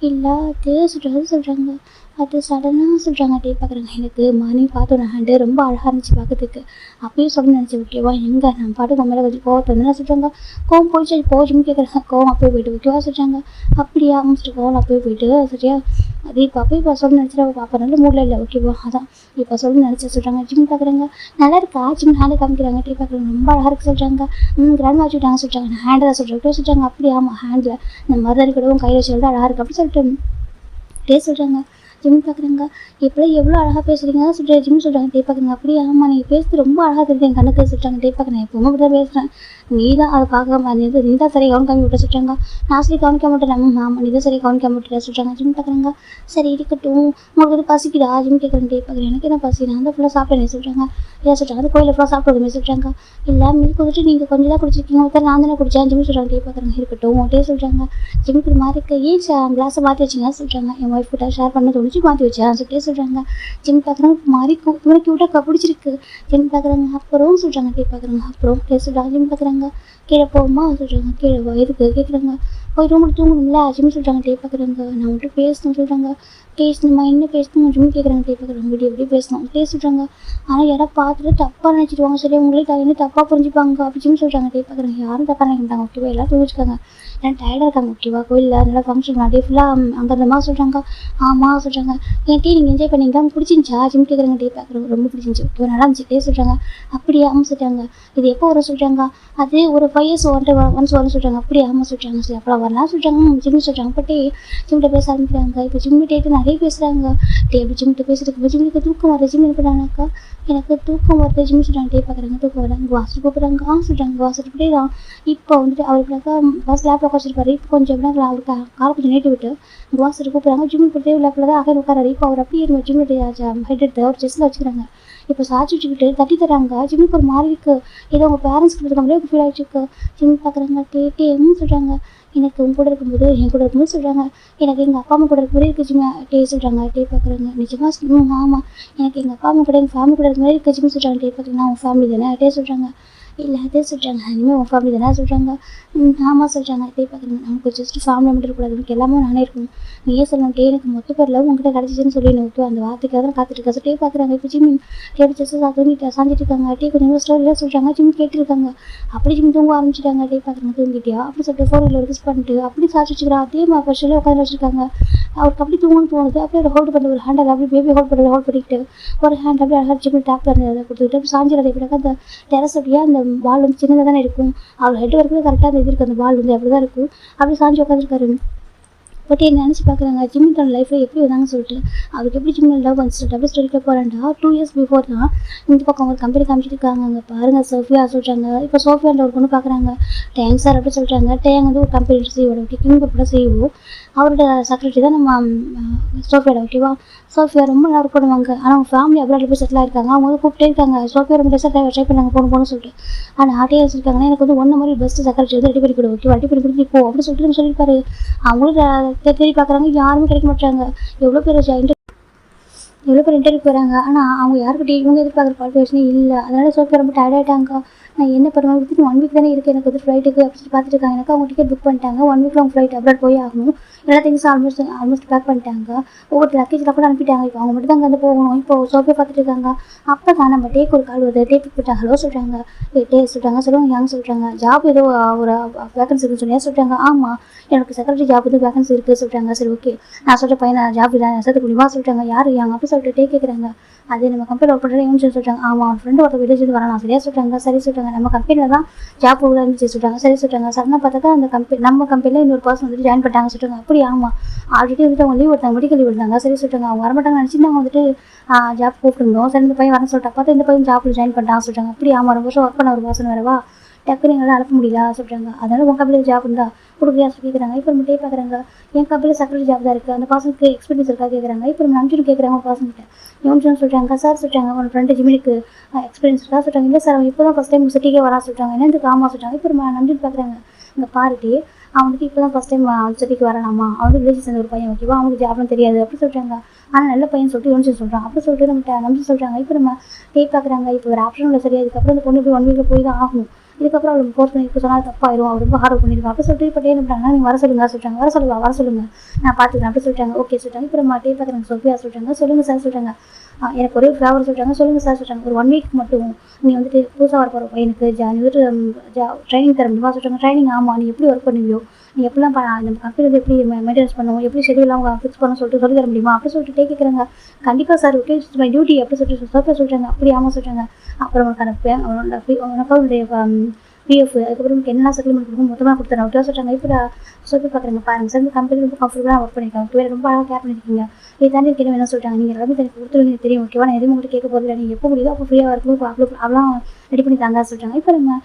A: இல்லை டே சொல்கிறாங்க. அது சடனாக சொல்கிறாங்க. டே பார்க்குறாங்க. எனக்கு மார்னிங் பார்த்தோன்னே ஹேண்டு ரொம்ப அழகாக இருந்துச்சு பார்க்கறதுக்கு. அப்பயும் சொல்ல நினச்சி ஓகேவா எங்கே நான் பாட்டுக்கு மேலே கொஞ்சம் கோவத்தை வந்து சொல்கிறாங்க. கோவம் போயிடுச்சு ஜிம் கேட்குறாங்க. கோவம் அப்போயே போயிட்டு ஓகேவா சொல்கிறாங்க. அப்படியா சொல்லிட்டு கோவம் அப்போயே போயிட்டு சரியா அது இப்போ சொல்ல நினச்சிட்டு அப்போ நல்ல மூடில் இல்லை ஓகேவா அதான் இப்போ சொல்ல நினச்சி சொல்கிறாங்க. ஜிம் பார்க்குறாங்க. நல்லா இருக்கா ஜிம் ஹேண்டை காமிக்கிறாங்க. டே பார்க்குறாங்க. ரொம்ப அழகாக இருக்குது சொல்கிறாங்க. கிராண்ட் வாட்ச் விட்டாங்க சொல்கிறாங்க. நான் ஹேண்டை தான் சொல்கிறேன் சொல்கிறாங்க. அப்படியா ஆமாம் ஹேண்டில் இந்த மருதாணி கூடவும் கையில் வச்சு அழகாக இருக்குது அப்படின்னு சொல்லிட்டு டே சொல்கிறாங்க. ஜிம் பார்க்குறாங்க. இப்போலாம் எவ்வளோ அழகாக பேசுகிறீங்க சொல்லிட்டு ஜிம் சொல்கிறாங்க. டே பார்க்குறாங்க. அப்படியே ஆமாம் நீங்கள் பேசுறது ரொம்ப அழகாக தெரியுது என் கண்ணுக்கு சொல்கிறாங்க. டே பார்க்குறேன் எப்போவுமே அப்படி தான் பேசுகிறேன். நீ தான் அதை பார்க்காம அது நீ தான் சரி கவனிக்காம விட்ட சொல்கிறாங்க. நான் சரி கவனிக்க மாட்டேன். ஆமாம் நீ தான் சரி கவனிக்க மாட்டேன் சொல்கிறாங்க. ஜிம் பார்க்குறாங்க. சரி இருக்கட்டும் உங்களுக்கு வந்து பசிக்குதா ஜிம் கேட்குறேன். டே பார்க்குறேன். எனக்கு என்ன பசி நான் தான் ஃபுல்லாக சாப்பிட்டேன் சொல்கிறாங்க. ஏன் சொல்கிறாங்க. அது கோயிலில் ஃபுல்லாக சாப்பிடுவோமே சொல்கிறாங்க. இல்லை மில்க் வந்துட்டு நீங்கள் கொஞ்சம் தான் குடிச்சிருக்கீங்க மொத்தம் நான் தானே குடித்தேன் ஜிம் சொல்கிறாங்க. டே பார்க்குறாங்க. இருக்கட்டும் டே சொல்கிறாங்க. ஜிம்முக்கு மாதிரி இருக்க ஏன் கிளாஸை மாற்றி வச்சிங்க சொல்கிறாங்க. என் ஒய்ஃப் கிட்ட ஷேர் பண்ண தோணுச்சு மாற்றி வச்சேன் சொல்லிட்டே சொல்கிறாங்க. ஜிம் பார்க்குறாங்க. மாதிரி இவனுக்கு விட்டாக்கா பிடிச்சிருக்கு ஜிம் பார்க்குறாங்க. அப்புறம் சொல்கிறாங்க. டே பார்க்குறாங்க. அப்புறம் டே சொல்கிறாங்க. ஜிம் பார்க்குறாங்க. கீழே போகுமா சொல்கிறாங்க. கீழே எதுக்கு கேட்குறாங்க. போய் ரூமில் தூங்கணும்ல ஜிம் சொல்கிறாங்க. டே பார்க்குறாங்க. நான் வந்துட்டு பேசணும் சொல்கிறாங்க. பேசணுமா என்ன பேசணும் ஜிம் கேட்குறாங்க. டே பார்க்குறாங்க. எப்படி பேசணும் டே சொல்கிறாங்க. ஆனால் யாராவது பார்த்துட்டு தப்பாக நினச்சிடுவாங்க சரி உங்களே என்ன தப்பாக புரிஞ்சுப்பாங்க அப்படி ஜிம் சொல்கிறாங்க. டே பார்க்குறாங்க. யாரும் தப்பாக நினைக்க மாட்டாங்க ஓகேவா எல்லாம் தூங்கிச்சுக்காங்க. ஏன்னா டயர்டாக இருக்காங்க ஓகேவா கோயிலில் நல்லா ஃபங்க்ஷன் டே ஃபுல்லாக அங்கே இருந்தமா சொல்கிறாங்க. ஆமாம் சொல்கிறாங்க. என் டீ நீங்கள் என்ஜாய் பண்ணிங்களா பிடிச்சிருந்துச்சா ஜிம் கேட்குறாங்க. டே பார்க்குறாங்க. ரொம்ப பிடிச்சிருந்துச்சு ஓகே நல்லா இருந்துச்சு டே சொல்கிறாங்க. அப்படியே சொல்கிறாங்க. இது எப்போ வர சொல்கிறாங்க. அது ஒரு 5 years ஒன்ஸ் வரும் சொல்கிறாங்க. அப்படியே சொல்கிறாங்க. சரி அப்போ வரலாம் சொல்கிறாங்க. ஜிம்னு சொல்கிறாங்க. பட் ஜிம்கிட்ட பேச ஆரம்பிக்கிறாங்க. இப்போ ஜிம்மிட்டே நிறைய பேசுகிறாங்க. அப்படி ஜிம்கிட்ட பேசுறதுக்கு ஜிம்முக்கு தூக்கம் வருது. ஜிம் இருக்கிறாங்கக்கா எனக்கு தூக்கம் வருது. ஜிம் சொல்கிறாங்க. பார்க்குறாங்க தூக்கம் வரல. வாசல் கூப்பிட்றாங்க. சொல்கிறாங்க வாசல் இப்படியே தான். இப்போ வந்துட்டு அவருக்குனாக்கா பஸ் லேப்டாப் வச்சிருப்பாரு. இப்போ கொஞ்சம் எப்படின்னா அவருக்கு காலை கொஞ்சம் நீட்டி விட்டு வாசல் கூப்பிட்றாங்க. ஜிம் கொடுத்தே லேப்பில் தான் அகல் உட்காராரு. இப்போ அவர் அப்படியே ஜிம்முடைய ஹெட் எடுத்து அவர் செஸ்ஸில் வச்சுக்கிறாங்க. இப்போ சாட்சி வச்சுக்கிட்டு தட்டி தராங்க. ஜிம்முக்கு ஒரு மாதிரி இருக்குது. ஏதோ உங்கள் பேரண்ட்ஸ் கிட்ட இருக்க மாதிரி ஃபீல் ஆகிடுச்சுக்கு. ஜிம் பார்க்குறாங்க. டேன்னு சொல்கிறாங்க. எனக்கு உங்க கூட இருக்கும்போது என் கூட இருக்கும்போது சொல்கிறாங்க. எனக்கு எங்கள் அப்பா அம்மா கூட இருக்கும்போது இருக்குது ஜிம்மா சொல்கிறாங்க. பார்க்குறாங்க. நிஜமாக ஆமாம் எனக்கு எங்கள் அப்பா அம்மா கூட எங்கள் ஃபேமிலி கூட இருக்க மாதிரி இருக்குது ஜிம் சொல்கிறாங்க. பார்க்குறீங்கன்னா உன் ஃபேமிலி தானே சொல்கிறாங்க. இல்லை அதே சொல்கிறாங்க. இனிமேல் உன் ஃபேமிலி தானே சொல்கிறாங்க. ஆமாம் சொல்கிறாங்க. பார்க்குறீங்க. நமக்கு ஜஸ்ட் ஃபேமிலி மட்டும் இருக்கக்கூடாது. எனக்கு எல்லாமே நானே இருக்கணும். நீயே சொல்லணும். எனக்கு மொத்த பேரில் உங்ககிட்ட கிடச்சிச்சின்னு சொல்லி எனக்கு அந்த வார்த்தைக்காக தான் காத்துட்ருக்கா. ஸோ பார்க்குறாங்க. இப்போ ஜிம் ஜஸ்ட் தூங்கிட்டு சாஞ்சிட்டு இருக்காங்க. கொஞ்சம் ஸ்டோரியில் சொல்கிறாங்க. ஜிம் கேட்டுருக்காங்க. அப்படி ஜிம் தூங்க ஆரம்பிச்சிட்டாங்க. பார்க்குறாங்க. தூங்கிட்டியா அப்படி சொல்லிட்டு 4 வீலர் கிஸ் பண்ணிட்டு அப்படி சாட்சி வச்சுக்கிறான். அதே மாதிரி ஃபர்ஸ்ட்டில் உட்காந்து வச்சுருக்காங்க. அவருக்கு அப்படி தூங்கணும்னு தோணுது. அப்படியே ஹோல்டு பண்ணி ஒரு ஹேண்ட் அப்படி பேபி ஹோல்ட் பண்ணிக்கிட்டு ஒரு ஹேண்ட் அப்படியே அழகாக ஜிம் டேப் பண்ணி அதை கொடுத்துக்கிட்டு சாஞ்சிட எப்படினாக்கா அந்த டெரஸ் அப்படியே அந்த பால் வந்து சின்னதாக தானே இருக்கும். அவர் ஹெட் வரைக்கும் கரெக்டாக அந்த இது இருக்குது. அந்த பால் வந்து அப்படி தான் இருக்கும். அப்படி சாஞ்சி உட்காந்துருக்காரு. பட் என்ன நினச்சி பார்க்குறாங்க. ஜிம்மிட்டோட லைஃப்பில் எப்படி வந்தாங்கன்னு சொல்லிட்டு அவருக்கு எப்படி ஜிம்மில் லவ் வந்துச்சு டபுள் ஸ்டோரிக்கில் போகிறாண்டா 2 இயர்ஸ் பிஃபோர் தான் இந்த பக்கம் அவங்க கம்பெனி காமிச்சிட்டு இருக்காங்க. அங்கே பாருங்கள் சோஃபியா சொல்கிறாங்க. இப்போ சோஃபியான்ற ஒரு பொண்ணு பார்க்குறாங்க. டேங் சார் அப்படி சொல்கிறாங்க. டேங் வந்து ஒரு கம்பெனி சிஓட கிங் கூட சிஓ அவரோட செக்ரட்டரி தான் நம்ம சோஃபியாட ஓகேவா. சோஃபியா ரொம்ப நல்லா ஒர்க் பண்ணுவாங்க. ஆனால் அவங்க ஃபேமிலி அப்ராட்ல போய் செட்டில் ஆயிருக்காங்க. அவங்க வந்து கூப்பிட்டே இருக்காங்க. சோஃபியா ரொம்ப ட்ரை பண்ணாங்க போகணும்னு சொல்லிட்டு. ஆனால் ஆட்டையே வச்சிருக்காங்கன்னா எனக்கு வந்து ஒன்று மாதிரி பெஸ்ட் செக்ரட்டரி வந்து ரெடி பண்ணி கொடு ஓகேவா. ரெடி பண்ணி கொடுத்து இப்போ அப்படி சொல்லிட்டு சொல்லியிருப்பாரு. அவங்களும் தேடி பார்க்குறாங்க. யாருமே கிடைக்க மாட்டாங்க. எவ்வளோ பேர் இன்டர்வியூ போகிறாங்க. ஆனால் அவங்க யாருக்கிட்டே இவங்க எதிர்பார்க்குற குவாலிஃபிகேஷனே இல்லை. அதனால் சோஃபியா ரொம்ப டயர்ட் ஆகிட்டாங்க. நான் என்ன பண்ணுவேன் வித்தின் 1 வீக் தானே இருக்குது எனக்கு வந்து ஃப்ளைட்டுக்கு அப்படி பார்த்துட்டு இருக்காங்க. எனக்கு அவங்க டிக்கெட் புக் பண்ணிட்டாங்க. 1 வீக்கில் அவங்க ஃப்ளைட் அப்ராட் போய் ஆகணும். எல்லா திங்ஸும் ஆல்மோஸ்ட் பேக் பண்ணிட்டாங்க. ஒவ்வொரு லக்கேஜில் கூட அனுப்பிட்டாங்க. இப்போ அவங்க மட்டும் தான் அங்கே வந்து போகணும். இப்போ சோஃபியா பார்த்துட்டு இருக்காங்க. அப்போ தான் நம்ம டேக் ஒரு கால் வருது. டேக் போயிட்டாங்க. ஹலோ சொல்கிறாங்க. சொல்கிறாங்க. சொல்லுவாங்க யாங்க சொல்கிறாங்க. ஜாப் ஏதோ ஒரு வேகன்சி இருக்குன்னு சொல்லி சொல்கிறாங்க. ஆமாம் எனக்கு செக்ரட்டரி ஜாப் வந்து வேகன்சி இருக்குது சொல்கிறாங்க. சரி ஓகே நான் சொல்கிற பையனை ஜாப் இல்லை சேர்த்து முடியுமா சொல்கிறாங்க. யார் யாங்க அப்படி சொல்லிட்டு டேக் கேட்குறாங்க. அது நம்ம கம்பெனியில் ஒர்க் பண்ணுறது யூனிட் சொல்கிறாங்க. ஆமாம் அவன் ஃப்ரெண்டு ஒருத்தர் வில்லேஜ் வரலாம் சரியா சொல்கிறாங்க. சரி சொல்கிறாங்க. நம்ம கம்பெனியில் தான் ஜாப் இருந்துச்சு சொல்கிறாங்க. சரி சொல்கிறாங்க. சடனாக பார்த்தாக்கா அந்த நம்ம கம்பெனியில் இன்னொரு பர்சன் வந்துட்டு ஜாயின் பண்ணிட்டாங்க சொல்கிறாங்க. அப்படி ஆமாம் ஆல்ரெடி வந்துட்டு அவங்க லீவ் எடுத்தாங்க. மெடிக்கல் லீவ் எடுத்தாங்க. சரி சொல்கிறாங்க. அவங்க வரமாட்டாங்க நினச்சிட்டு அவங்க வந்துட்டு ஜாப் கூப்பிட்டுருந்தோம். சரி இந்த பையன் வரேன்னு சொல்லிட்டு பார்த்து இந்த பையன் ஜாப்பில் ஜாயின் பண்ணிட்டாங்க சொல்கிறாங்க. அப்படி ஆமாம் ரொம்ப வருஷம் ஒர்க் பண்ண ஒரு பர்சன் வரவா டக்குனு எங்களால் அனுப்ப முடியல சொல்கிறாங்க. அதனால உங்கள் கம்பெனியில் ஜாப் இருந்தால் கொடுக்குறியா கேட்குறாங்க. இப்போ நம்ம பார்க்குறாங்க. என் கம்பெனியில் செக்ரட்டரி ஜாப் தான் இருக்குது. அந்த பர்சனுக்கு எக்ஸ்பீரியன்ஸ் இருக்கா கேட்குறாங்க. இப்போ நம்ம நம்பிட்டு கேட்குறாங்க ஒரு பர்சன்கிட்ட. யோன்னு சொல்கிறாங்க. சார் சொல்கிறாங்க உங்கள் ஃப்ரெண்டு ஜிமினுக்கு எக்ஸ்பீரியன்ஸ் இருக்கா சொல்கிறாங்க. இல்லை சார் அவன் இப்போ தான் ஃபஸ்ட் டைம் சிட்டிக்கே வரா சொல்கிறாங்க. என்னது காமா சொல்கிறாங்க. இப்போ நம்ம நம்பிட்டு பார்க்குறாங்க. இங்கே பாருட்டி அவன் வந்துட்டு இப்போ தான் ஃபஸ்ட் டைம் சிட்டிக்கு வரானாமா. அவன் வந்து வில்லேஜ் சேர்ந்த ஒரு பையன் ஓகேவா. அவனுக்கு ஜாப்லாம் தெரியாது அப்படி சொல்கிறாங்க. ஆனால் நல்ல பையன் சொல்லிட்டு யோன்னு சொல்கிறான். அப்படி சொல்லிட்டு நம்ம நம்பி சொல்கிறாங்க. இப்போ நம்ம பார்க்குறாங்க. இப்போ ஒரு ஆப்ஷன் இல்லை சரியா. இதுக்கப்புறம் அந்த பொண்ணு போய் 1 வீக்கில் போய் தான் ஆகணும். இதுக்கப்புறம் அவளுக்கு ஃபோர்ஸ் பண்ணி சொன்னால் தப்பாயிரும். அவர் ரொம்ப ஹார்ட் ஒர்க் பண்ணியிருக்கோம் அப்படி சொல்லிட்டு இப்போ என்ன பண்ணுறாங்கன்னா நீங்கள் வர சொல்லுங்கள். வர சொல்லுங்கள் நான் பார்த்துக்கிறேன் அப்படி சொல்லிட்டாங்க. ஓகே சொல்லிட்டாங்க. இப்போ நம்ம பார்க்குறாங்க. சோஃபியா சொல்கிறாங்க. சொல்லுங்கள் சார் சொல்கிறாங்க. எனக்கு ஒரே ஃபேவர் சொல்கிறாங்க. சொல்லுங்கள் சார் சொல்கிறாங்க. ஒரு 1 வீக் மட்டும் நீ வந்துட்டு புதுசாக வர போகிற பையனுக்கு வந்துட்டு ட்ரைனிங் தர முடியுமா சொல்கிறாங்க. ட்ரைனிங் ஆமாம் நீ எப்படி ஒர்க் பண்ணுவியோ நீ எப்படிலாம் நம்ம கம்பெனி வந்து எப்படி மெயின்டெனன்ஸ் பண்ணுவோம் எப்படி ஷெடியூலாம் அவங்க ஃபிக்ஸ் பண்ண சொல்லிட்டு சொல்லி தர முடியுமா அப்படி சொல்லிட்டு கேட்குறாங்க. கண்டிப்பாக சார் ஓகே மை டியூட்டி அப்படி சொல்லிட்டு சோஃபியா சொல்கிறாங்க. அப்படி ஆமாம் சொல்கிறாங்க. அப்புறம் உனக்கு பிஎஃப் அதுக்கப்புறம் என்னெல்லாம் செட்டில்மெண்ட் கொடுக்கும் மொத்தமாக கொடுத்துறேன் ஓகே சொல்கிறாங்க. இப்போ சொல்லி பார்க்குறாங்க. பாருங்கள் சார் இந்த கம்பெனி ரொம்ப கம்ஃபர்டபுளாக ஒர்க் பண்ணியிருக்காங்க. வேறு ரொம்ப அழகாக கேர் பண்ணியிருக்கீங்க. இது தாண்டி எனக்கு என்ன சொல்கிறாங்க. நீங்கள் எல்லாமே எனக்கு கொடுத்துருவீங்க தெரியும் ஓகேவா. நான் எதுவும் உங்கள்கிட்ட கேட்க போகிறதில்ல. நீங்கள் எப்போ முடியுதோ அப்போ ஃப்ரீயாக இருக்கும்போது அவ்வளோ ரெடி பண்ணி தாங்க சொல்கிறாங்க. இப்போ நம்ம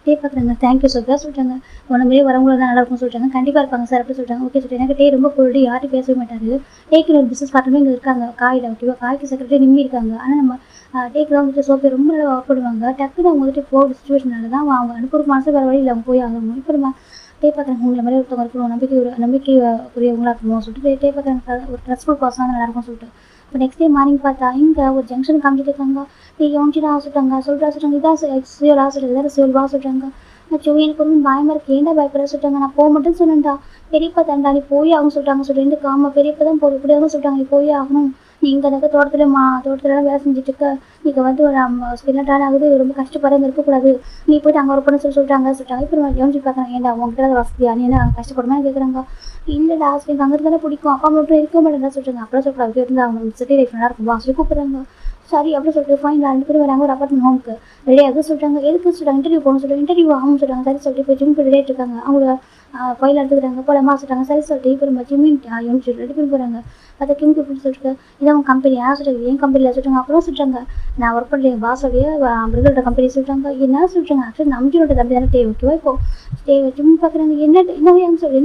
A: பார்க்குறாங்க. தேங்க்யூ சோஃபியா சொல்கிறாங்க. உன மாதிரியே வரவங்களும் தான் நல்லா இருக்கும்னு சொல்கிறாங்க. கண்டிப்பாக இருப்பாங்க சார் அப்படி சொல்கிறாங்க. ஓகே சொல்லிட்டு எனக்கு ரொம்ப கோல்டு யார்ட்டும் பேசவே மாட்டார். டேக்கில் ஒரு பிஸ்னஸ் பார்ட்னரும் இங்கே இருக்காங்க. காயில் ஓகேவா. காய்க்கு செக்ரட்டரி நிம்மி இருக்காங்க. ஆனால் நம்ம டேக்கில் வந்துட்டு சோஃபியா ரொம்ப நல்லா ஒர்க் பண்ணுவாங்க. டக்குன்னு அவங்க வந்துட்டு போகிற சுச்சுவேஷனால தான் அவங்க அனுப்புற மனசு வேறு வழியில் அவங்க போய் ஆகணும். இப்போ நம்ம பார்க்குறாங்க. உங்களை மாதிரி ஒருத்தவங்க இருக்கணும் நம்பிக்கைக்குரியவங்களாக இருக்கணும் சொல்லிட்டு பார்க்குறாங்க. ஒரு ட்ரெஸ்ஃபுல் பர்சனாக நல்லா இருக்கும்னு சொல்லிட்டு இப்போ நெக்ஸ்ட் டே மார்னிங் பார்த்தா இங்கே ஒரு ஜங்ஷன் காமிச்சிட்டு இருக்காங்க. யோன்ச்சிடா சொல்கிறாங்க. சொல்கிறாங்க இதான் சியோலா சொல்கிறது இதான் சியோல்வா சொல்கிறாங்க. எனக்கு ஒரு பயமாக இருக்குது. ஏன்டா பயப்பட சொல்லிட்டாங்க. நான் போக மட்டும் சொன்னேன்டா. பெரியப்பா தாண்டா நீ போய் ஆகும் சொல்லிட்டாங்க. சொல்லிட்டு ஆமாம் பெரியப்பா தான் போய் இப்படியாக சொல்லிட்டாங்க. நீ போய் ஆகணும். நீ இங்கே இருக்க தோட்டத்துலலாம் வேலை செஞ்சுட்டு இருக்க. நீங்கள் வந்து ஒரு ஸ்கின்னட்டான ஆகுது ரொம்ப கஷ்டப்படாமல் இருக்கக்கூடாது. நீ போய்ட்டு அங்கே ஒர்க் பண்ண சொல்லிட்டாங்க. இப்போ நான் யோசிச்சு பார்க்குறேன். ஏன்டா உங்ககிட்ட வசதியா நீ என்ன கஷ்டப்படுமான்னு கேட்குறாங்க. இல்லைடா எனக்கு அங்கே இருந்தாலும் பிடிக்கும். அப்பா மட்டும் இருக்க மாட்டேன் சொல்கிறாங்க. அப்படிலாம் சொல்கிறாங்க. இருந்தால் அவங்க சிட்டி லைஃப் நல்லா இருக்கும் சொல்லி கூப்பிட்றாங்க. சரி அப்படின்னு சொல்லிட்டு ஃபைன் 2 பேரும் வராங்க. ஒரு அப்பார்ட்மெண்ட் ஹோமுக்கு ரெடியாக சொல்கிறாங்க. எதுக்கு சொல்கிறாங்க. இன்டர்வியூ போகணும் சொல்லிட்டு இன்டர்வியூ ஆகும் சொல்கிறாங்க. சரி சொல்லிட்டு இப்போ ஜிம் ரெடி ஆகிட்டு இருக்காங்க. அவங்கள ஃபைல் எடுத்துக்கிறாங்க போலமா சொல்லிட்டாங்க. சரி சொல்லிட்டு இப்போ நம்ம ஜிம்மின் யூனிட் 2 பேரும் போகிறாங்க. அதை கிம்க்கு இப்படின்னு சொல்லிட்டு இது அவங்க கம்பெனி சொல்லிட்டு என் கம்பெனியில் சொல்லிட்டாங்க. அப்புறம் சொல்லிட்டாங்க நான் ஒர்க் பண்ணுற என் பாஸோடைய மிருகோட கம்பெனி சொல்லிட்டாங்க. என்ன சொல்லிட்டாங்க ஆக்சுவலி நம்பியோட தம்பி தானே தேவை ஓகேவா. இப்போ தேவை ஜிம் பார்க்குறாங்க என்ன சொல்லி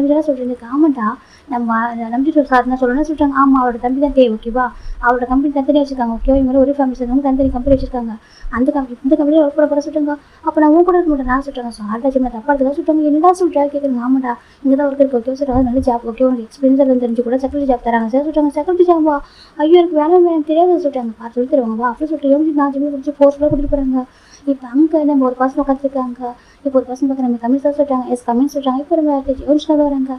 A: என்ன சொல்கிறீங்க ஆமாண்டா நம்ம நம்பிட்டு சார் என்ன சொல்லணும்னு சொல்லிட்டாங்க. ஆமாம் அவரோட தம்பி தான் தேவை ஓகேவா. அவரோட கம்பெனி தனியாக வச்சிருக்காங்க ஓகேவா. இவங்க ஒரு ஃபேமிலி சேர்ந்தவங்க தனி கம்பெனி வச்சிருக்காங்க. அந்த கம்பெனி இந்த கம்பெனியில் ஒர்க் பண்ண சொல்லிட்டாங்க. அப்போ நான் உன் கூட இருக்க மாட்டேன் நான் சொல்லிட்டாங்க. ஸோ ஆல்டா ஜிம் தப்பா எடுத்துக்கா சொல்லிட்டாங்க. என்னடா சொல்லிட்டா கேட்குறாங்க. ஆமாடா இங்கே தான் ஒர்க் இருக்கு ஓகே சொல்லிட்டாங்க. நல்ல ஜாப் ஓகே உங்களுக்கு எக்ஸ்பீரியன்ஸ் எல்லாம் தெரிஞ்சு கூட செக்ரட்டரி ஜாப் தராங்க சார் சொல்லிட்டாங்க. செக்ரட்டரி ஜாபா ஐயோ எனக்கு வேலை எனக்கு தெரியாது சொல்லிட்டாங்க. பார்த்து சொல்லி தருவாங்க வா அப்படி சொல்லிட்டு எப்படி நான் ஜிம்மி பிடிச்சி ஃபோர்ஸ்லாம் கூட்டிட்டு போகிறாங்க. இப்போ அங்கே நம்ம ஒரு பர்சன் உட்காந்துருக்காங்க. இப்போ ஒரு பர்சன் பார்க்குறாங்க கம்மி சார் சொல்லிட்டாங்க. எஸ் கம்மின்னு சொல்லிட்டாங்க. இப்போ நம்ம யோசிச்சு வராங்க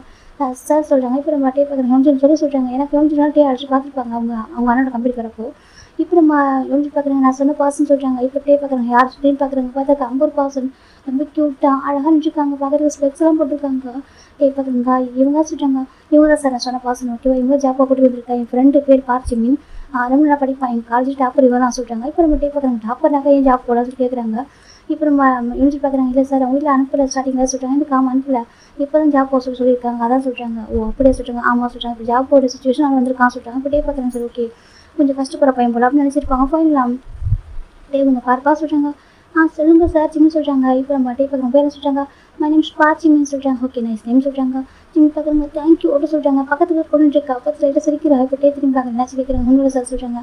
A: சார் சொல்கிறாங்க. இப்போ நம்ம டே பார்க்குறாங்க யோசிச்சு சொல்லிட்டாங்க. எனக்கு யோசிச்சு நாள் டே அடிச்சு பார்த்துருப்பாங்க அவங்க அண்ணோட கம்பெனி வரப்போ. இப்போ நம்ம யோசிச்சு பார்க்குறாங்க நான் சொன்ன பர்சன் சொல்லிட்டாங்க. இப்போ டே பார்க்குறாங்க யார் சொல்லின்னு பார்க்குறாங்க. பார்த்தா அங்கே ஒரு பர்சன் ரொம்ப க்யூட்டாக அழகாக நினச்சிருக்காங்க. பார்க்குறதுக்கு ஸ்பெக்ஸ்லாம் போட்டிருக்காங்க. டே பார்க்குறீங்க இவங்க சொல்லிட்டாங்க. இவங்க தான் சார் நான் சொன்ன பர்சன் ஓகேவா. இவங்க ஜாப்பாக கூட்டி வந்திருக்கேன். என் ஃப்ரெண்டு பேர் பார்ச்சிமின் ரொம்ப நல்லா படிப்பேன். எங்கள் காலேஜ் டாப்பர் இவங்க தான் சொல்லிட்டாங்க. இப்போ நம்ம டே பார்க்குறாங்க டாப்பர்னாக்கா ஏன் ஜாப் போட சொல்லி கேட்குறாங்க. இப்போ நம்ம யோசிச்சு பார்க்குறாங்க இல்லை சார் அவங்க வீட்டில் அனுப்பல ஸ்டார்டிங்கில் சொல்லிட்டாங்க. எனக்கு அனுப்பல இப்போ தான் ஜாப் போட சொல்லியிருக்காங்க. அதான் சொல்லிட்டாங்க. ஓ அப்படியே சொல்லிட்டாங்க. ஆமாம் சொல்லிட்டாங்க. இப்போ ஜாப் போட சுச்சுவேஷன் அவங்க வந்திருக்கான்னு சொல்லிட்டாங்க. இப்போ டே பார்க்குறாங்க சார் ஓகே கொஞ்சம் கஷ்டப்படுற பையன் போல அப்படின்னு நினச்சிருப்பாங்க. ஃபைனலாம் டே இவங்க பார்ப்பா சொல்லிட்டாங்க. சொல்லுங்கள் சார் சிம்னு சொல்லிட்டாங்க. இப்போ நம்ம டே பார்க்குறோம் பேர் சொல்லிட்டாங்க. மை நேம் பார்ச்சிமின்னு சொல்லிட்டாங்க. ஓகே நைஸ் நேம் சொல்லிட்டாங்க. சிம் பார்க்குறவங்க தேங்க்யூ அப்படி சொல்லிட்டாங்க. பக்கத்துக்கு பொண்ணு இருக்கா பக்கத்தில் லைட்டாக சிரிக்கிறா. இப்போ டே திரும்பி பார்க்குறேன் என்ன கேட்குறாங்க உங்களோட சார் சொல்லிட்டாங்க.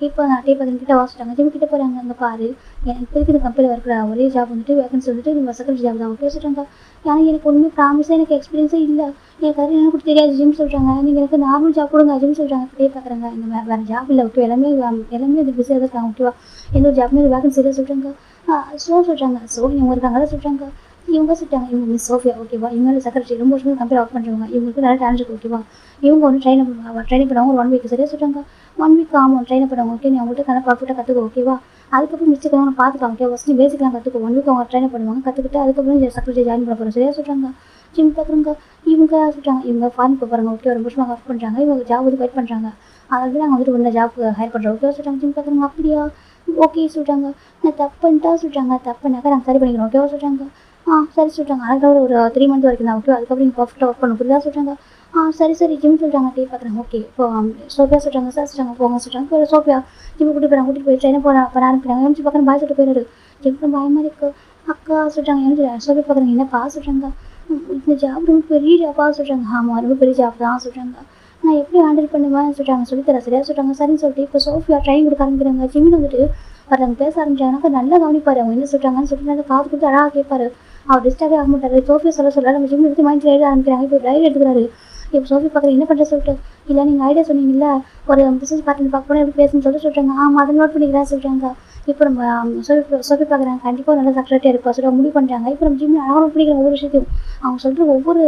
A: இப்போ நான் டே பார்க்குறேன் கிட்ட வாசிட்டாங்க. ஜிம் கிட்ட போகிறாங்க. அங்கே பாரு எனக்கு இருக்கிற கம்பெனியில் இருக்கிற ஒரே ஜாப் வந்துட்டு வேகன்சி வந்துட்டு நம்ம செகண்ட் ஜாப் தான் ஓகே சொல்லிட்டாங்க. ஏன்னா எனக்கு ஒன்றுமே ப்ராமிஸாக எனக்கு எக்ஸ்பீரியன்ஸே இல்லை. எனக்கு அது எனக்கு கூட தெரியாது ஜிம் சொல்லிட்டாங்க. நீங்கள் எனக்கு நார்மல் ஜாப் கொடுங்க ஜிம் சொல்லிட்டாங்க. டே பார்க்குறாங்க இந்த வேறு ஜாப் இல்லை ஓகே எல்லாமே இது பிஸியாக தான் இருக்காங்க ஓகேவா. எந்த ஒரு ஜாப்மே வேகன்சி இல்லை சொல்லிட்டாங்க. சொல்லிட்டாங்க. ஸோ இவங்க இருக்காங்க தான் சொல்லிட்டாங்க. இவங்க சொல்லிட்டாங்க இவங்க மிஸ் சோஃபியா ஓகேவா. இவங்க செக்ரட்டரி ரொம்ப வருஷம் கம்பெனி ஒர்க் பண்ணுறவங்க. இவங்களுக்கு நிறைய டேலண்ட் இருக்குது ஓகேவா. இவங்க வந்து ட்ரைன் பண்ணுவாங்க ஒரு 1 வீக் சரியாக சொல்லிட்டாங்க. 1 வீக் ஆமாம் ட்ரைன் பண்ணுவாங்க ஓகே. நீ அவங்கள்ட்ட நல்லா பர்ஃபெக்டாக கற்றுக்கோ ஓகேவா. அதுக்கப்புறம் மிஸ்டேக்லாம் அவங்க பார்த்துக்கலாம் ஓகே. ஃபஸ்ட்டு பேசிக்கலாம் கற்றுக்கோ 1 வீக் அவங்க ட்ரைன் பண்ணுவாங்க. கற்றுக்கிட்டு அதுக்கப்புறம் செக்ரட்டரி ஜாயின் பண்ண போகிறோம் சரியாக சொல்லிட்டாங்க. ஜிம் பார்க்குறவங்க இவங்க சொல்லிட்டாங்க இவங்க ஃபாரின் போகிறாங்க ஓகே. ஒரு வருஷமாக ஒர்க் பண்ணுறாங்க. இவங்க ஜாப் வந்து வெயிட் பண்ணுறாங்க. அதாவது நாங்கள் வந்துட்டு உள்ள ஜாப் ஹையர் பண்ணுறோம் ஓகே சொல்லிட்டாங்க. ஜிம் பார்க்குறவங்க அப்படியா ஓகே சொல்லிட்டாங்க. நான் தப்புன்ட்டா சொல்லிட்டாங்க. தப்புனாக்கா நாங்கள் சரி பண்ணிக்கிறோம் ஓகேவா சொல்லிட்டாங்க. சரி சொல்லிட்டாங்க. அதுக்காக ஒரு 3 மந்த் வரைக்கும் தான் ஓகே. அதுக்கப்புறம் நீங்கள் பர்ஃபெக்டாக ஒர்க் பண்ண புரியுதா சொல்லிட்டாங்க. சரி ஜிம் சொல்லிட்டாங்க. டே பார்க்குறேன் ஓகே. இப்போ சோஃபியா சொல்லிட்டாங்க சார் சொல்லிட்டாங்க போங்க சொல்லிட்டாங்க. இப்போ சோஃபியா ஜிம் கூட்டிட்டு போய் ட்ரெயினை பண்ண ஆரம்பிக்கிறாங்க. எம்ஜி பார்க்குறேன் பாய் சொல்லிட்டு போயிடுது. ஜிம்க்கு பயமாக இருக்கு அக்கா சொல்லிட்டாங்க. எம்ஜி சோஃபியா பார்க்குறேங்க என்னப்பா சொல்லிட்டாங்க. இந்த ஜாப் ரொம்ப பெரிய ஜாப்பா சொல்லிட்டாங்க. ஆமாம் ரொம்ப பெரிய ஜாப் தான் சொல்லிட்டாங்க. நான் எப்படி ஹேண்டில் பண்ணுவேன்னு சொல்லிட்டாங்க. சொல்லித்தரேன் சரியா சொல்லிட்டாங்க. சரின்னு சொல்லிட்டு இப்போ சோஃபியா ட்ரைனிங் கொடுக்க ஆரம்பிக்கிறாங்க. ஜிம்மின் வந்துட்டு ஒருத்தவங்க பேச ஆரம்பிச்சாங்கன்னா நல்லா கவனிப்பார். அவங்க என்ன சொல்லிட்டாங்கன்னு சொல்லிட்டு நல்லா காது கொடுத்து அழகாக கேட்பாரு. அவர் டிஸ்டாகவே ஆக மாட்டார். சோஃபியா சொல்ல நம்ம ஜிம் எடுத்து மைண்டில் எழுத ஆரம்பிக்கிறாங்க. இப்போ டைரி எடுத்துக்கிறாரு. இப்போ சோஃபி பார்க்குறேன் என்ன பண்ணுற சொல்லிட்டு இல்லை நீங்கள் ஐடியா சொன்னீங்கல்ல ஒரு பிஸ்னஸ் பார்ட்னர் பார்க்க போனால் எப்படி பேசுன்னு சொல்லிட்டாங்க. ஆமாம் அதை நோட் பண்ணிக்கிறேன் சொல்லிட்டாங்க. இப்போ நம்ம சோஃபி பார்க்குறாங்க கண்டிப்பாக நல்ல செக்ரட்டரியாக இருப்பா சொல்லிட்டு முடிவு பண்ணுறாங்க. இப்போ நம்ம ஜிம்மில் அழகாக பிடிக்கிற ஒவ்வொரு விஷயத்தையும் அவங்க சொல்கிற ஒவ்வொரு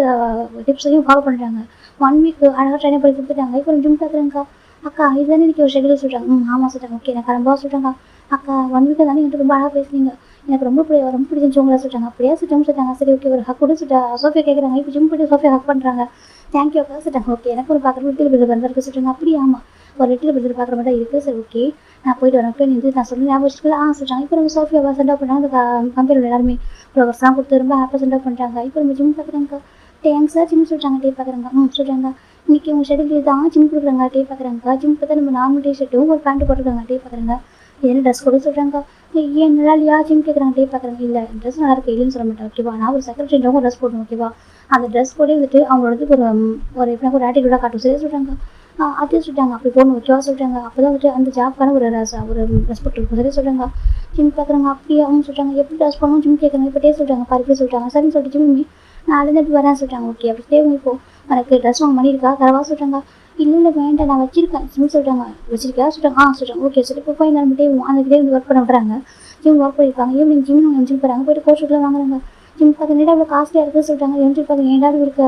A: டிப்ஸையும் ஃபாலோ பண்ணுறாங்க. 1 வீக் அழகாக ட்ரைனிங் பண்ணி கொடுத்துட்டாங்க. இப்போ நம்ம ஜிம் பார்க்குறேங்க்கா அக்கா இதுதானே இன்றைக்கி ஒரு ஷெடியூல் சொல்லிட்டாங்க. ஆமாம் சொல்லிட்டாங்க. ஓகே நான் கிளம்பா சொல்லிட்டாங்க. அக்கா 1 வீக் தானே என்கிட்ட ரொம்ப அழகாக பேசுனீங்க. எனக்கு ரொம்ப பிடிச்சிருந்துச்சு உங்களை சொல்லிட்டாங்க. அப்படியே சொல்லிட்டாங்க. சரி ஓகே ஒரு ஹக் கூட சோஃபியா கேட்குறாங்க. இப்போ ஜிம் போய்ட்டு சோஃபியா ஹக் பண்ணுறாங்க. தேங்க்யூ அக்கா சொல்லிட்டாங்க. ஓகே எனக்கு ஒரு பார்க்குற லிட்டில் பிரதர் வந்திருக்கு சொல்லிட்டாங்க. அப்படியே ஆமாம் ஒரு லிட்டில் பிரதர் பார்க்குற மாதிரி தான் இருக்குது. சரி ஓகே நான் போயிட்டு வரேன் ஓகே. நீ நான் சொல்லி ஞாபகம் வச்சுக்கலாம் சொல்லிட்டாங்க. இப்போ நம்ம சோஃபியாவை சென்ட் அப் பண்ணுறாங்க. அந்த கம்பெனியில் எல்லாருமே ஃப்ளவர்ஸ்லாம் கொடுத்து ரொம்ப ஹாப்பியாக சென்ட் அப் பண்ணுறாங்க. இப்போ நம்ம ஜிம் பார்க்குறாங்க. தேங்க்ஸ் சார் ஜிம் சொல்லிட்டாங்க. டே பார்க்குறாங்க சொல்லிட்டாங்க. இன்றைக்கி உங்கள் ஷெடியூல் தான் ஜிம் கொடுக்குறாங்க. டே பார்க்குறாங்க. ஜிம் பார்த்தா நம்ம நார்மல் டிஷர்ட்டும் ஒரு பேண்ட்டு போட்டுருக்காங்க. டே பார்க்குறாங்க. என்ன ட்ரெஸ் கூட சொல்கிறாங்க. ஏன் நல்லா இல்லையா ஜிம் கேட்குறாங்க. டே பார்க்குறாங்க. இல்லை ட்ரெஸ் நல்லா இருக்குது இல்லைன்னு சொல்ல மாட்டேன் ஓகேவா. நான் ஒரு செக்ரட்டரின்றவங்க ட்ரெஸ் போடணும் ஓகேவா. அந்த ட்ரெஸ் கூட வந்துட்டு அவங்களோடதுக்கு ஒரு எப்படின்னா ஒரு ஆட்டிடியூடாக காட்டும் சரியா சொல்கிறாங்க. அதே சொல்லிட்டாங்க. அப்படி போகணும் ஓகேவா சொல்லிட்டாங்க. அப்போ தான் வந்துட்டு அந்த ஜாப்க்கான ஒரு ரெஸ்பெக்ட் இருக்கும் சரியா சொல்கிறாங்க. ஜிம் பார்க்குறாங்க. அப்படியே அவங்க சொல்லிட்டாங்க எப்படி ட்ரெஸ் பண்ணணும் ஜிம் கேட்குறாங்க. இப்போ டே சொல்லிட்டாங்க பாரு இப்படி சொல்லிட்டாங்க. சரின்னு சொல்லிட்டு ஜிம்மி நான் அழுந்துட்டு வரேன் சொல்லிட்டாங்க. ஓகே அப்படி தேவை இப்போ எனக்கு ட்ரெஸ் வாங்க மணி இருக்கா தரவா சொல்லிட்டாங்க. இல்லை வேண்டாம் நான் வச்சிருக்கேன் ஜிம் சொல்லிட்டாங்க. வச்சிருக்கா சொல்லிட்டாங்க. சொல்லிட்டாங்க ஓகே சரி இப்போ ஃபைன் நம்ம டே அந்த டே வந்து ஒர்க் பண்ண விட்றாங்க. ஜிம் ஒர்க் பண்ணியிருக்காங்க. ஈவினிங் ஜிம் போகிறாங்க. போய்ட்டு கோச்சுக்குலாம் வாங்குறாங்க. ஜிம் பார்க்க நேரம் அவ்வளோ காஸ்ட்லியாக இருக்குது சொல்லிட்டாங்க. எம்ஜி பார்க்க ஏண்டாவது இருக்க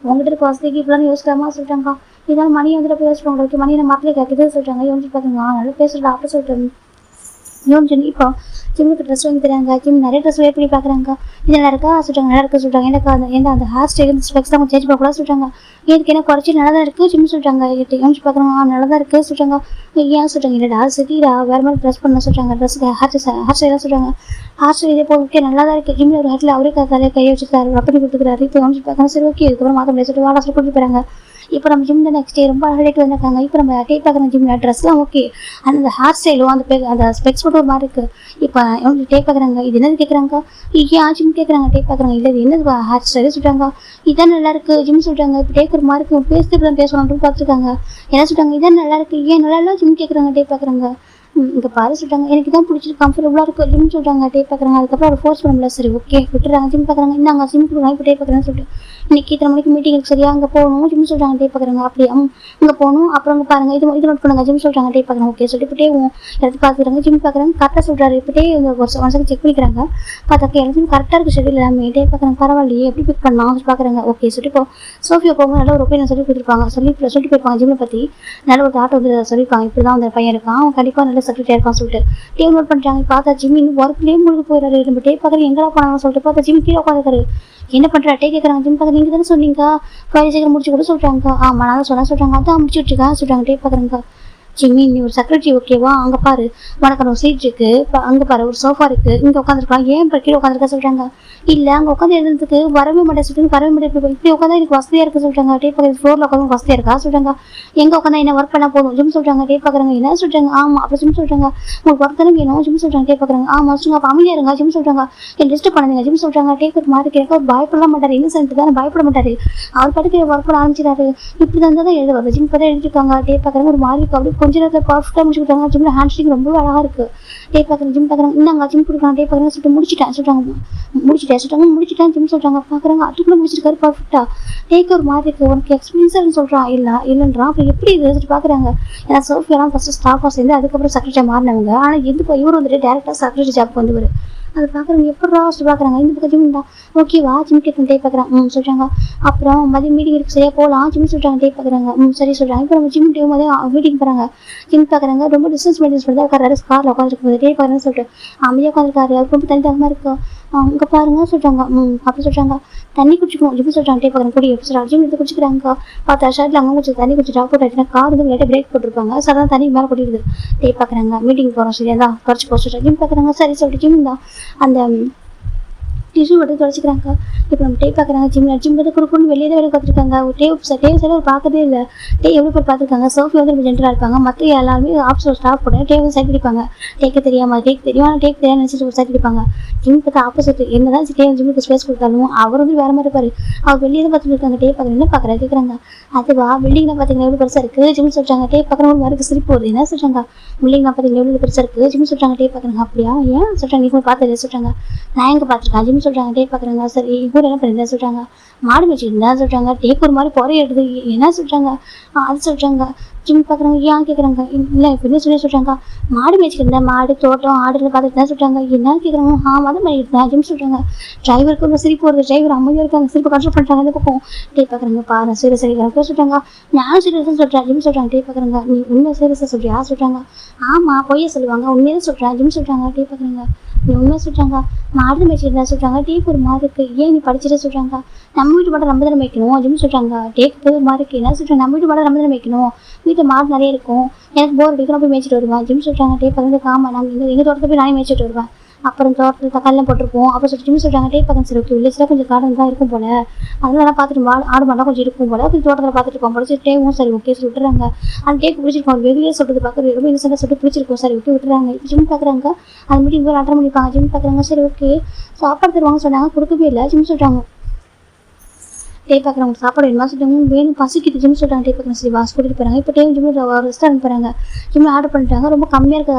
A: உங்கள்கிட்ட இருக்க வசதிக்கு இப்படிலாம் யோசிக்கலாமா சொல்லிட்டாங்க. இதனால் மணி வந்துட்டு போய் யோசிப்பாங்க ஓகே மணி நம்ம மாப்பிள்ளை கேட்குது சொல்லிட்டாங்க. எம்ஜி பார்க்குங்க நல்லா பேசுகிறா அப்படி சொல்லிட்டு யோசிச்சு இப்போ ஜிம்முக்கு ட்ரெஸ் வாங்கி தராங்க. ஜிம் நிறைய ட்ரெஸ் வேர் பண்ணி பார்க்குறாங்க. இது நல்லா இருக்கா சொல்கிறாங்க, நல்லா இருக்கா சொல்கிறாங்க. எனக்கு அந்த ஹேர் ஸ்டைல் ஸ்பெக்ஸ் தான் கொஞ்சம் சேஞ்ச் பண்ணக்கூடாது சொல்கிறாங்க. எனக்கு என்ன குறைச்சி நல்லா தான் இருக்குது ஜிம் சொல்கிறாங்க. யோசிச்சு பார்க்குறாங்க, நல்லா தான் இருக்குது சொல்கிறாங்க. ஏன் சொல்கிறாங்க, இல்லைடா சிட்டிடா வேறு மாதிரி ட்ரெஸ் பண்ண சொல்கிறாங்க. ட்ரெஸ்ஸுக்கு ஹேர் ஸ்டைலாக சொல்கிறாங்க. ஹேர் ஸ்டைல் இதே போக ஓகே நல்லா தான் இருக்குது. ஜிம்மில் ஒரு ஹேட்டில் அவரே தலையை கையை வச்சுருக்காரு, ரப்படி கொடுத்துக்கிறாரு. இப்போ யோசிச்சு பார்க்குறாங்க, சரி ஓகே இதுக்கப்புறம் மாற்ற முடியாது சொல்லிட்டு வாடா சொல்லி கூட்டிட்டு போகிறாங்க. இப்போ நம்ம ஜிம்மில் நெக்ஸ்ட் டே ரொம்ப அழகாக வந்திருக்காங்க. இப்போ நம்ம டேக் பார்க்குற ஜிம்மில் ட்ரெஸ்லாம் ஓகே, அந்த ஹேர் ஸ்டைலும் அந்த ஸ்பெக்ஸ் மட்டும் ஒரு மாதிரி இருக்குது. இப்போ அவங்க டேக் பார்க்குறாங்க, இது என்னது கேட்குறாங்க. ஏன் ஜிம் கேட்குறாங்க, டேக் பார்க்குறாங்க. இல்லை இது என்னது ஹேர் ஸ்டைலு சொல்கிறாங்க. இதான் நல்லா இருக்குது ஜிம் சொல்கிறாங்க. இப்போ டேக் ஒரு மாதிரி இருக்குது, பேசிட்டு தான் பேசணும் அப்படின்னு பார்த்துருக்காங்க. என்ன சொல்கிறாங்க, இதான் நல்லா இருக்குது. ஏன் நல்லா இல்லை ஜிம் கேட்குறாங்க. டேக் பார்க்குறாங்க. இங்கே பாரு சொல்கிறாங்க, எனக்கு தான் பிடிச்சிருக்கு, கம்ஃபர்டபுளாக இருக்குது ஜிம் சொல்கிறாங்க. டேக் பார்க்குறாங்க. அதுக்கப்புறம் அவர் ஃபோர்ஸ் பண்ண முடியல, சரி ஓகே விட்டுறாங்க. ஜிம் பார்க்குறாங்க, இந்தாங்க ஜிம் கொடுக்குறாங்க. இப்போ டேக் பார்க்குறேன்னு சொல்லிட்டு இன்னைக்கு இத்தனை மணிக்கு மீட்டிங் இருக்குது சரியா, அங்கே போகணும் ஜிம் சொல்கிறாங்க. டேக் பார்க்குறாங்க. அப்படியே இங்கே போகணும். அப்புறம் அங்கே பாருங்கள் இது நோட் பண்ணுங்க ஜிம் சொல்கிறாங்க. டேக் பார்க்குறாங்க. ஓகே சொல்லிட்டு இப்படியே எடுத்து பார்க்குறாங்க. ஜிம் பார்க்குறாங்க, கரெக்டாக சொல்கிறாரு. இப்படியே ஒரு செகண்ட் செக் பண்ணிக்கிறாங்க. பார்த்தாக்க எல்லாத்தையும் கரெக்டாக இருக்குது ஷெடியூல் எல்லாமே. டேக் பார்க்குறாங்க, பரவாயில்லையே எப்படி பிக் பண்ணலாம் பார்க்குறாங்க. ஓகே சொல்லிட்டு இப்போ சோஃபியா போகும்போது நல்ல ஒரு ஒப்பீனியன் சொல்லி கொடுத்துருப்பாங்க. சொல்லிட்டு போயிருப்பாங்க ஜிம்மை பற்றி நல்ல ஒரு தாட் வந்து சொல்லியிருப்பாங்க. இப்படி தான் அந்த பையன் இருக்கான், அவன் கண்டிப்பாக நல்ல செக்ரட்டரியாக இருக்கான்னு சொல்லிட்டு டேக் நோட் பண்ணுறாங்க. பார்த்தா ஜிம் இன்னும் ஒர்க்லேயே முழுக்க போயிடாரு. நம்ம டேக் பார்க்குறது எங்கடா போனாங்கன்னு சொல்லிட்டு பார்த்தா ஜிம் கீழே உட்காந்துருக்காரு. என்ன பண்ணுறா டேக் கேட்குறாங்க. ஜிம் பார்க்க நீங்கள் தானே சொன்னீங்க காலேஜ் சீக்கிரம் முடிச்சு கூட சொல்கிறாங்க. ஆமாம் நான் தான் சொன்னேன் சொல்கிறாங்க. அதான் முடிச்சு விட்டுருக்கேன் சொல்கிறாங்க. டேக் பார்க்குறாங்க. ஜிம்மி நீ ஒரு செக்ரட்டரி ஓகேவா, அங்கே பாரு உனக்கு ஒரு சீட் இருக்குது, இப்போ அங்கே பாரு ஒரு சோஃபா இருக்குது, இங்கே உட்காந்துருக்கலாம், ஏன் இப்போ கீழே உட்காந்துருக்கா சொல்கிறாங்க. இல்லை அங்கே உட்காந்து எழுதுறதுக்கு வரவே மாட்டேன் சொல்லிட்டு வரவே மாட்டேன், இப்படி உட்காந்தா எனக்கு வசதியாக இருக்குது சொல்கிறாங்க. டேக் பார்க்குறது ஃப்ளோரில் உட்காந்து வசதியாக இருக்கா சொல்கிறாங்க. எங்கே உட்காந்தா என்ன ஒர்க் பண்ணால் போதும் ஜிம் சொல்கிறாங்க. டேக் பார்க்குறாங்க. என்ன சொல்கிறாங்க. ஆமாம் அப்போ ஜிம் சொல்கிறாங்க. உங்களுக்கு ஒர்க் தானே வேணும் ஜிம் சொல்கிறாங்க. டேக் பார்க்குறாங்க. ஆமாம் சொல்லுங்க அப்போ அமைதியாக இருங்க ஜிம் சொல்கிறாங்க. என்ன டிஸ்டர்ப் பண்ணாதீங்க ஜிம் சொல்கிறாங்க. டேக் ஒரு மாதிரி கேட்க அவர் பயப்படலாம் மாட்டார், இன்னசென்ட் தான் பயப்பட மாட்டார். அவர் பாட்டுக்கு ஒர்க் பண்ண ஆரம்பிச்சிடாரு. இப்படி தான் எழுதுவார். ஜிம் பார்த்தா எழுதிருக்காங்க. டேக் பார்க்குறாங்க. ஒரு மாதிரி அப்படி கொஞ்ச நேரத்தில் பர்ஃபெக்டாக முடிச்சு விட்டாங்க. ஜிம்ல ஹேண்ட் ஸ்டிக் ரொம்ப அழகாக இருக்குது. டேக் பார்க்குறாங்க. ஜிம் பார்க்குறாங்க. இந்தாங்க ஜிம் கொடுக்குறாங்க. டேக் பார்க்குறாங்க சொல்லிட்டு முடிச்சிட்டேன் சொல்கிறாங்க. முடிச்சிட்டேன் ஜிம் சொல்கிறாங்க. பார்க்குறாங்க அதுக்குள்ளே முடிச்சிருக்காரு பர்ஃபெக்டாக. டேக் ஒரு மாதிரி இருக்குது, உனக்கு எக்ஸ்பீரியன்ஸாக சொல்கிறான். இல்லைன்றான். அப்புறம் எப்படி இது பார்க்குறாங்க. ஏன்னா சோஃபியாலாம் ஃபஸ்ட்டு ஸ்டாஃபாக சேர்ந்து அதுக்கப்புறம் செக்ரட்டரியாக மாறினவங்க. ஆனால் எதுக்கு இவர் வந்துட்டு டேரெக்டாக செக்ரட்டரி ஜாப்க்கு வந்துவர். அது பார்க்குறவங்க எப்படா பார்க்குறாங்க. இந்த பக்கம் ஜிம் தான் ஓகேவா ஜிம் கேட்குறேன். டேக் பார்க்குறாங்க. சொல்கிறாங்க. அப்புறம் மதியம் மீட்டிங் இருக்குது சரியா போகலாம் ஜிம் சொல்கிறாங்க. டேக் பார்க்குறாங்க. சரி சொல்கிறாங்க. இப்போ நம்ம ஜிம் டே மீட்டிங் போகிறாங்க. ஜிம் பார்க்குறாங்க. ரொம்ப டிஸ்டன்ஸ் மெயின்டைன்ஸ் பண்ணி தான் இருக்காரு. காரில் உட்காந்துருக்கும். டேக் பார்க்குறேன்னு சொல்லிட்டு அமைதியாக உட்காந்துருக்காரு. அது ரொம்ப தனித்தகமாக இருக்குது. இங்கே பாருங்க சொல்கிறாங்க. அப்படி சொல்கிறாங்க. தண்ணி குடிச்சிக்கணும் ஜிம் சொல்கிறாங்க. டேக் பார்க்குறாங்க. குடி எப்படி சொல்கிறாங்க. ஜிம் எடுத்து குடிச்சிக்கிறாங்க. பார்த்தா ஷர்ட்டில் அங்கே கொஞ்சம் தண்ணி குடிச்சு ட்ராப் அவுட் ஆகிடுச்சுன்னா கார் வந்து லேட்டாக பிரேக் போட்டிருப்பாங்க. சாதாரண தண்ணி மேலே கொட்டிடுது. டேக் பார்க்குறாங்க. மீட்டிங் போகிறோம் சரியா தான் குறைச்சி போக சொல்கிறாங்க. ஜிம் பார்க்குறாங்க. சரி சொல்லிட்டு ஜிம் தான் அந்த டிஷ்யூ எடுத்து தொடச்சிக்கிறாங்க. இப்போ நம்ம டேக் பார்க்குறாங்க. ஜிம் வந்து குறுக்குன்னு வெளியே தான் வேலை பார்த்துருக்காங்க. டேவ் சார் அவர் பார்க்கவே இல்லை. டேக் எவ்வளோ பேர் பார்த்துருக்காங்க. சோஃபி வந்து ரொம்ப ஜென்டலாக இருப்பாங்க. மற்ற எல்லாருமே ஆஃபீஸில் ஸ்டாஃப் கூட டேக் வந்து சைட் அடிப்பாங்க. டேக்கு தெரியாமல் டேக் தெரியும், ஆனால் டேக் தெரியாமல் நினச்சிட்டு ஒரு சைட் அடிப்பாங்க. ஜிம் பார்த்தா ஆப்போசிட். என்ன தான் டேக் ஜிம்முக்கு ஸ்பேஸ் கொடுத்தாலும் அவர் வந்து வேறு மாதிரி இருப்பார். அவர் வெளியே தான் பார்த்துட்டு இருக்காங்க. டேக் பார்க்குறேன். என்ன பார்க்குறாரு கேட்குறாங்க. அதுவா பில்டிங்லாம் பார்த்தீங்கன்னா எவ்வளோ பெருசாக இருக்குது ஜிம் சொல்கிறாங்க. டேக் பார்க்குறவங்க மாதிரி சிரிப்பு வருது. என்ன சொல்கிறாங்க. பில்டிங்லாம் பார்த்தீங்கன்னா எவ்வளோ பெருசாக இருக்குது ஜிம் சொல்கிறாங்க. டேக் பார்க்குறாங்க. அப்படியா ஏன் சொல்கிறாங்க. நீங்கள் பார்த்தது சொல்கிறாங்க. நான் எங்கே பார்த்துருக்கேன் ஜிம் சொல்கிறாங்க. டேக் பார்க்குறாங்க. சரி இவர் என்ன பண்ணிருந்தா சொல்கிறாங்க. மாடு வச்சுருந்தா சொல்கிறாங்க. டேக் ஒரு மாதிரி குறைய எடுத்து என்ன சொல்கிறாங்க. அது சொல்கிறாங்க. ஜிம் பார்க்குறாங்க. ஏன் கேட்குறாங்க. இல்லை இப்போ என்ன சொல்கிறாங்க. மாடு மேய்ச்சிருந்தேன். மாடு தோட்டம் ஆடுல பார்த்துட்டு தான் சொல்கிறாங்க. என்ன கேட்குறாங்க. மதம் பண்ணிட்டு ஜிம் சொல்கிறாங்க. டிரைவருக்கு ஒரு சிரிப்பு வருது. டிரைவர் அமைதியாக இருக்காங்க. சிரிப்பு கண்ட்ரோல் பண்ணுறாங்க. அந்த பக்கம் டேக் பார்க்குறாங்க. பாரு சீரியஸாக இருக்கிறாங்க சொல்கிறாங்க. நான் சீரியஸாக சொல்கிறேன் ஜிம் சொல்கிறாங்க. டேக் பார்க்குறாங்க. நீ உண்மை சீரியஸாக சொல்கிறியா சொல்கிறாங்க. ஆமாம் பொய்ய சொல்லுவாங்க உண்மையாக தான் சொல்கிறேன் ஜிம் சொல்கிறாங்க. டேக் பார்க்குறாங்க. நீ உண்மையாக சொல்கிறாங்க. மாடு மேய்ச்சிருந்தா சொல்கிறாங்க. டேக் ஒரு மாதிரி இருக்குது. ஏன் நீ படிச்சுட்டு சொல்கிறாங்க. நம்ம வீட்டு மாட்டை நம்ம தானே மேய்க்கணும் ஜிம் சொல்கிறாங்க. டேக் போய் ஒரு மாதிரி இருக்குது. என்ன சொல்கிறாங்க. நம்ம வீட்டு மாட்டை நம்ம தானே மேய்க்கணும். வீட்டில் மாடு நிறைய இருக்கும். எனக்கு போர் அடிக்கணும் போய் மேய்ச்சிட்டு வருவேன் ஜிம் சொல்கிறாங்க. டேக் வந்து ஆமாம் நாங்கள் எங்கள் தோட்டத்தில் போய் நானே மேய்ச்சிட்டு வருவேன். அப்புறம் தோட்டத்தில் தக்காளிலாம் போட்டிருப்போம். அப்புறம் சொல்லிட்டு ஜிம் சொல்கிறாங்க. டேக் பார்க்க சரி ஓகே வில்லேஜில் கொஞ்சம் கார்டன் தான் இருக்கும் போல், அதெல்லாம் பார்த்துட்டு ஆடு மாடெலாம் கொஞ்சம் இருக்கும் போல், கொஞ்சம் தோட்டத்தில் பார்த்துட்டு இருப்போம் போல. சரி டேவும் சரி ஓகே சொல்லி விட்டுறாங்க. அந்த டேக் பிடிச்சிருக்கோம். வெளியே சொல்கிறது பார்க்குறது ரொம்ப இன்னசென்ட்டாக சொல்லிட்டு பிடிச்சிருக்கோம். சரி ஓகே விட்டுறாங்க. ஜிம் பார்க்குறாங்க. அந்த மீட்டிங் போய் அட்டன் பண்ணிப்பாங்க. ஜிம் பார்க்குறாங்க. சரி ஓகே சாப்பாடு தருவாங்க சொன்னாங்க. கொடுக்கவே இல்லை ஜிம் சொல்கிறாங்க. டேக் பார்க்குறவங்க சாப்பாடு வேணுமா சொல்லிட்டு வேணும் பசிக்குது ஜிம் சொல்கிறாங்க. டேக் பார்க்குறேன். சரி வாஸ் கூட்டிகிட்டு போகிறாங்க. இப்போ டேம் ஜிம்மில் ரெஸ்டாரண்ட் போகிறாங்க. ஜிம்மில் ஆர்டர் பண்ணிட்டாங்க. ரொம்ப கம்மியாக இருக்க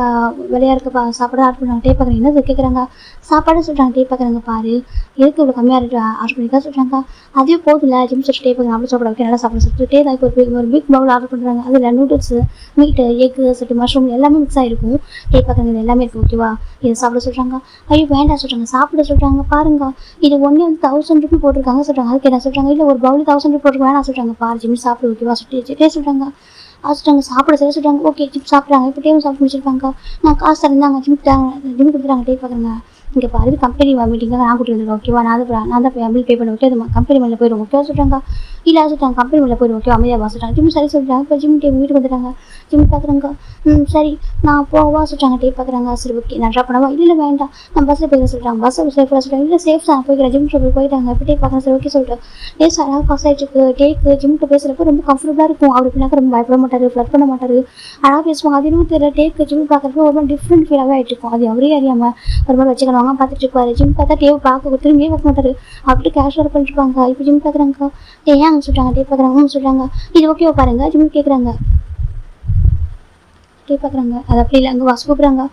A: விலையாக இருக்க சாப்பாடு ஆர்டர் பண்ணுறாங்க. டேக் பார்க்குறேன். என்ன கேட்குறாங்க. சாப்பாடு சொல்கிறாங்க. டேக் பார்க்குறாங்க. பாரு எதுக்கு இவ்வளோ கம்மியாக இருக்கு ஆர்டர் பண்ணிக்கா சொல்கிறாங்க. அதே போதில்லை ஜிம் சொல்லிட்டு டேக் பார்க்குறாங்க. அப்படி சாப்பிட நல்லா சாப்பிட சொல்லிட்டு தான் இப்போ ஒரு பிக் பவுல் ஆர்டர் பண்ணுறாங்க. அதில் நூடுல்ஸு மீட்டு எக்கு சொல்லிட்டு மஷ்ரூம் எல்லாமே மிக்ஸ் ஆகிருக்கும். டேக் பார்க்குறாங்க. இது எல்லாமே இருக்குது ஓகேவா இதை சாப்பிட சொல்கிறாங்க. ஐயோ வேண்டாம் சொல்கிறாங்க. சாப்பிட சொல்கிறாங்க. பாருங்க இது ஒன்றே வந்து 1000 ரூபி போட்டிருக்காங்க சொல்கிறாங்க. அதுக்கு என்ன சொல்கிறாங்க. இல்லை ஒரு பவுல் 1000 ரூபி போட்டுருக்க வேணாம் சொல்கிறாங்க. பாரு ஜிம் சாப்பிடு ஓகேவா சொல்லிட்டு சொல்கிறாங்க. சொல்லிட்டாங்க சாப்பிட சரி சொல்லிட்டாங்க. ஓகே ஜிம் சாப்பிட்றாங்க. இப்போ டைம் சாப்பிட்டு முடிச்சிருப்பாங்க. நான் காசு தரந்தாங்க ஜிம் கொடுத்துறாங்க. டே பார்க்குறேங்க. இங்கே பாரு கம்பெனி மீட்டிங்காக நான் கூட்டிட்டு வந்துருக்கேன். ஓகேவா நான் தான் பில் பே பண்ண ஓகே. அது கம்பெனி மேலே போயிடும். ஓகேவா சொல்லிட்டாங்க. இல்லை சொல்லிட்டாங்க கம்பெனி மேலே போயிடும். ஓகே அமைதியாக சொல்லிட்டாங்க. ஜிம் சரி சொல்லிட்டாங்க. இப்போ ஜிம் டைம் வீட்டுக்கு வந்துட்டாங்க. ஜிம் பார்க்குறாங்க. சரி நான் போவா சொல்லிட்டாங்க. டே பார்க்குறாங்க. சரி ஓகே நான் ட்ராப் பண்ணவா? இல்லை வேண்டாம் நான் பஸ்ஸில் போய் சொல்லிட்டாங்க. பஸ்ஸில் சேஃபாக சொல்லிட்டாங்க. இல்லை சேஃப் தான் போய்க்கிறேன். ஜிம் ஷோப்பில் போயிட்டாங்க. இப்போ டே பார்க்குறேன். சரி ஓகே சொல்லிட்டு டே சார் பாஸ் ஆகிட்டு டேக்கு ஜிம்க்கு பேசுகிறப்ப ரொம்ப கம்ஃபர்டபுளாக இருக்கும். அவர் பின்னாக்க ரொம்ப பயப்பட மாட்டார், ஃப்ளட் பண்ண மாட்டார், அழகாக பேசுவாங்க. அது இன்னும் தெரியல. டேக்கு ஜிம் பார்க்குறப்ப ஒரு மாதிரி டிஃப்ரெண்ட் ஃபீலாகவே ஆகிட்டு இருக்கும். அது அவரே அறியாமல் ஒரு மாதிரி வச்சுக்கணுவாங்க பார்த்துட்டு இருப்பாரு. ஜிம் பார்த்தா டேவை பார்க்க திரும்பியே பார்க்க மாட்டார். அப்படி கேஷுவலாக பண்ணிருப்பாங்க. இப்போ ஜிம் பார்க்குறாங்க. ஏன் அங்கே சொல்லிட்டாங்க. டே பார்க்குறாங்க சொல்லிட்டாங்க. இது ஓகேவா பாருங்க. ஜிம் கேட்குறாங்க. டே பார்க்குறாங்க. அது அப்படி இல்லை அங்கே வாசு கூப்பிட்றாங்க.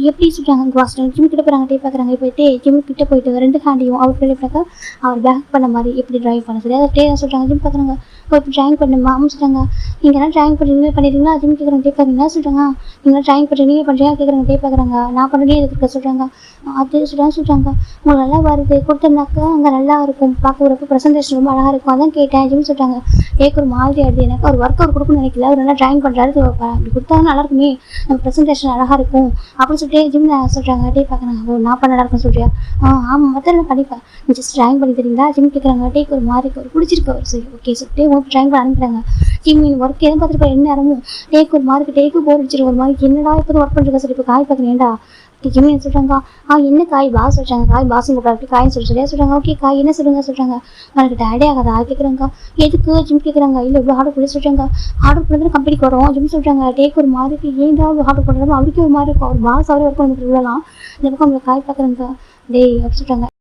A: எப்படி சொல்லிட்டாங்க அங்கே வாசு ஜிம் கிட்ட போகிறாங்க. டே பார்க்குறாங்க. இப்போ ஜிம் கிட்ட போயிட்டு 2 ஹேண்டையும் அவர் பிள்ளைப்படாக்கா அவர் பேக் பண்ண மாதிரி எப்படி ட்ராயிங் பண்ண சரி அதை டே தான் சொல்லிட்டாங்க. ஜிம் பார்க்குறாங்க. இப்போ ட்ராயிங் பண்ணுமா சொல்லிட்டாங்க. நீங்கள்லாம் ட்ராயிங் பண்ணி பண்ணிடுறீங்களா? ஜிம் கேட்குறாங்க. டே பார்க்குறீங்களா சொல்லிட்டாங்க. நீங்களாம் ட்ராயிங் பண்ணி நீங்கள் பண்ணுறீங்க கேட்குறாங்க. டே பார்க்குறாங்க. நான் பண்ணி எதுக்கு சொல்கிறாங்க. அது சொல்லிட்டாங்க. உங்களுக்கு நல்லா வருது கொடுத்தோம்னாக்கா அங்கே நல்லா இருக்கும். பார்க்க வரப்போ ப்ரெசன்டேஷன் ரொம்ப அழகாக இருக்கும். அதான் கேட்டேன். ஜிம் சொல்லிட்டாங்க. கேட்க ஒரு மாதிரி ஆகுது. எனக்கு ஒரு ஒர்க் அவுட் கொடுக்கணும்னு நினைக்கல. அவர் நல்லா ட்ராயிங் பண்ணுறாரு. அப்படி கொடுத்தாலும் நல்லா இருக்குமே நம்ம ப்ரெசன்டேஷன் அழகாக இருக்கும் அப்படின்னு சொல்லிட்டு ஜிம் சொல்கிறாங்க. டே பார்க்குறாங்க. நான் பண்ண நல்லா இருக்குன்னு சொல்றியா? ஆமாம் மற்ற நான் பண்ணிப்பேன். நீ ஜஸ்ட் ட்ராயிங் பண்ணி தரீங்களா? ஜிம் கேட்குறாங்க. டேக்கு ஒரு மாதிரி ஒரு பிடிச்சிருக்கு அவர். சரி ஓகே சொல்லிட்டு உங்களுக்கு ட்ராயிங் பண்ண அனுப்புகிறாங்க. ஜிம் மீன் ஒர்க் எதுவும் பார்த்துட்டு என்ன நேரமும் டேக்கு ஒரு மாதிரி டேக்கு போர் அடிச்சிருக்கு. ஒரு மாதிரி என்னடா இப்போ ஒர்க் பண்ணுறா சரி இப்போ காய் பார்க்குறேன்டா ஜிம் என்ன சொல்கிறாங்க. என்ன காய் பாஸ் சொல்லிட்டாங்க. காய் பாஸும் கூப்பிடாது காயின்னு சொல்லிட்டு சொல்கிறாங்க. ஓகே காய் என்ன சொல்லுங்க சொல்கிறாங்க. எனக்கு டேடே ஆகாதா கேட்குறாங்க. எதுக்கு ஜிம் கேட்குறாங்க. இல்லை இவ்வளோ ஆர்டர் பண்ணி சொல்கிறாங்க. ஆர்டர் பண்ணி கம்பெனிக்கு வரோம். ஜிம் சொல்கிறாங்க. டேக்கு ஒரு மாதிரி ஏன்டா ஆர்டர் பண்ணுறோம் அவருக்கு ஒரு மாதிரி இருக்கும். அவர் பாஸ் அவரே ஒர்க் பண்ணிட்டு விடலாம். இந்த பக்கம் காய் பார்க்குறாங்க. டே அப்படி சொல்கிறாங்க.